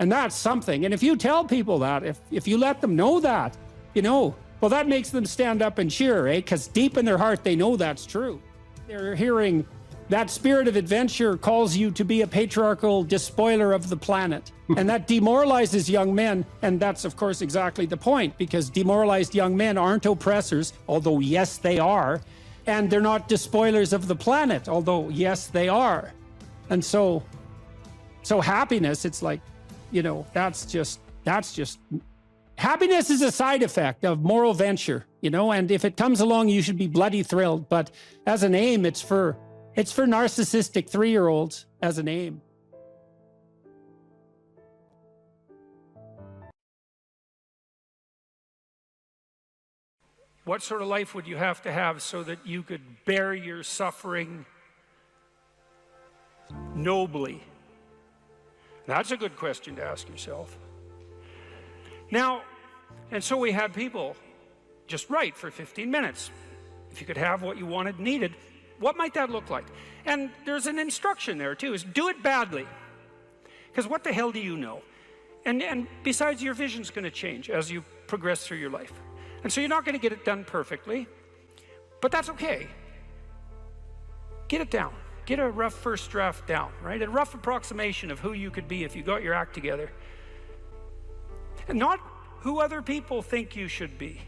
Speaker 4: And that's something. And if you tell people that, if you let them know that, you know, well, that makes them stand up and cheer, eh? Because deep in their heart, they know that's true. They're hearing that spirit of adventure calls you to be a patriarchal despoiler of the planet. And that demoralizes young men. And that's, of course, exactly the point, because demoralized young men aren't oppressors, although, yes, they are. And they're not despoilers of the planet, although, yes, they are. And so happiness, it's like, you know, that's just, happiness is a side effect of moral venture, you know, and if it comes along, you should be bloody thrilled. But as an aim, it's for narcissistic 3-year-olds as an aim.
Speaker 1: What sort of life would you have to have so that you could bear your suffering nobly? That's a good question to ask yourself. Now, and so we had people just write for 15 minutes. If you could have what you wanted, needed, what might that look like? And there's an instruction there too, is do it badly. Because what the hell do you know? And besides, your vision's going to change as you progress through your life. And so you're not going to get it done perfectly, but that's okay. Get it down. Get a rough first draft down, right? A rough approximation of who you could be if you got your act together. And not who other people think you should be,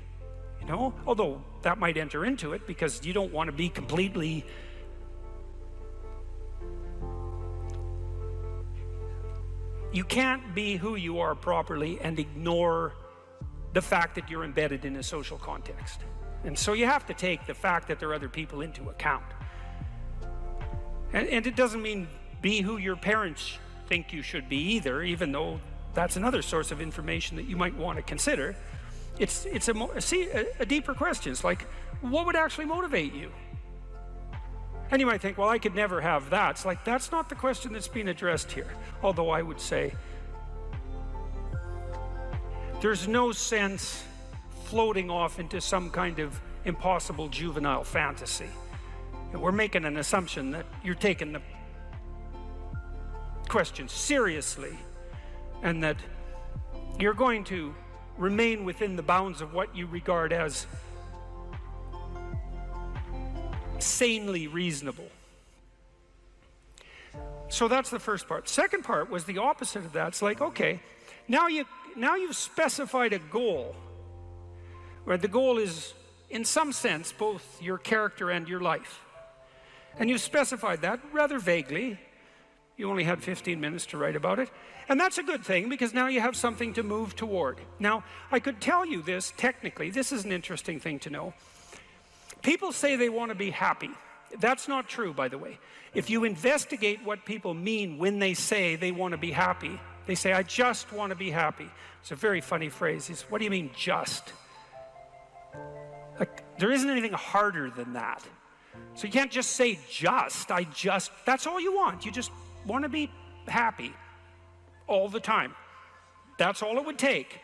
Speaker 1: you know? Although that might enter into it because you don't want to be completely... You can't be who you are properly and ignore the fact that you're embedded in a social context. And so you have to take the fact that there are other people into account. And it doesn't mean be who your parents think you should be either, even though that's another source of information that you might want to consider. It's a deeper question. It's like, what would actually motivate you? And you might think, well, I could never have that. It's like, that's not the question that's being addressed here. Although I would say, there's no sense floating off into some kind of impossible juvenile fantasy. And we're making an assumption that you're taking the question seriously and that you're going to remain within the bounds of what you regard as sanely reasonable. So that's the first part. Second part was the opposite of that. It's like, okay, now you've specified a goal, where the goal is, in some sense, both your character and your life. And you've specified that rather vaguely. You only had 15 minutes to write about it. And that's a good thing, because now you have something to move toward. Now, I could tell you this technically. This is an interesting thing to know. People say they want to be happy. That's not true, by the way. If you investigate what people mean when they say they want to be happy, they say, I just want to be happy. It's a very funny phrase. It's, what do you mean, just? Like, there isn't anything harder than that. So you can't just say just, that's all you want. You just want to be happy all the time. That's all it would take.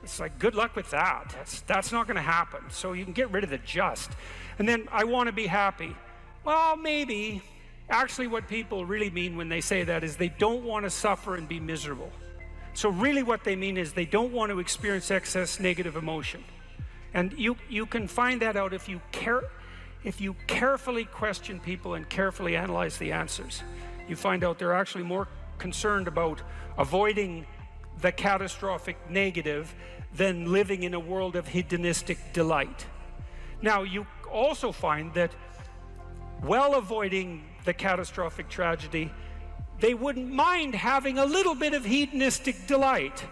Speaker 1: It's like, good luck with that. That's not going to happen. So you can get rid of the just. And then, I want to be happy. Well, maybe. Actually, what people really mean when they say that is they don't want to suffer and be miserable. So really what they mean is they don't want to experience excess negative emotion. And you can find that out if you carefully question people and carefully analyze the answers. You find out they're actually more concerned about avoiding
Speaker 3: the catastrophic negative than living in a world of hedonistic delight. Now, you also find that while avoiding the catastrophic tragedy, they wouldn't mind having a little bit of hedonistic delight.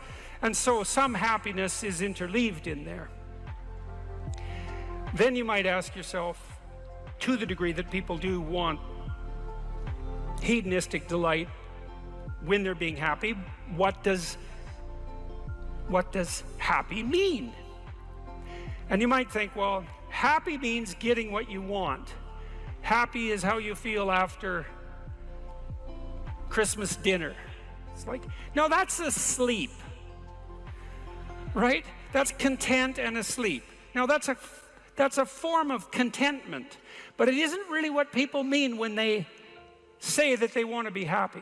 Speaker 3: And so some happiness is interleaved in there. Then you might ask yourself, to the degree that people do want hedonistic delight when they're being happy, what does happy mean? And you might think, well, happy means getting what you want. Happy is how you feel after Christmas dinner. It's like, no, that's asleep, right? That's content and asleep. Now that's a form of contentment, but it isn't really what people mean when they say that they want to be happy.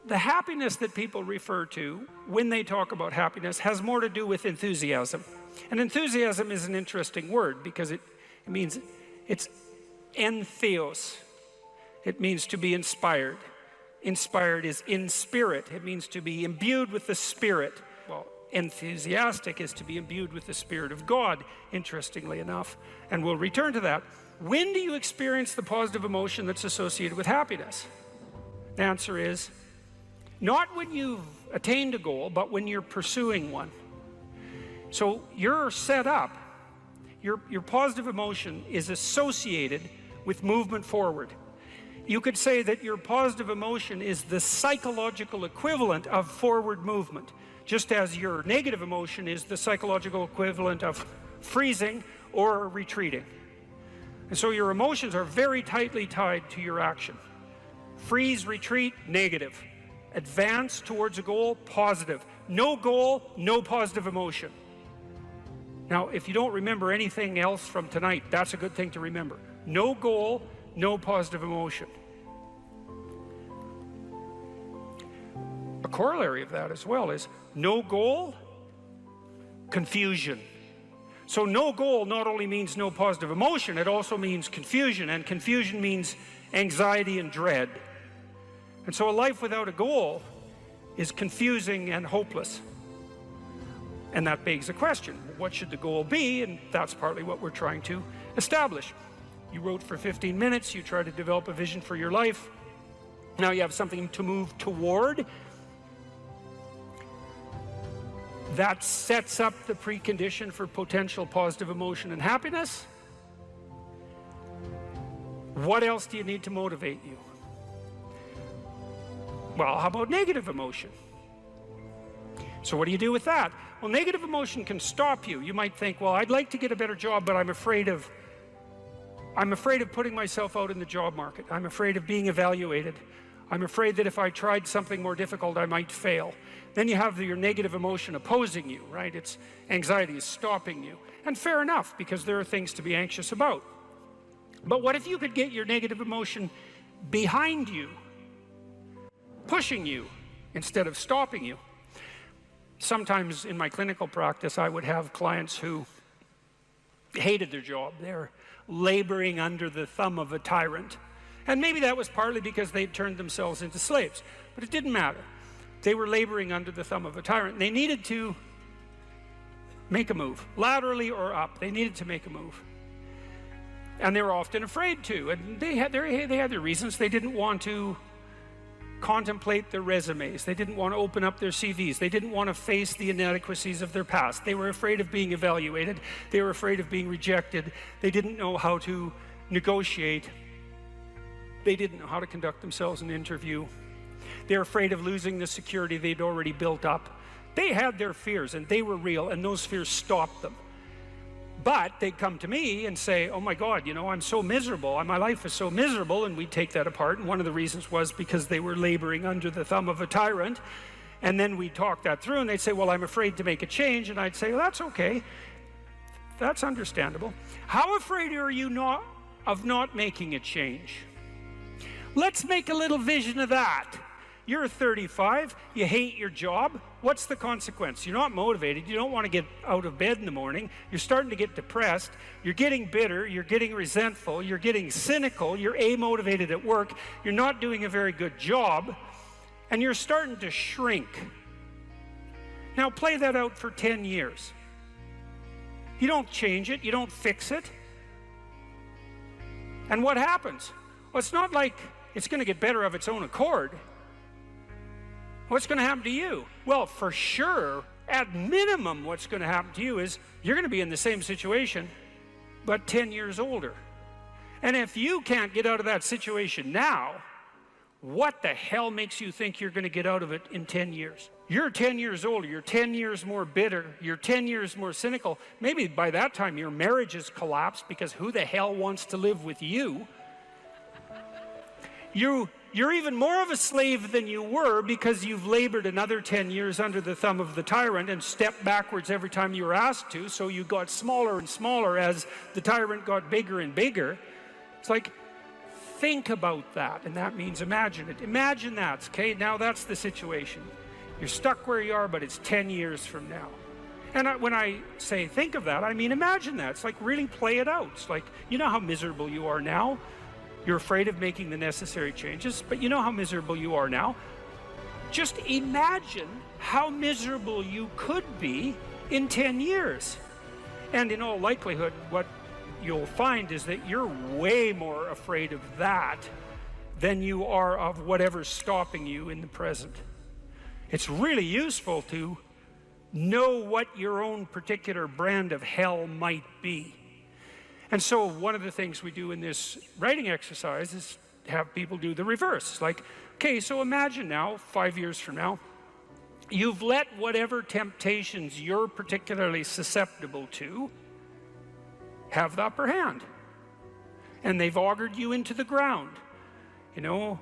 Speaker 3: The happiness that people refer to when they talk about happiness has more to do with enthusiasm. And enthusiasm is an interesting word because it means, it's entheos. It means to be inspired. Inspired is in spirit. It means to be imbued with the Spirit. Well, enthusiastic is to be imbued with the Spirit of God, interestingly enough. And we'll return to that. When do you experience the positive emotion that's associated with happiness? The answer is, not when you've attained a goal, but when you're pursuing one. So you're set up, your positive emotion is associated with movement forward. You could say that your positive emotion is the psychological equivalent of forward movement, just as your negative emotion is the psychological equivalent of freezing or retreating. And so your emotions are very tightly tied to your action. Freeze, retreat, negative. Advance towards a goal, positive. No goal, no positive emotion. Now, if you don't remember anything else from tonight, that's a good thing to remember. No goal, no positive emotion. A corollary of that as well is no goal, confusion. So no goal not only means no positive emotion, it also means confusion, and confusion means anxiety and dread. And so a life without a goal is confusing and hopeless. And that begs the question, what should the goal be? And that's partly what we're trying to establish. You wrote for 15 minutes, you try to develop a vision for your life. Now you have something to move toward. That sets up the precondition for potential positive emotion and happiness. What else do you need to motivate you? Well, how about negative emotion? So what do you do with that? Well, negative emotion can stop you. You might think, well, I'd like to get a better job, but I'm afraid of putting myself out in the job market. I'm afraid of being evaluated. I'm afraid that if I tried something more difficult, I might fail. Then you have your negative emotion opposing you, right? It's anxiety is stopping you. And fair enough, because there are things to be anxious about. But what if you could get your negative emotion behind you, pushing you instead of stopping you? Sometimes in my clinical practice, I would have clients who hated their job. They're laboring under the thumb of a tyrant. And maybe that was partly because they'd turned themselves into slaves, but it didn't matter. They were laboring under the thumb of a tyrant. They needed to make a move, laterally or up. They needed to make a move. And they were often afraid to, and they had their reasons. They didn't want to contemplate their resumes. They didn't want to open up their CVs. They didn't want to face the inadequacies of their past. They were afraid of being evaluated. They were afraid of being rejected. They didn't know how to negotiate. They didn't know how to conduct themselves in an interview. They're afraid of losing the security they'd already built up. They had their fears, and they were real, and those fears stopped them. But they'd come to me and say, oh my God, you know, I'm so miserable. My life is so miserable, and we'd take that apart. And one of the reasons was because they were laboring under the thumb of a tyrant. And then we'd talk that through, and they'd say, well, I'm afraid to make a change. And I'd say, well, that's okay. That's understandable. How afraid are you of not making a change? Let's make a little vision of that. You're 35, you hate your job. What's the consequence? You're not motivated, you don't want to get out of bed in the morning, you're starting to get depressed, you're getting bitter, you're getting resentful, you're getting cynical, you're amotivated at work, you're not doing a very good job. and you're starting to shrink. Now play that out for 10 years. You don't change it, you don't fix it. And what happens? Well, it's not like it's going to get better of its own accord. What's going to happen to you? Well, for sure, at minimum, what's going to happen to you is you're going to be in the same situation, but 10 years older. And if you can't get out of that situation now, what the hell makes you think you're going to get out of it in 10 years? You're 10 years older, you're 10 years more bitter, you're 10 years more cynical. Maybe by that time your marriage has collapsed because who the hell wants to live with you? You're even more of a slave than you were because you've labored another 10 years under the thumb of the tyrant and stepped backwards every time you were asked to, so you got smaller and smaller as the tyrant got bigger and bigger. It's like, think about that, and that means imagine it. Imagine that, okay? Now that's the situation. You're stuck where you are, but it's 10 years from now. And when I say think of that, I mean imagine that. It's like really play it out. It's like, you know how miserable you are now? You're afraid of making the necessary changes, but you know how miserable you are now. Just imagine how miserable you could be in 10 years. And in all likelihood, what you'll find is that you're way more afraid of that than you are of whatever's stopping you in the present. It's really useful to know what your own particular brand of hell might be. And so one of the things we do in this writing exercise is have people do the reverse. It's like, okay, so imagine now, 5 years from now, you've let whatever temptations you're particularly susceptible to have the upper hand. And they've augured you into the ground. You know,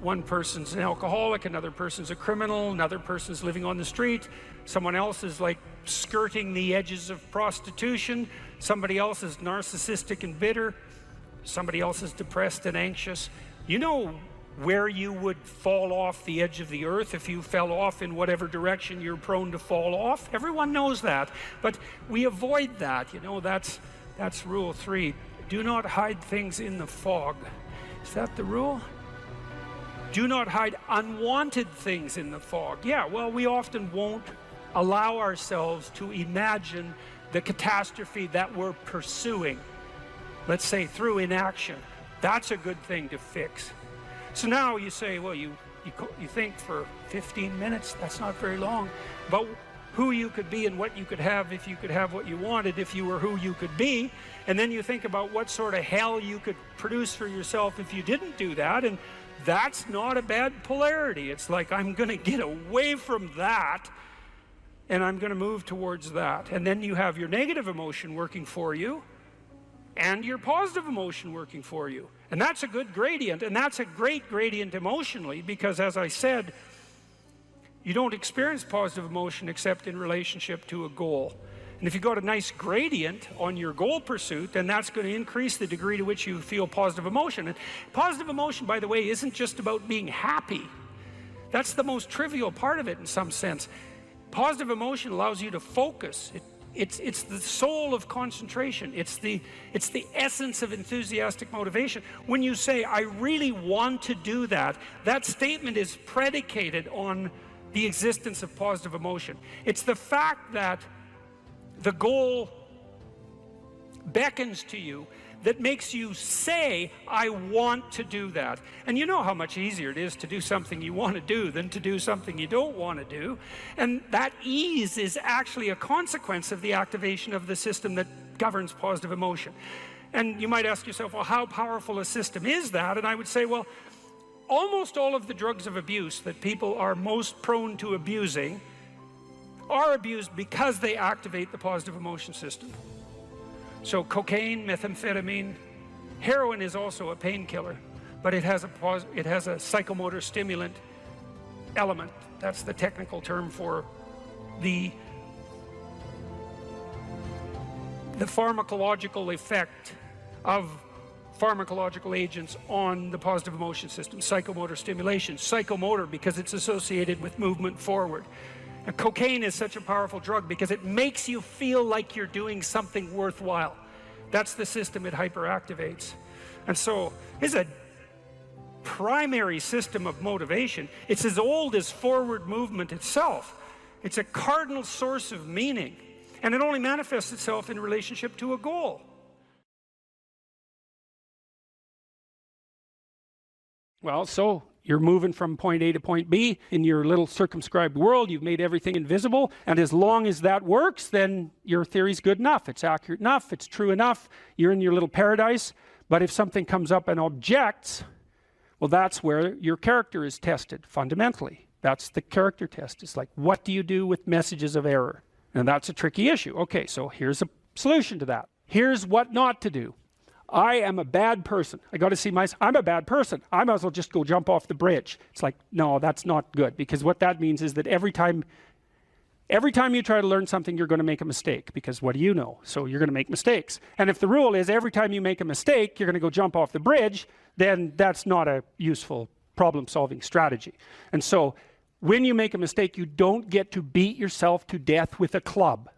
Speaker 3: one person's an alcoholic, another person's a criminal, another person's living on the street, someone else is like skirting the edges of prostitution, somebody else is narcissistic and bitter, somebody else is depressed and anxious. You know where you would fall off the edge of the earth if you fell off in whatever direction you're prone to fall off. Everyone knows that, but we avoid that. You know, that's rule 3. Do not hide things in the fog. Is that the rule? Do not hide unwanted things in the fog. Yeah, well, we often won't allow ourselves to imagine the catastrophe that we're pursuing, let's say through inaction. That's a good thing to fix. So now you say, well, you think for 15 minutes, that's not very long, about who you could be and what you could have if you could have what you wanted, if you were who you could be. And then you think about what sort of hell you could produce for yourself if you didn't do that. And that's not a bad polarity. It's like, I'm going to get away from that and I'm going to move towards that. And then you have your negative emotion working for you and your positive emotion working for you. And that's a good gradient, and that's a great gradient emotionally, because as I said, you don't experience positive emotion except in relationship to a goal. And if you've got a nice gradient on your goal pursuit, then that's going to increase the degree to which you feel positive emotion. And positive emotion, by the way, isn't just about being happy. That's the most trivial part of it in some sense. Positive emotion allows you to focus. It's the soul of concentration. It's the essence of enthusiastic motivation. When you say, I really want to do that, that statement is predicated on the existence of positive emotion. It's the fact that the goal beckons to you that makes you say, I want to do that. And you know how much easier it is to do something you want to do than to do something you don't want to do. And that ease is actually a consequence of the activation of the system that governs positive emotion. And you might ask yourself, well, how powerful a system is that? And I would say, well, almost all of the drugs of abuse that people are most prone to abusing are abused because they activate the positive emotion system. So cocaine, methamphetamine, heroin is also a painkiller, but it has a psychomotor stimulant element. That's the technical term for the pharmacological effect of pharmacological agents on the positive emotion system. Psychomotor stimulation, psychomotor because it's associated with movement forward. And cocaine is such a powerful drug because it makes you feel like you're doing something worthwhile. That's the system it hyperactivates. And so it's a primary system of motivation. It's as old as forward movement itself. It's a cardinal source of meaning, and it only manifests itself in relationship to a goal.
Speaker 1: Well, so you're moving from point A to point B in your little circumscribed world. You've made everything invisible, and as long as that works, then your theory's good enough. It's accurate enough. It's true enough. You're in your little paradise. But if something comes up and objects, well, that's where your character is tested fundamentally. That's the character test. It's like, what do you do with messages of error? And that's a tricky issue. Okay, so here's a solution to that. Here's what not to do. I am a bad person. I got to see myself. I'm a bad person. I might as well just go jump off the bridge. It's like, no, that's not good, because what that means is that every time you try to learn something, you're going to make a mistake, because what do you know? So you're going to make mistakes. And if the rule is every time you make a mistake, you're going to go jump off the bridge, then that's not a useful problem-solving strategy. And so when you make a mistake, you don't get to beat yourself to death with a club.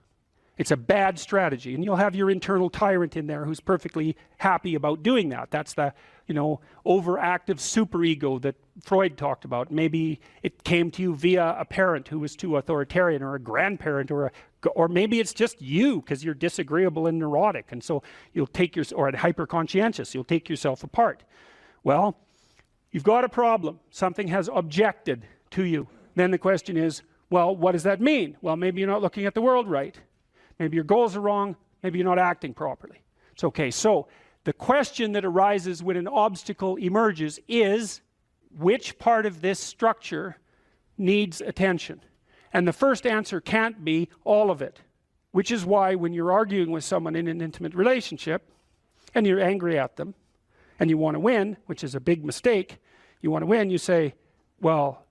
Speaker 1: It's a bad strategy, and you'll have your internal tyrant in there who's perfectly happy about doing that. That's the, overactive superego that Freud talked about. Maybe it came to you via a parent who was too authoritarian, or a grandparent, or maybe it's just you because you're disagreeable and neurotic, and so you'll take or hyper-conscientious, you'll take yourself apart. Well, you've got a problem. Something has objected to you. Then the question is, well, what does that mean? Well, maybe you're not looking at the world right. Maybe your goals are wrong. Maybe you're not acting properly. It's okay. So the question that arises when an obstacle emerges is, which part of this structure needs attention? And the first answer can't be all of it, which is why when you're arguing with someone in an intimate relationship and you're angry at them and you want to win, which is a big mistake, you want to win, you say, well,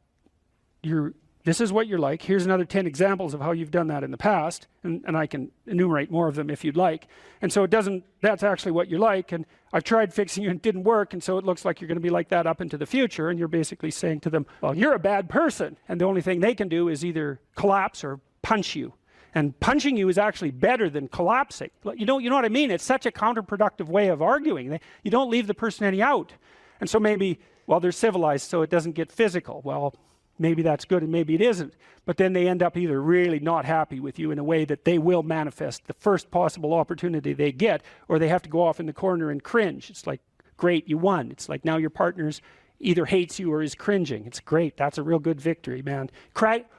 Speaker 1: this is what you're like. Here's another 10 examples of how you've done that in the past, and I can enumerate more of them if you'd like. And so that's actually what you're like, and I've tried fixing you and it didn't work, and so it looks like you're going to be like that up into the future, and you're basically saying to them, well, you're a bad person, and the only thing they can do is either collapse or punch you. And punching you is actually better than collapsing. You know what I mean? It's such a counterproductive way of arguing. You don't leave the person any out. And so maybe, well, they're civilized, so it doesn't get physical. Well, maybe that's good and maybe it isn't. But then they end up either really not happy with you in a way that they will manifest the first possible opportunity they get, or they have to go off in the corner and cringe. It's like, great, you won. It's like now your partner's either hates you or is cringing. It's great. That's a real good victory, man.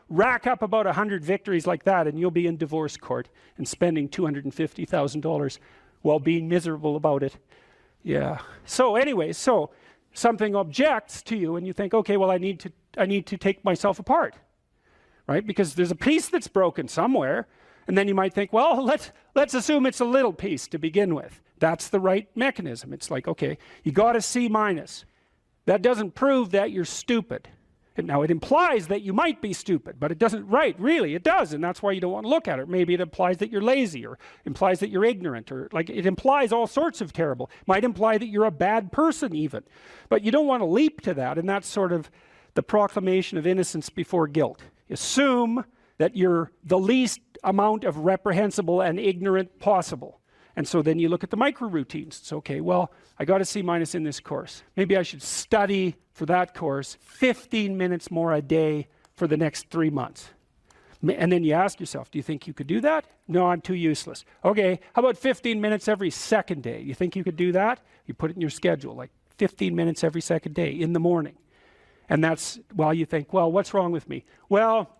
Speaker 1: Rack up about 100 victories like that and you'll be in divorce court and spending $250,000 while being miserable about it. Yeah. So anyway, something objects to you and you think, okay, well, I need to take myself apart, right? Because there's a piece that's broken somewhere, and then you might think, well, let's assume it's a little piece to begin with. That's the right mechanism. It's like, okay, you got a C-. That doesn't prove that you're stupid. Now, it implies that you might be stupid, but it doesn't, right, really, it does, and that's why you don't want to look at it. Maybe it implies that you're lazy, or implies that you're ignorant, or like it implies all sorts of terrible. Might imply that you're a bad person even. But you don't want to leap to that, and that's sort of the proclamation of innocence before guilt. Assume that you're the least amount of reprehensible and ignorant possible. And so then you look at the micro routines. It's okay, well, I got a C- in this course. Maybe I should study for that course 15 minutes more a day for the next 3 months. And then you ask yourself, do you think you could do that? No, I'm too useless. Okay, how about 15 minutes every second day? You think you could do that? You put it in your schedule, like 15 minutes every second day in the morning. And that's while you think, well, what's wrong with me? Well,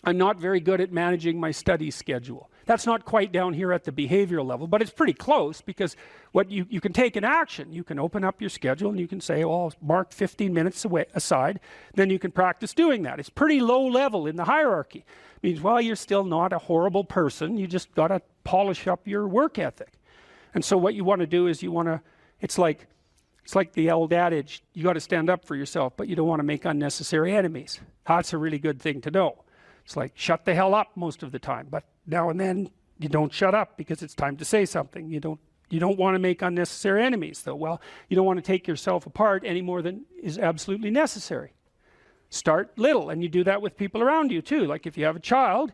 Speaker 1: I'm not very good at managing my study schedule. That's not quite down here at the behavioral level, but it's pretty close, because what you can take an action. You can open up your schedule and you can say, oh, I'll mark 15 minutes aside. Then you can practice doing that. It's pretty low level in the hierarchy. It means, well, you're still not a horrible person. You just got to polish up your work ethic. And so what you want to do is it's like the old adage, you got to stand up for yourself, but you don't want to make unnecessary enemies. That's a really good thing to know. It's like, shut the hell up most of the time, but now and then you don't shut up because it's time to say something. You don't want to make unnecessary enemies, though. Well, you don't want to take yourself apart any more than is absolutely necessary. Start little, and you do that with people around you too. Like if you have a child,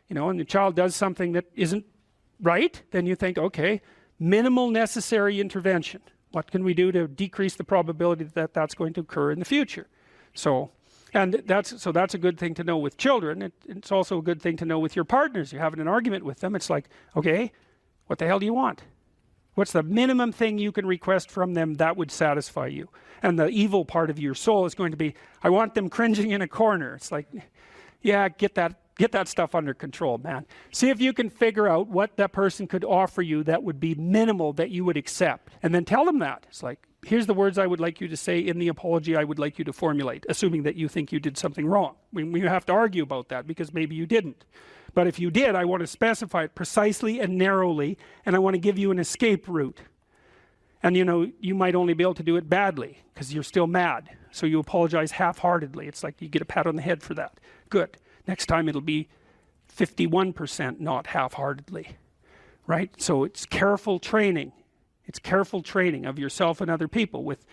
Speaker 1: and the child does something that isn't right, then you think, okay, minimal necessary intervention.
Speaker 3: What can we do to decrease the probability that that's going to occur in the future? So, and that's a good thing to know with children. It's also a good thing to know with your partners. You're having an argument with them. It's like, okay, what the hell do you want? What's the minimum thing you can request from them that would satisfy you? And the evil part of your soul is going to be, I want them cringing in a corner. It's like, yeah, get that stuff under control, man. See if you can figure out what that person could offer you that would be minimal that you would accept. And then tell them that. It's like, here's the words I would like you to say in the apology I would like you to formulate, assuming that you think you did something wrong. We have to argue about that because maybe you didn't. But if you did, I want to specify it precisely and narrowly, and I want to give you an escape route. And you might only be able to do it badly because you're still mad. So you apologize half-heartedly. It's like you get a pat on the head for that. Good. Next time it'll be 51% not half-heartedly, right? So it's careful training. It's careful training of yourself and other people with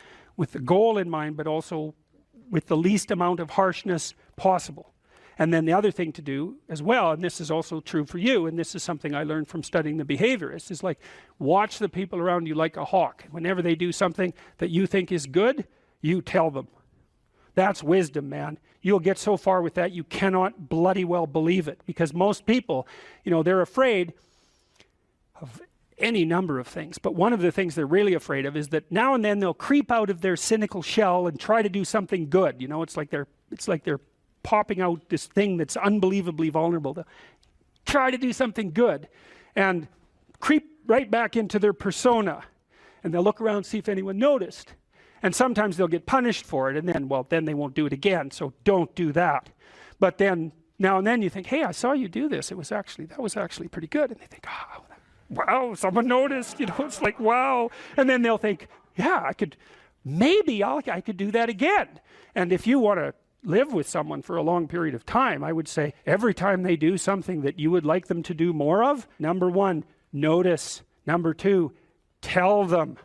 Speaker 3: the goal in mind, but also with the least amount of harshness possible. And then the other thing to do as well, and this is also true for you, and this is something I learned from studying the behaviorists, is like watch the people around you like a hawk. Whenever they do something that you think is good, you tell them. That's wisdom, man. You'll get so far with that you cannot bloody well believe it, because most people, they're afraid of any number of things, but one of the things they're really afraid of is that now and then they'll creep out of their cynical shell and try to do something good. It's like they're popping out this thing that's unbelievably vulnerable. They'll try to do something good and creep right back into their persona, and they'll look around and see if anyone noticed. And sometimes they'll get punished for it, and then they won't do it again. So don't do that. But then now and then you think, hey, I saw you do this. That was actually pretty good. And they think, oh, wow, someone noticed. It's like, wow. And then they'll think, yeah, I could do that again. And if you want to live with someone for a long period of time, I would say every time they do something that you would like them to do more of, number one, notice. Number two, tell them,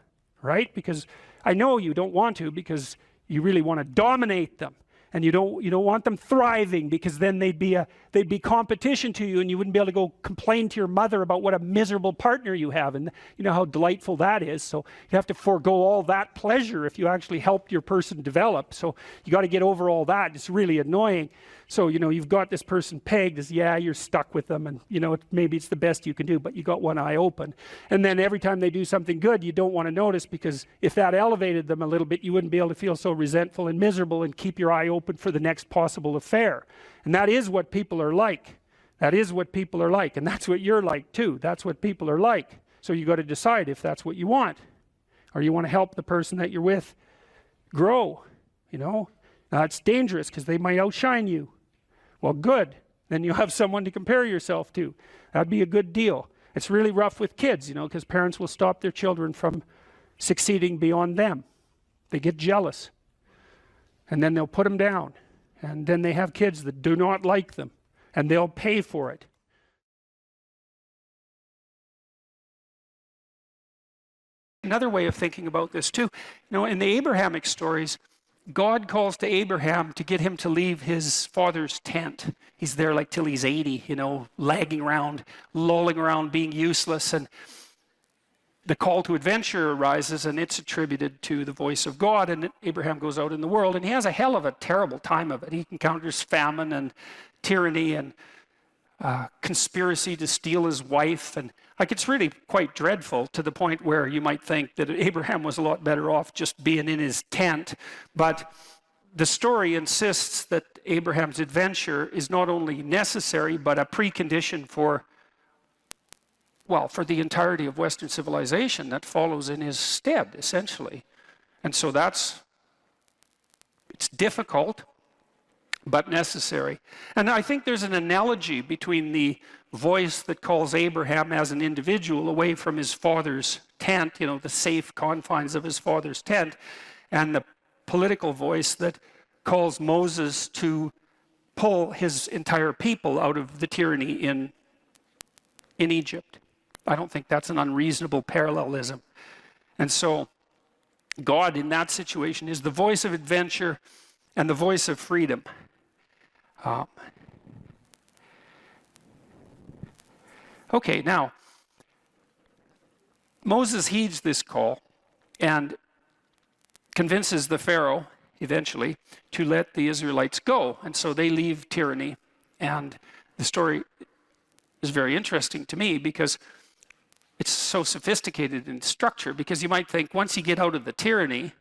Speaker 3: right? Because I know you don't want to, because you really want to dominate them, and you don't want them thriving, because then they'd be competition to you, and you wouldn't be able to go complain to your mother about what a miserable partner you have, and you know how delightful that is. So you have to forego all that pleasure if you actually help your person develop. So you got to get over all that. It's really annoying. So you've got this person pegged as, yeah, you're stuck with them, and maybe it's the best you can do, but you got one eye open. And then every time they do something good, you don't want to notice, because if that elevated them a little bit, you wouldn't be able to feel so resentful and miserable and keep your eye open for the next possible affair. And that is what people are like. That is what people are like, and that's what you're like too. That's what people are like. So you got to decide if that's what you want, or you want to help the person that you're with grow. Now it's dangerous because they might outshine you. Well, good. Then you have someone to compare yourself to. That'd be a good deal. It's really rough with kids, because parents will stop their children from succeeding beyond them. They get jealous, and then they'll put them down, and then they have kids that do not like them, and they'll pay for it. Another way of thinking about this too, in the Abrahamic stories, God calls to Abraham to get him to leave his father's tent. He's there like till he's 80, lagging around, lolling around, being useless. And the call to adventure arises, and it's attributed to the voice of God. And Abraham goes out in the world, and he has a hell of a terrible time of it. He encounters famine and tyranny and conspiracy to steal his wife. And it's really quite dreadful, to the point where you might think that Abraham was a lot better off just being in his tent. But the story insists that Abraham's adventure is not only necessary, but a precondition for the entirety of Western civilization that follows in his stead, essentially. And so it's difficult, but necessary. And I think there's an analogy between the voice that calls Abraham as an individual away from his father's tent, the safe confines of his father's tent, and the political voice that calls Moses to pull his entire people out of the tyranny in Egypt. I don't think that's an unreasonable parallelism. And so God in that situation is the voice of adventure and the voice of freedom. Okay, now, Moses heeds this call,
Speaker 1: and convinces the Pharaoh eventually to let the Israelites go. And so they leave tyranny. And the story is very interesting to me because it's so sophisticated in structure, because you might think once you get out of the tyranny,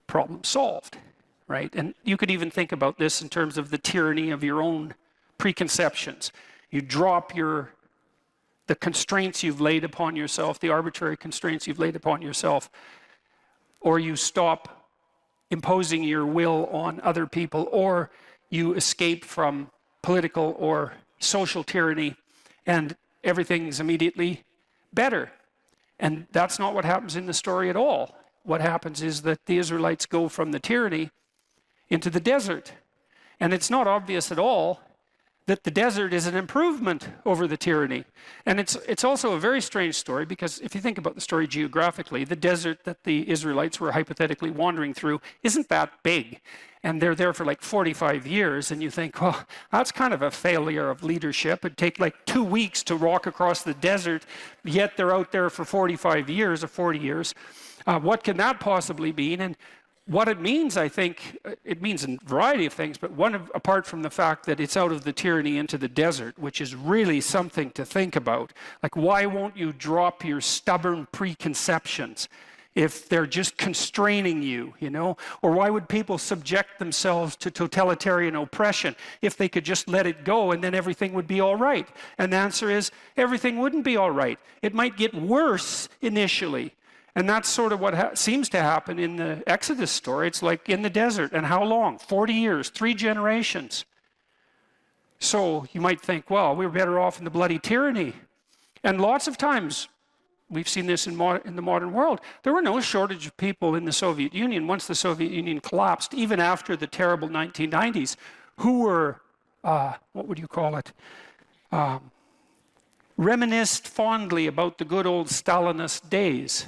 Speaker 1: problem solved, right? And you could even think about this in terms of the tyranny of your own preconceptions. You drop the constraints you've laid upon yourself, the arbitrary constraints you've laid upon yourself, or you stop imposing your will on other people, or you escape from political or social tyranny, and everything's immediately better. And that's not what happens in the story at all. What happens is that the Israelites go from the tyranny into the desert. And it's not obvious at all that the desert is an improvement over the tyranny. And it's also a very strange story, because if you think about the story geographically, the desert that the Israelites were hypothetically wandering through isn't that big. And they're there for like 45 years, and you think, well, that's kind of a failure of leadership. It'd take like 2 weeks to walk across the desert, yet they're out there for 45 years or 40 years. What can that possibly mean? And what it means, I think, it means a variety of things, but apart from the fact that it's out of the tyranny into the desert, which is really something to think about. Like, why won't you drop your stubborn preconceptions if they're just constraining you, you know? Or why would people subject themselves to totalitarian oppression if they could just let it go and then everything would be all right? And the answer is, everything wouldn't be all right. It might get worse initially. And that's sort of what seems to happen in the Exodus story. It's like in the desert. And how long? 40 years, 3 generations. So you might think, well, we were better off in the bloody tyranny. And lots of times, we've seen this in the modern world. There were no shortage of people in the Soviet Union once the Soviet Union collapsed, even after the terrible 1990s, who were, what would you call it, reminisced fondly about the good old Stalinist days.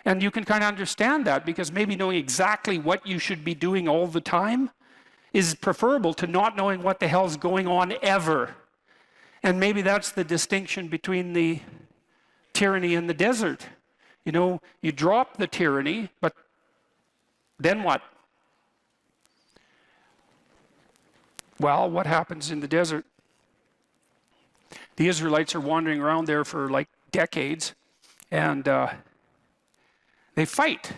Speaker 1: And you can kind of understand that, because maybe knowing exactly what you should be doing all the time is preferable to not knowing what the hell's going on ever. And maybe that's the distinction between the tyranny and the desert. You know, you drop the tyranny, but then what? Well, what happens in the desert? The Israelites are wandering around there for like decades, and they fight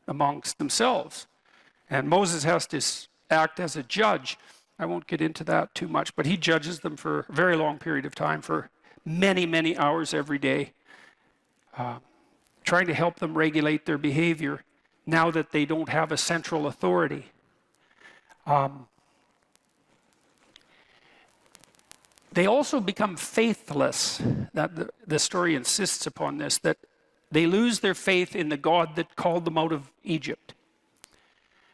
Speaker 1: amongst themselves. And Moses has to act as a judge. I won't get into that too much, but he judges them for a very long period of time, for many, many hours every day, trying to help them regulate their behavior now that they don't have a central authority. They also become faithless. That the story insists upon this, that they lose their faith in the God that called them out of Egypt.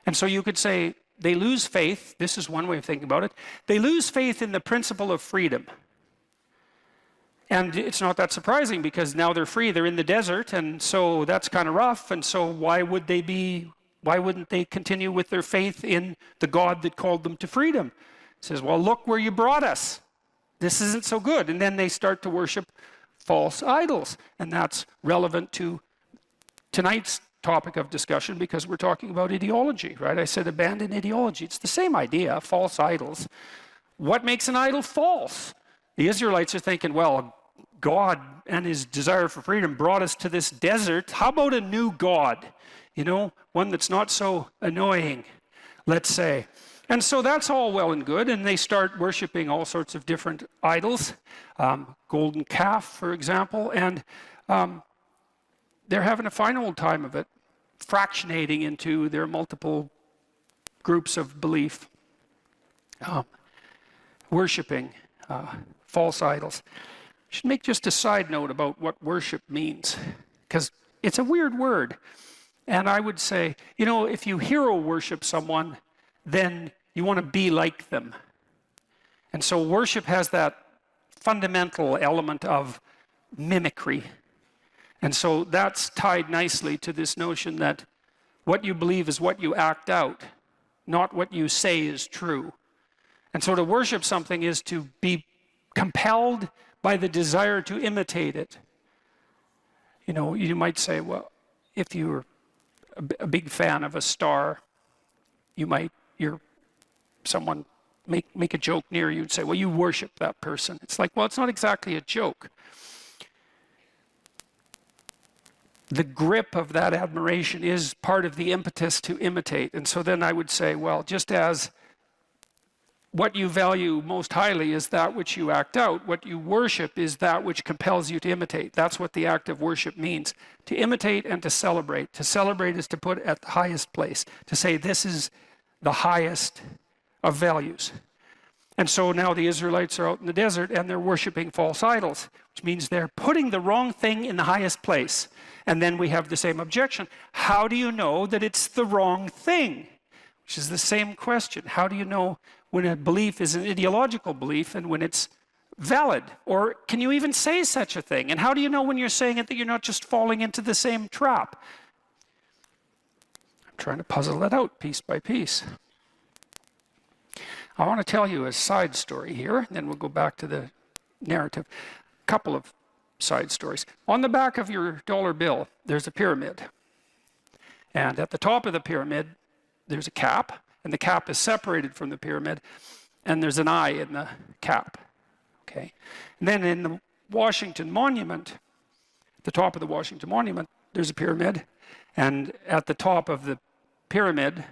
Speaker 1: And so you could say they lose faith. This is one way of thinking about it. They lose faith in the principle of freedom. And it's not that surprising, because now they're free. They're in the desert, and so that's kind of rough. And so why wouldn't they continue with their faith in the God that called them to freedom? It says, well, look where you brought us. This isn't so good. And then they start to worship false idols. And that's relevant to tonight's topic of discussion, because we're talking about ideology, right? I said abandon ideology. It's the same idea, false idols. What makes an idol false? The Israelites are thinking, well, God and his desire for freedom brought us to this desert. How about a new God? You know, one that's not so annoying, let's say. And so that's all well and good, and they start worshiping all sorts of different idols, golden calf, for example, and they're having a fine old time of it, fractionating into their multiple groups of belief, worshiping false idols. I should make just a side note about what worship means, because it's a weird word. And I would say, you know, if you hero worship someone, then you want to be like them. And so worship has that fundamental element of mimicry. And so that's tied nicely to this notion that what you believe is what you act out, not what you say is true. And so to worship something is to be compelled by the desire to imitate it. You know, you might say, well, if you're a big fan of a star, someone make a joke near you and say, well, you worship that person. It's like, well, it's not exactly a joke. The grip of that admiration is part of the impetus to imitate. And so then I would say, well, just as what you value most highly is that which you act out, what you worship is that which compels you to imitate. That's what the act of worship means. To imitate and to celebrate. To celebrate is to put at the highest place. To say this is the highest of values. And so now the Israelites are out in the desert and they're worshiping false idols, which means they're putting the wrong thing in the highest place. And then we have the same objection. How do you know that it's the wrong thing? Which is the same question. How do you know when a belief is an ideological belief and when it's valid? Or can you even say such a thing? And how do you know when you're saying it that you're not just falling into the same trap? I'm trying to puzzle that out piece by piece. I want to tell you a side story here, then we'll go back to the narrative. A couple of side stories. On the back of your dollar bill, there's a pyramid. And at the top of the pyramid, there's a cap, and the cap is separated from the pyramid, and there's an eye in the cap. Okay. And then in the Washington Monument, at the top of the Washington Monument, there's a pyramid, and at the top of the pyramid,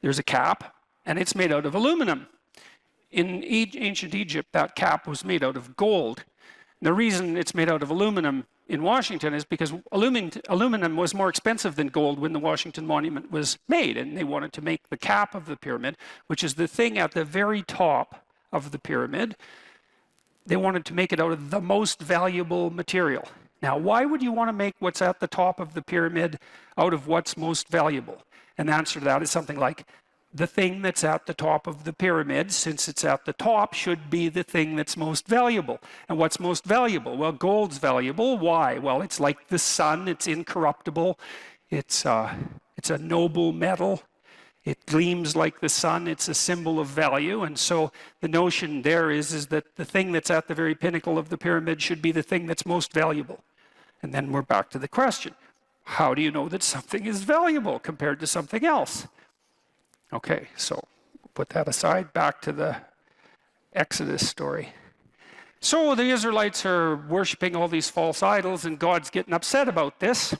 Speaker 1: there's a cap, and it's made out of aluminum. In ancient Egypt, that cap was made out of gold. The reason it's made out of aluminum in Washington is because aluminum was more expensive than gold when the Washington Monument was made, and they wanted to make the cap of the pyramid, which is the thing at the very top of the pyramid, they wanted to make it out of the most valuable material. Now, why would you want to make what's at the top of the pyramid out of what's most valuable? And the answer to that is something like, the thing that's at the top of the pyramid, since it's at the top, should be the thing that's most valuable. And what's most valuable? Well, gold's valuable. Why? Well, it's like the sun. It's incorruptible. It's a noble metal. It gleams like the sun. It's a symbol of value. And so the notion there is that the thing that's at the very pinnacle of the pyramid should be the thing that's most valuable. And then we're back to the question. How do you know that something is valuable compared to something else? Okay, so put that aside, back to the Exodus story. So the Israelites are worshiping all these false idols, and God's getting upset about this.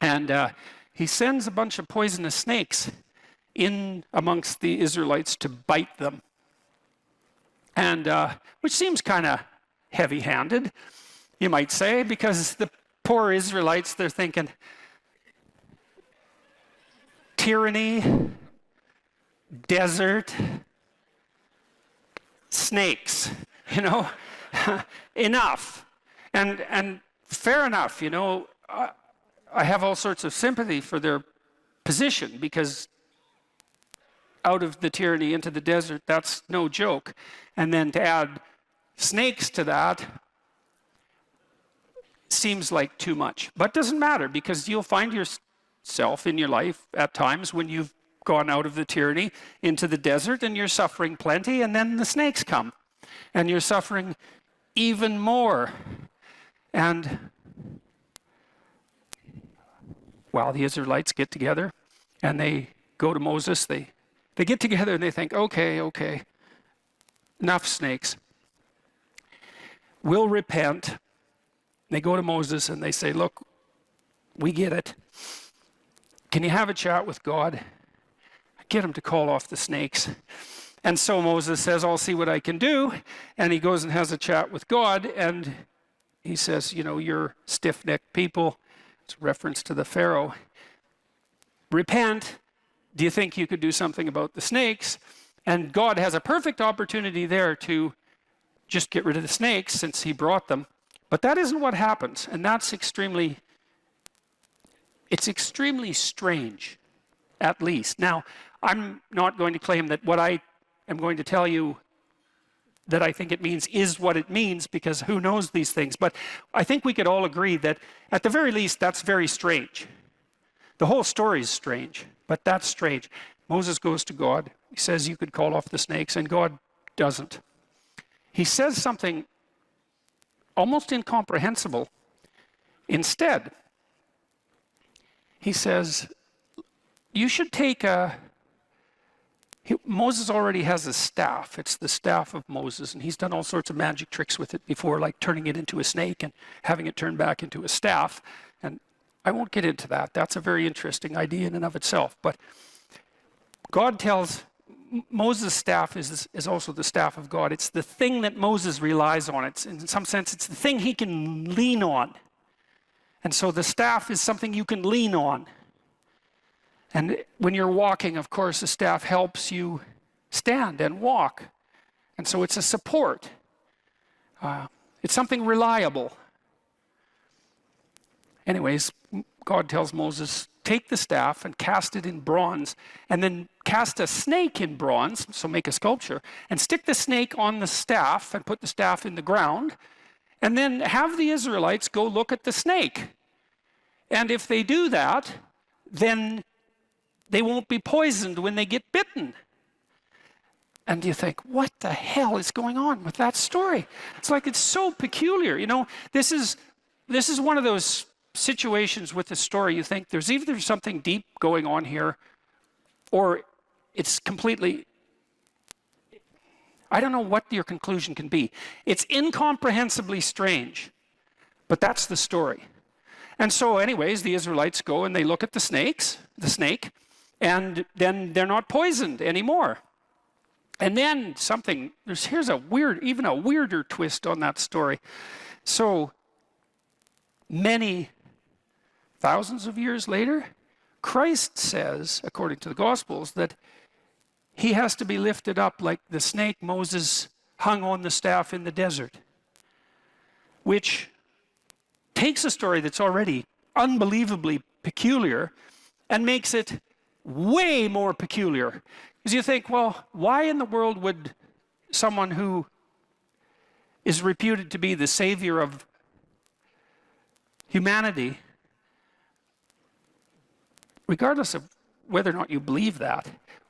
Speaker 1: And he sends a bunch of poisonous snakes in amongst the Israelites to bite them. And which seems kind of heavy-handed, you might say, because the poor Israelites, they're thinking, tyranny, desert, snakes, enough. And fair enough, I have all sorts of sympathy for their position, because out of the tyranny into the desert, that's no joke. And then to add snakes to that seems like too much. But doesn't matter, because you'll find yourself in your life at times when you've gone out of the tyranny into the desert and you're suffering plenty, and then the snakes come and you're suffering even more. And well, the Israelites get together and they go to Moses. They get together and they think, okay, enough snakes. We'll repent. They go to Moses and they say, look, we get it. Can you have a chat with God? Get him to call off the snakes. And so Moses says, I'll see what I can do. And he goes and has a chat with God. And he says, you're stiff-necked people. It's a reference to the Pharaoh. Repent. Do you think you could do something about the snakes? And God has a perfect opportunity there to just get rid of the snakes since he brought them. But that isn't what happens. And that's extremely strange, at least. Now, I'm not going to claim that what I am going to tell you that I think it means is what it means, because who knows these things. But I think we could all agree that at the very least, that's very strange. The whole story is strange, but that's strange. Moses goes to God. He says, you could call off the snakes, and God doesn't. He says something almost incomprehensible. Instead, he says, you should take Moses already has a staff. It's the staff of Moses, and he's done all sorts of magic tricks with it before, like turning it into a snake and having it turn back into a staff. And I won't get into that. That's a very interesting idea in and of itself. But God tells Moses' staff is also the staff of God. It's the thing that Moses relies on. It's, in some sense, it's the thing he can lean on. And so the staff is something you can lean on. And when you're walking, of course, the staff helps you stand and walk. And so it's a support. It's something reliable. Anyways, God tells Moses, take the staff and cast it in bronze, and then cast a snake in bronze, so make a sculpture, and stick the snake on the staff and put the staff in the ground, and then have the Israelites go look at the snake. And if they do that, then they won't be poisoned when they get bitten. And you think, what the hell is going on with that story? It's like, it's so peculiar. You know, this is one of those situations with the story you think there's either something deep going on here, or it's completely, I don't know what your conclusion can be. It's incomprehensibly strange, but that's the story. And so anyways, the Israelites go and they look at the snake, and then they're not poisoned anymore. And then here's even a weirder twist on that story. So many thousands of years later, Christ says, according to the Gospels, that he has to be lifted up like the snake Moses hung on the staff in the desert, which takes a story that's already unbelievably peculiar and makes it way more peculiar. Because you think, well, why in the world would someone who is reputed to be the savior of humanity, regardless of whether or not you believe that,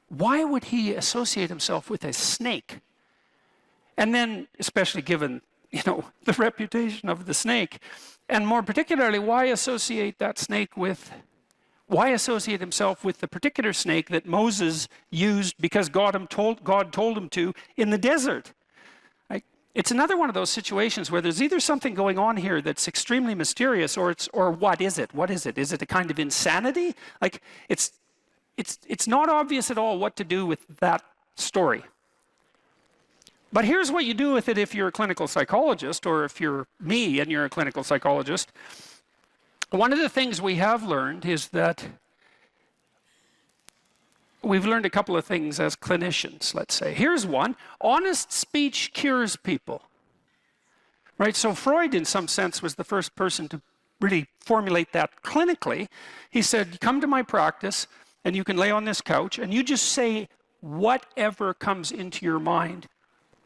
Speaker 1: why would he associate himself with a snake? And then, especially given, the reputation of the snake, and more particularly, why associate himself with the particular snake that Moses used because God told him to in the desert? It's another one of those situations where there's either something going on here that's extremely mysterious, or what is it? What is it? Is it a kind of insanity? It's not obvious at all what to do with that story. But here's what you do with it if you're a clinical psychologist, or if you're me and you're a clinical psychologist. One of the things we have learned is that we've learned a couple of things as clinicians, let's say. Here's one: honest speech cures people. Right? So Freud, in some sense, was the first person to really formulate that clinically. He said, come to my practice, and you can lay on this couch, and you just say whatever comes into your mind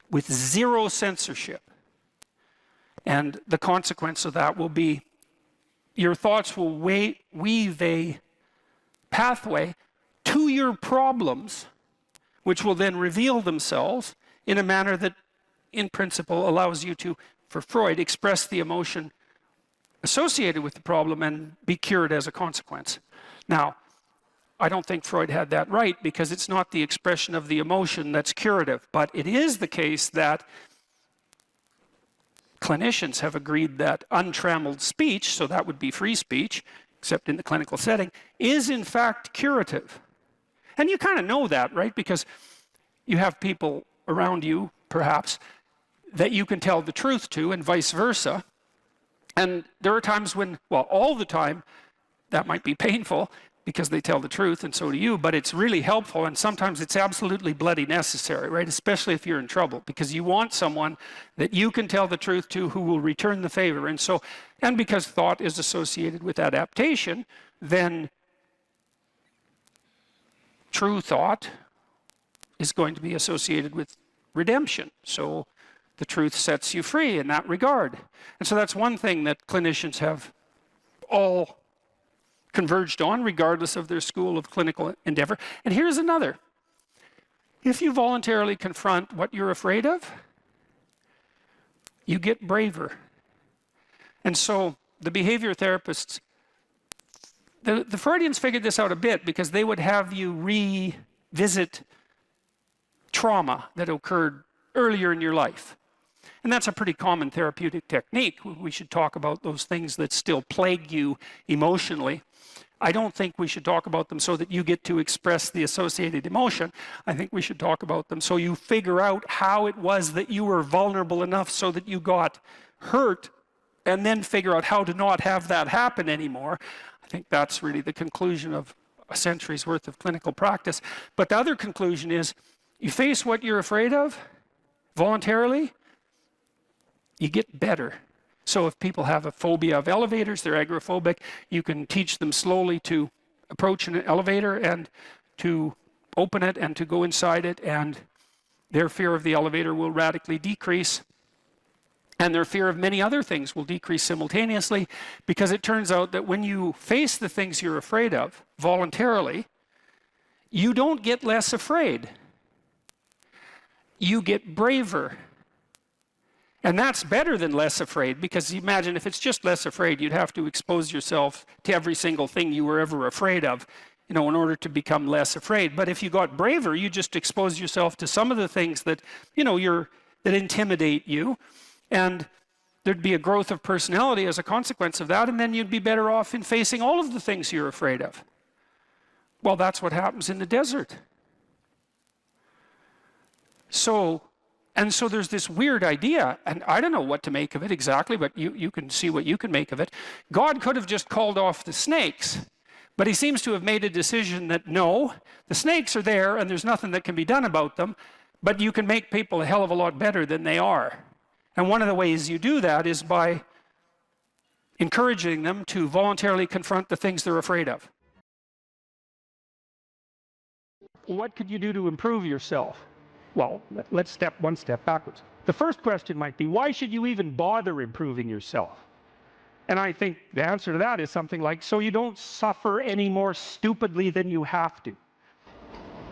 Speaker 1: with zero censorship. And the consequence of that will be your thoughts will weave a pathway to your problems, which will then reveal themselves in a manner that, in principle, allows you to, for Freud, express the emotion associated with the problem and be cured as a consequence. Now, I don't think Freud had that right, because it's not the expression of the emotion that's curative, but it is the case that clinicians have agreed that untrammeled speech, so that would be free speech, except in the clinical setting, is in fact curative. And you kind of know that, right? Because you have people around you, perhaps, that you can tell the truth to, and vice versa. And there are times when, well, all the time, that might be painful because they tell the truth, and so do you, but it's really helpful, and sometimes it's absolutely bloody necessary, right? Especially if you're in trouble, because you want someone that you can tell the truth to who will return the favor. And because thought is associated with adaptation, then true thought is going to be associated with redemption. So the truth sets you free in that regard. And so that's one thing that clinicians have all converged on, regardless of their school of clinical endeavor. And here's another. If you voluntarily confront what you're afraid of, you get braver. And so the behavior therapists, The Freudians figured this out a bit because they would have you revisit trauma that occurred earlier in your life. And that's a pretty common therapeutic technique. We should talk about those things that still plague you emotionally. I don't think we should talk about them so that you get to express the associated emotion. I think we should talk about them so you figure out how it was that you were vulnerable enough so that you got hurt, and then figure out how to not have that happen anymore. I think that's really the conclusion of a century's worth of clinical practice. But the other conclusion is, you face what you're afraid of voluntarily, you get better. So if people have a phobia of elevators, they're agoraphobic, you can teach them slowly to approach an elevator and to open it and to go inside it, and their fear of the elevator will radically decrease. And their fear of many other things will decrease simultaneously, because it turns out that when you face the things you're afraid of voluntarily, you don't get less afraid. You get braver. And that's better than less afraid, because imagine if it's just less afraid, you'd have to expose yourself to every single thing you were ever afraid of, in order to become less afraid. But if you got braver, you just expose yourself to some of the things that, that intimidate you, and there'd be a growth of personality as a consequence of that, and then you'd be better off in facing all of the things you're afraid of. Well, that's what happens in the desert. So there's this weird idea, and I don't know what to make of it exactly, but you can see what you can make of it. God could have just called off the snakes, but he seems to have made a decision that no, the snakes are there and there's nothing that can be done about them, but you can make people a hell of a lot better than they are. And one of the ways you do that is by encouraging them to voluntarily confront the things they're afraid of. What could you do to improve yourself? Well, let's step one step backwards. The first question might be, why should you even bother improving yourself? And I think the answer to that is something like, so you don't suffer any more stupidly than you have to.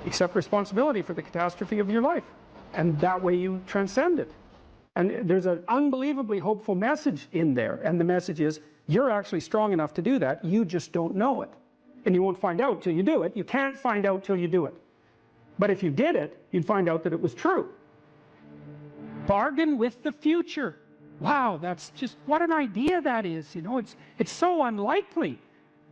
Speaker 1: Accept responsibility for the catastrophe of your life. And that way you transcend it. And there's an unbelievably hopeful message in there. And the message is, you're actually strong enough to do that. You just don't know it. And you won't find out till you do it. You can't find out till you do it. But if you did it, you'd find out that it was true. Bargain with the future. Wow, that's just, what an idea that is. It's so unlikely.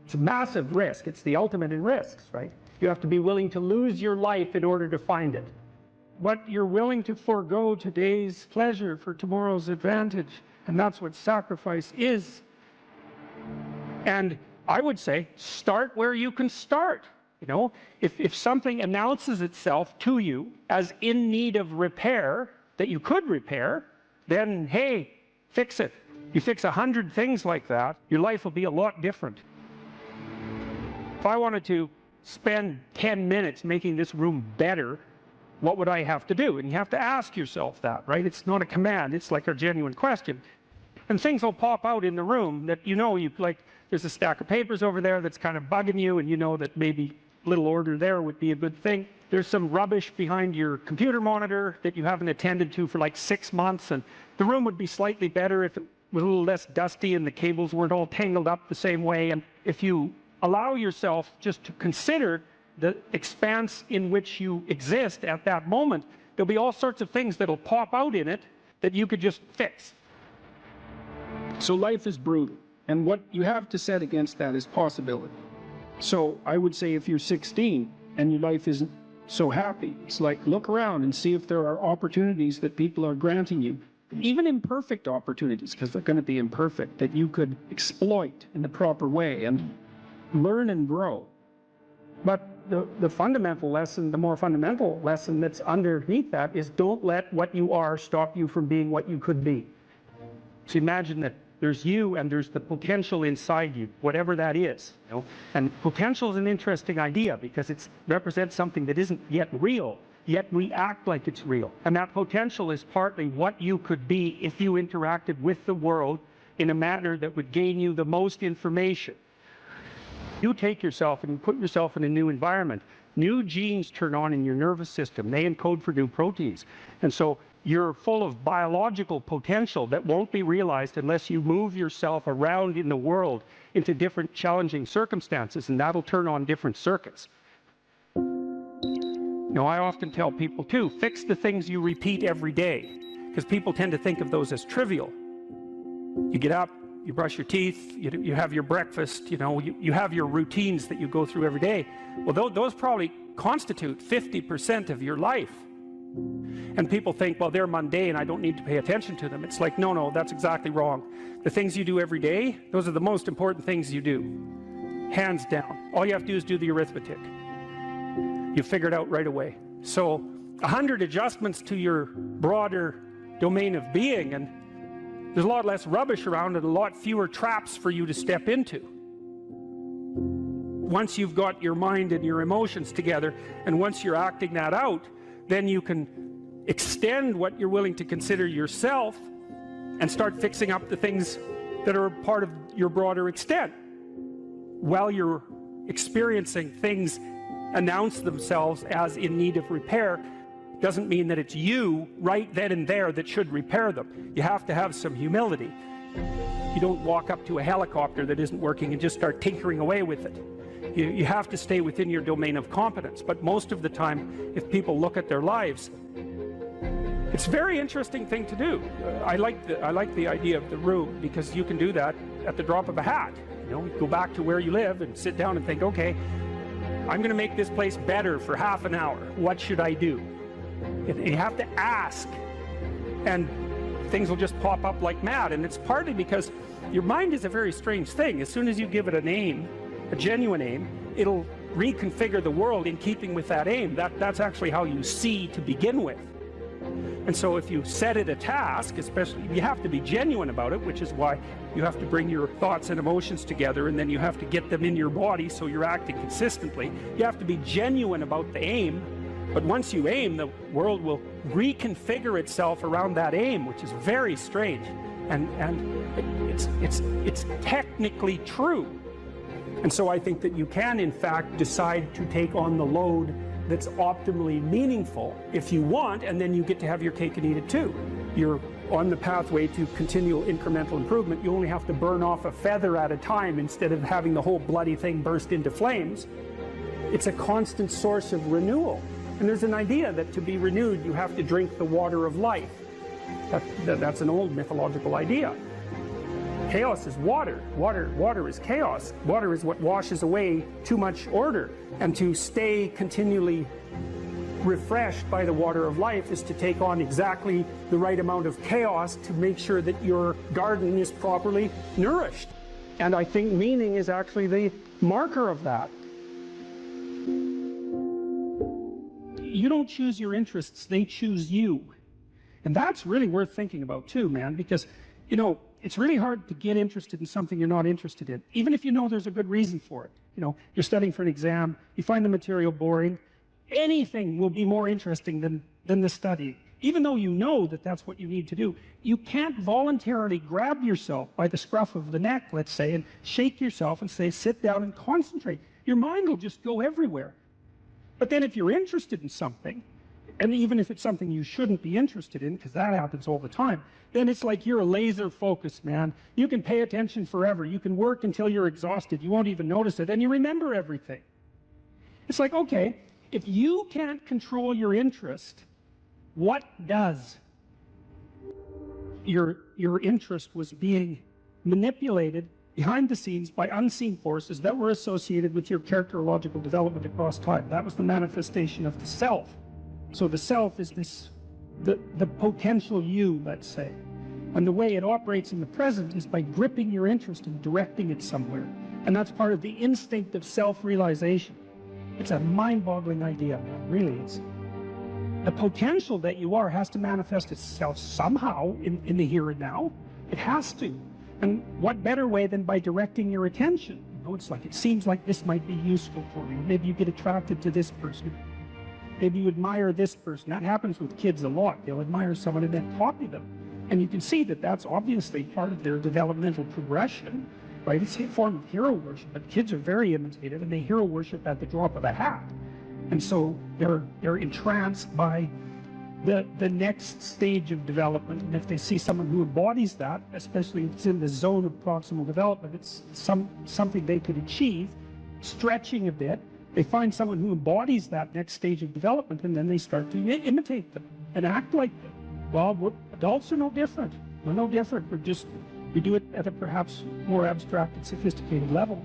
Speaker 1: It's a massive risk. It's the ultimate in risks, right? You have to be willing to lose your life in order to find it. What you're willing to forego today's pleasure for tomorrow's advantage. And that's what sacrifice is. And I would say, start where you can start. If something announces itself to you as in need of repair, that you could repair, then, hey, fix it. You fix 100 things like that, your life will be a lot different. If I wanted to spend 10 minutes making this room better, what would I have to do? And you have to ask yourself that, right? It's not a command, it's like a genuine question. And things will pop out in the room that there's a stack of papers over there that's kind of bugging you, and you know that maybe a little order there would be a good thing. There's some rubbish behind your computer monitor that you haven't attended to for like 6 months, and the room would be slightly better if it was a little less dusty and the cables weren't all tangled up the same way. And if you allow yourself just to consider the expanse in which you exist at that moment, there'll be all sorts of things that'll pop out in it that you could just fix.
Speaker 4: So life is brutal, and what you have to set against that is possibility. So I would say if you're 16 and your life isn't so happy, it's like, look around and see if there are opportunities that people are granting you, even imperfect opportunities, because they're going to be imperfect, that you could exploit in the proper way and learn and grow. But the fundamental lesson, the more fundamental lesson that's underneath that is, don't let what you are stop you from being what you could be. So imagine that there's you and there's the potential inside you, whatever that is. And potential is an interesting idea because it represents something that isn't yet real, yet we act like it's real. And that potential is partly what you could be if you interacted with the world in a manner that would gain you the most information.
Speaker 3: You take yourself and you put yourself in a new environment. New genes turn on in your nervous system. They encode for new proteins. And so you're full of biological potential that won't be realized unless you move yourself around in the world into different challenging circumstances, and that'll turn on different circuits. Now, I often tell people too, fix the things you repeat every day, because people tend to think of those as trivial. You get up, you brush your teeth, you have your breakfast, you have your routines that you go through every day. Well, those probably constitute 50% of your life. And people think, well, they're mundane, I don't need to pay attention to them. It's like, no, that's exactly wrong. The things you do every day, those are the most important things you do. Hands down. All you have to do is do the arithmetic. You figure it out right away. So 100 adjustments to your broader domain of being, and there's a lot less rubbish around and a lot fewer traps for you to step into. Once you've got your mind and your emotions together, and once you're acting that out, then you can extend what you're willing to consider yourself and start fixing up the things that are part of your broader extent. While you're experiencing things announce themselves as in need of repair, doesn't mean that it's you right then and there that should repair them. You have to have some humility. You don't walk up to a helicopter that isn't working and just start tinkering away with it. You have to stay within your domain of competence. But most of the time, if people look at their lives, it's a very interesting thing to do. I like the idea of the room, because you can do that at the drop of a hat. You go back to where you live and sit down and think, okay, I'm going to make this place better for half an hour. What should I do? And you have to ask, and things will just pop up like mad. And it's partly because your mind is a very strange thing. As soon as you give it a name, a genuine aim, it'll reconfigure the world in keeping with that aim. That's actually how you see to begin with. And so if you set it a task, especially, you have to be genuine about it, which is why you have to bring your thoughts and emotions together, and then you have to get them in your body so you're acting consistently. You have to be genuine about the aim, but once you aim, the world will reconfigure itself around that aim, which is very strange. And it's technically true. And so I think that you can, in fact, decide to take on the load that's optimally meaningful if you want, and then you get to have your cake and eat it too. You're on the pathway to continual incremental improvement. You only have to burn off a feather at a time instead of having the whole bloody thing burst into flames. It's a constant source of renewal. And there's an idea that to be renewed, you have to drink the water of life. That's an old mythological idea. Chaos is water. Water is chaos. Water is what washes away too much order. And to stay continually refreshed by the water of life is to take on exactly the right amount of chaos to make sure that your garden is properly nourished. And I think meaning is actually the marker of that. You don't choose your interests, they choose you. And that's really worth thinking about too, man, because, it's really hard to get interested in something you're not interested in, even if you know there's a good reason for it. You're studying for an exam, you find the material boring, anything will be more interesting than the study. Even though you know that that's what you need to do, you can't voluntarily grab yourself by the scruff of the neck, let's say, and shake yourself and say, sit down and concentrate. Your mind will just go everywhere. But then if you're interested in something, and even if it's something you shouldn't be interested in, because that happens all the time, then it's like you're a laser focused, man. You can pay attention forever. You can work until you're exhausted. You won't even notice it, and you remember everything. It's like, okay, if you can't control your interest, what does? Your interest was being manipulated behind the scenes by unseen forces that were associated with your characterological development across time. That was the manifestation of the self. So the self is the potential you, let's say. And the way it operates in the present is by gripping your interest and directing it somewhere. And that's part of the instinct of self-realization. It's a mind-boggling idea, man. Really is. The potential that you are has to manifest itself somehow in the here and now. It has to. And what better way than by directing your attention? It's like, it seems like this might be useful for you. Maybe you get attracted to this person. Maybe you admire this person. That happens with kids a lot. They'll admire someone and then copy them. And you can see that that's obviously part of their developmental progression.
Speaker 4: right? It's a form of hero worship, but kids are very imitative, and they hero worship at the drop of a hat. And so they're entranced by the next stage of development, and if they see someone who embodies that, especially if it's in the zone of proximal development, it's something they could achieve, stretching a bit, they find someone who embodies that next stage of development, and then they start to imitate them and act like them. Well, adults are no different. We're no different. We do it at a perhaps more abstract and sophisticated level.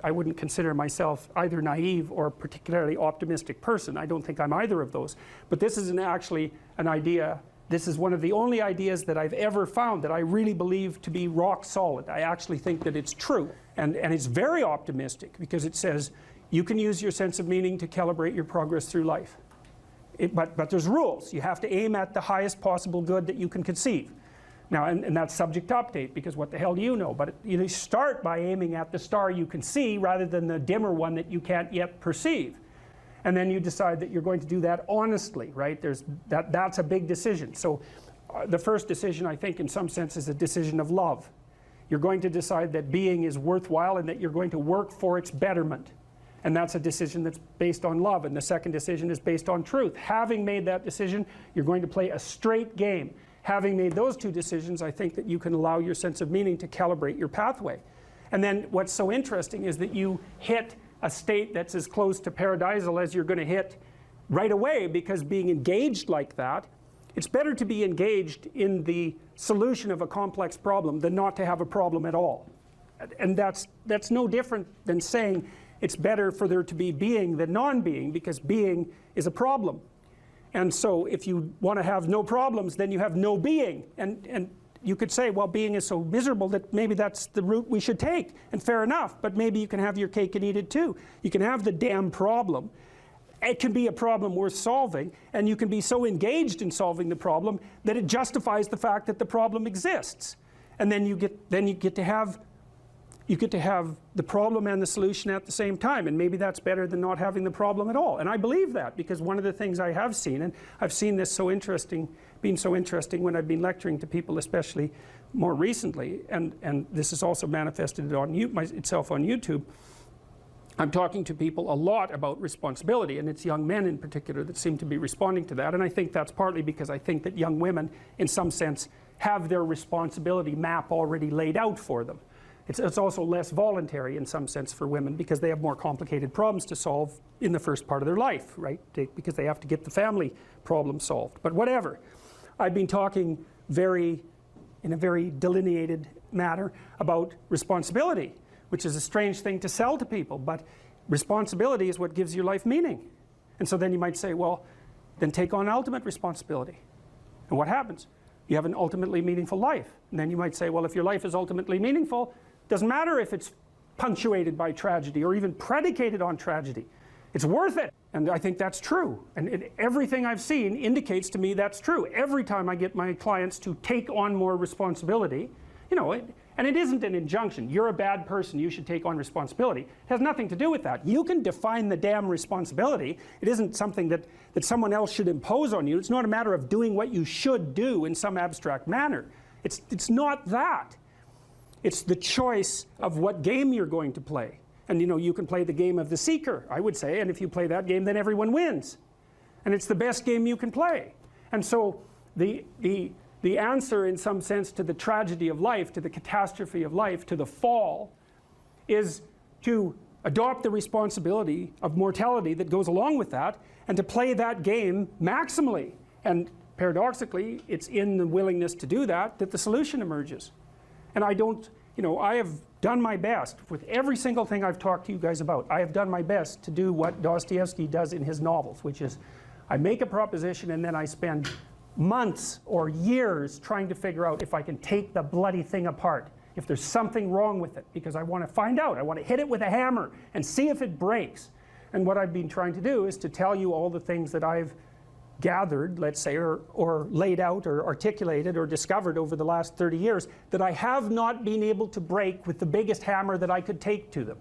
Speaker 3: I wouldn't consider myself either naive or a particularly optimistic person. I don't think I'm either of those. But this isn't actually an idea. This is one of the only ideas that I've ever found that I really believe to be rock solid. I actually think that it's true. And it's very optimistic, because it says you can use your sense of meaning to calibrate your progress through life. But there's rules. You have to aim at the highest possible good that you can conceive. Now, and that's subject to update, because what the hell do you know? But you start by aiming at the star you can see rather than the dimmer one that you can't yet perceive. And then you decide that you're going to do that honestly, right? That's a big decision. So the first decision, I think, in some sense, is a decision of love. You're going to decide that being is worthwhile and that you're going to work for its betterment. And that's a decision that's based on love. And the second decision is based on truth. Having made that decision, you're going to play a straight game. Having made those two decisions, I think that you can allow your sense of meaning to calibrate your pathway. And then what's so interesting is that you hit a state that's as close to paradisal as you're going to hit right away, because being engaged like that, it's better to be engaged in the solution of a complex problem than not to have a problem at all. And that's no different than saying it's better for there to be being than non-being, because being is a problem. And so if you want to have no problems, then you have no being. And you could say, well, being is so miserable that maybe that's the route we should take. And fair enough, but maybe you can have your cake and eat it too. You can have the damn problem. It can be a problem worth solving, and you can be so engaged in solving the problem that it justifies the fact that the problem exists. And then you get to have the problem and the solution at the same time, and maybe that's better than not having the problem at all. And I believe that, because one of the things I have seen, and I've seen this being so interesting when I've been lecturing to people, especially more recently, and this is also manifested itself on YouTube. I'm talking to people a lot about responsibility, and it's young men in particular that seem to be responding to that. And I think that's partly because I think that young women, in some sense, have their responsibility map already laid out for them. It's also less voluntary in some sense for women, because they have more complicated problems to solve in the first part of their life, right? Because they have to get the family problem solved. But whatever. I've been talking in a very delineated manner about responsibility, which is a strange thing to sell to people, but responsibility is what gives your life meaning. And so then you might say, well, then take on ultimate responsibility. And what happens? You have an ultimately meaningful life. And then you might say, well, if your life is ultimately meaningful, doesn't matter if it's punctuated by tragedy or even predicated on tragedy. It's worth it. And I think that's true. And everything I've seen indicates to me that's true. Every time I get my clients to take on more responsibility, and it isn't an injunction. You're a bad person, you should take on responsibility. It has nothing to do with that. You can define the damn responsibility. It isn't something that someone else should impose on you. It's not a matter of doing what you should do in some abstract manner. It's not that. It's the choice of what game you're going to play. And you can play the game of the seeker, I would say, and if you play that game, then everyone wins. And it's the best game you can play. And so the answer, in some sense, to the tragedy of life, to the catastrophe of life, to the fall, is to adopt the responsibility of mortality that goes along with that, and to play that game maximally. And paradoxically, it's in the willingness to do that the solution emerges. And I have done my best with every single thing I've talked to you guys about. I have done my best to do what Dostoevsky does in his novels, which is I make a proposition and then I spend months or years trying to figure out if I can take the bloody thing apart, if there's something wrong with it, because I want to find out. I want to hit it with a hammer and see if it breaks. And what I've been trying to do is to tell you all the things that I've gathered, let's say, or laid out or articulated or discovered over the last 30 years that I have not been able to break with the biggest hammer that I could take to them.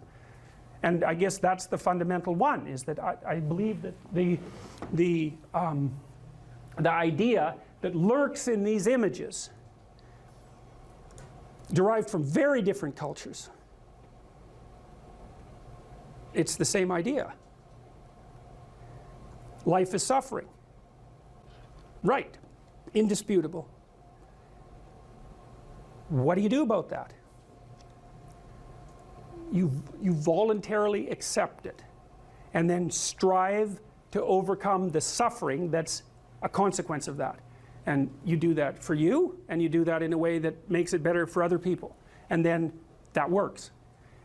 Speaker 3: And I guess that's the fundamental one, is that I believe that the idea that lurks in these images, derived from very different cultures, it's the same idea. Life is suffering. Right. Indisputable. What do you do about that? You voluntarily accept it and then strive to overcome the suffering that's a consequence of that. And you do that for you, and you do that in a way that makes it better for other people. And then that works.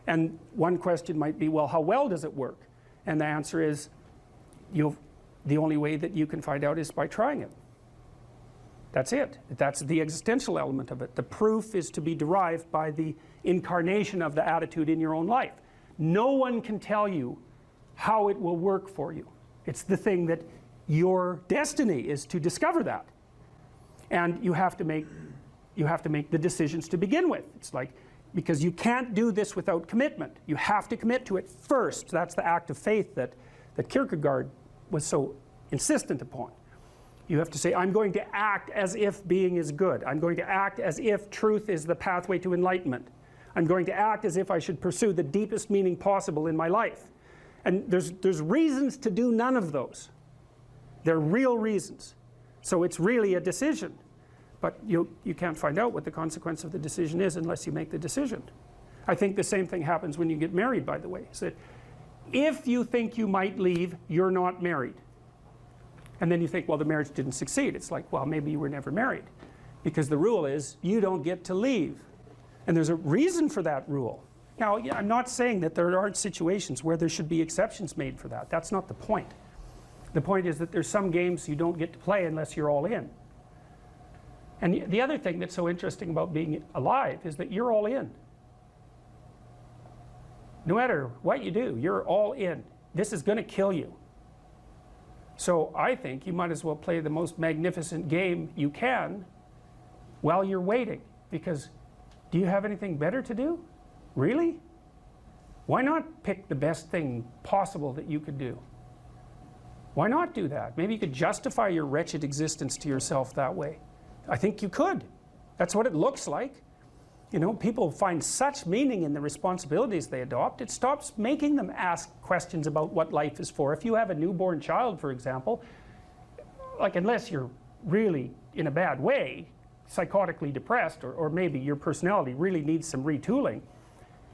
Speaker 3: And one question might be, well, how well does it work? And the answer is, the only way that you can find out is by trying it. That's it. That's the existential element of it. The proof is to be derived by the incarnation of the attitude in your own life. No one can tell you how it will work for you. It's the thing that your destiny is to discover that. And you have to make the decisions to begin with. It's like, because you can't do this without commitment. You have to commit to it first. That's the act of faith that Kierkegaard was so insistent upon. You have to say, I'm going to act as if being is good. I'm going to act as if truth is the pathway to enlightenment. I'm going to act as if I should pursue the deepest meaning possible in my life. And there's reasons to do none of those. They're real reasons. So it's really a decision. But you can't find out what the consequence of the decision is unless you make the decision. I think the same thing happens when you get married, by the way. So if you think you might leave, you're not married. And then you think, well, the marriage didn't succeed. It's like, well, maybe you were never married. Because the rule is, you don't get to leave. And there's a reason for that rule. Now, I'm not saying that there aren't situations where there should be exceptions made for that. That's not the point. The point is that there's some games you don't get to play unless you're all in. And the other thing that's so interesting about being alive is that you're all in. No matter what you do, you're all in. This is going to kill you. So I think you might as well play the most magnificent game you can while you're waiting. Because do you have anything better to do? Really? Why not pick the best thing possible that you could do? Why not do that? Maybe you could justify your wretched existence to yourself that way. I think you could. That's what it looks like. You know, people find such meaning in the responsibilities they adopt. It stops making them ask questions about what life is for. If you have a newborn child, for example, like, unless you're really in a bad way, psychotically depressed, or maybe your personality really needs some retooling,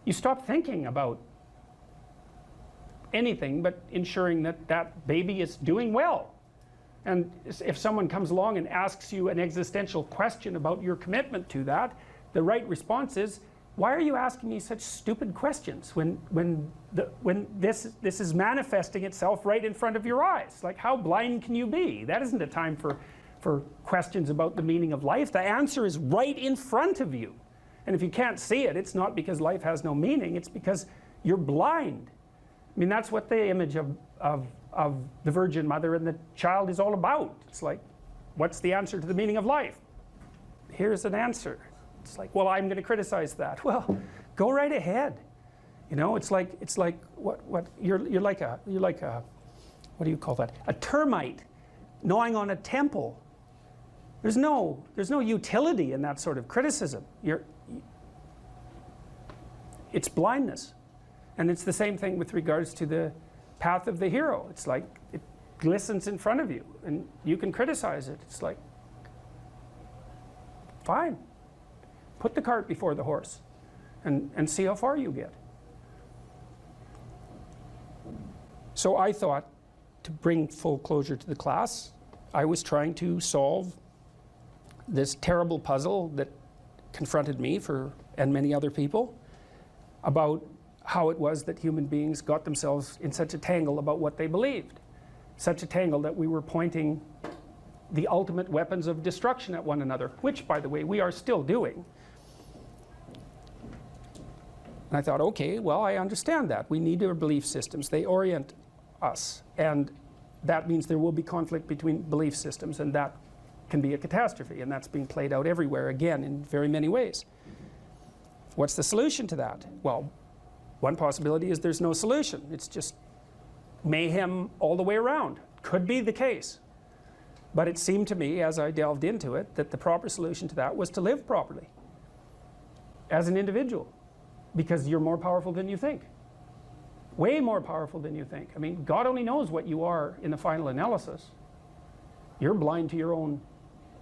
Speaker 3: you stop thinking about anything but ensuring that that baby is doing well. And if someone comes along and asks you an existential question about your commitment to that, the right response is, why are you asking me such stupid questions when this is manifesting itself right in front of your eyes? Like, how blind can you be? That isn't a time for questions about the meaning of life. The answer is right in front of you. And if you can't see it, it's not because life has no meaning, it's because you're blind. I mean, that's what the image of the Virgin Mother and the child is all about. It's like, what's the answer to the meaning of life? Here's an answer. It's like, well, I'm going to criticize that. Well, go right ahead. You know, it's like what you're like a what do you call that? A termite gnawing on a temple. There's no utility in that sort of criticism. It's blindness. And it's the same thing with regards to the path of the hero. It's like it glistens in front of you and you can criticize it. It's like, fine. Put the cart before the horse and see how far you get. So I thought, to bring full closure to the class, I was trying to solve this terrible puzzle that confronted me and many other people about how it was that human beings got themselves in such a tangle about what they believed. Such a tangle that we were pointing the ultimate weapons of destruction at one another, which, by the way, we are still doing. And I thought, okay, well, I understand that. We need our belief systems. They orient us. And that means there will be conflict between belief systems, and that can be a catastrophe. And that's being played out everywhere, again, in very many ways. What's the solution to that? Well,
Speaker 1: One possibility is there's no solution. It's just mayhem all the way around. Could be the case. But it seemed to me, as I delved into it, that the proper solution to that was to live properly as an individual, because you're more powerful than you think. Way more powerful than you think. I mean, God only knows what you are in the final analysis. You're blind to your own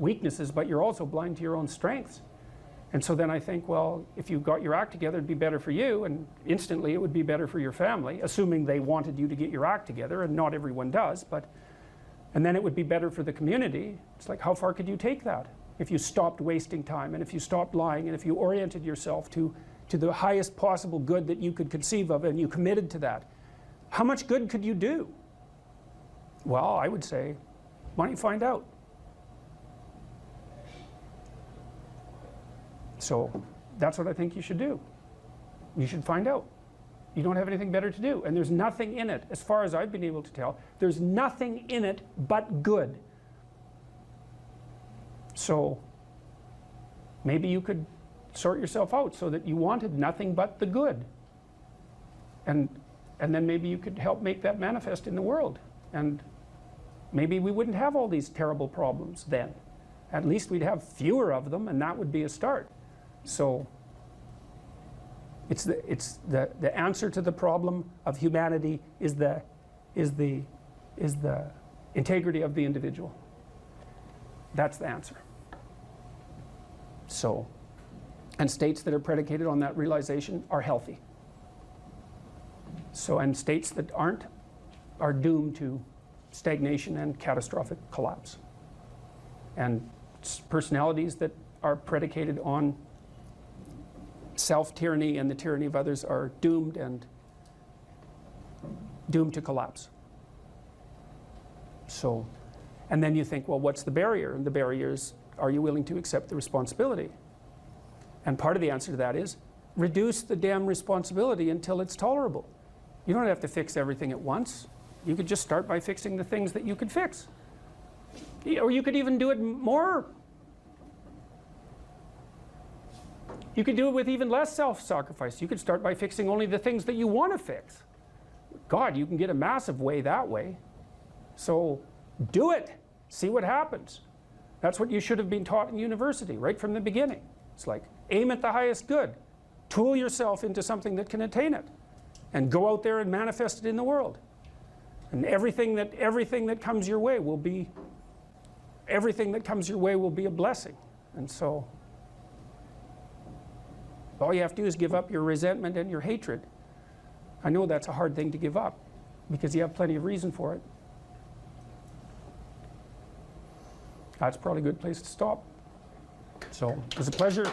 Speaker 1: weaknesses, but you're also blind to your own strengths. And so then I think, well, if you got your act together, it'd be better for you, and instantly it would be better for your family, assuming they wanted you to get your act together, and not everyone does, but, and then it would be better for the community. It's like, how far could you take that? If you stopped wasting time, and if you stopped lying, and if you oriented yourself to the highest possible good that you could conceive of, and you committed to that, how much good could you do? Well, I would say, why don't you find out? So that's what I think you should do. You should find out. You don't have anything better to do. And there's nothing in it, as far as I've been able to tell, there's nothing in it but good. So maybe you could sort yourself out so that you wanted nothing but the good. And then maybe you could help make that manifest in the world. And maybe we wouldn't have all these terrible problems then. At least we'd have fewer of them, and that would be a start. So it's the answer to the problem of humanity is the integrity of the individual. That's the answer. So, and states that are predicated on that realization are healthy. So, and states that aren't are doomed to stagnation and catastrophic collapse. And personalities that are predicated on self-tyranny and the tyranny of others are doomed to collapse. So, and then you think, well, what's the barrier? And the barrier is, are you willing to accept the responsibility? And part of the answer to that is, reduce the damn responsibility until it's tolerable. You don't have to fix everything at once. You could just start by fixing the things that you could fix. Or you could even do it more. You could do it with even less self-sacrifice. You could start by fixing only the things that you want to fix. God, you can get a massive way that way. So do it. See what happens. That's what you should have been taught in university right from the beginning. It's like, aim at the highest good. Tool yourself into something that can attain it. And go out there and manifest it in the world. And everything that comes your way will be a blessing. And so all you have to do is give up your resentment and your hatred. I know that's a hard thing to give up because you have plenty of reason for it. That's probably a good place to stop. So it was a pleasure.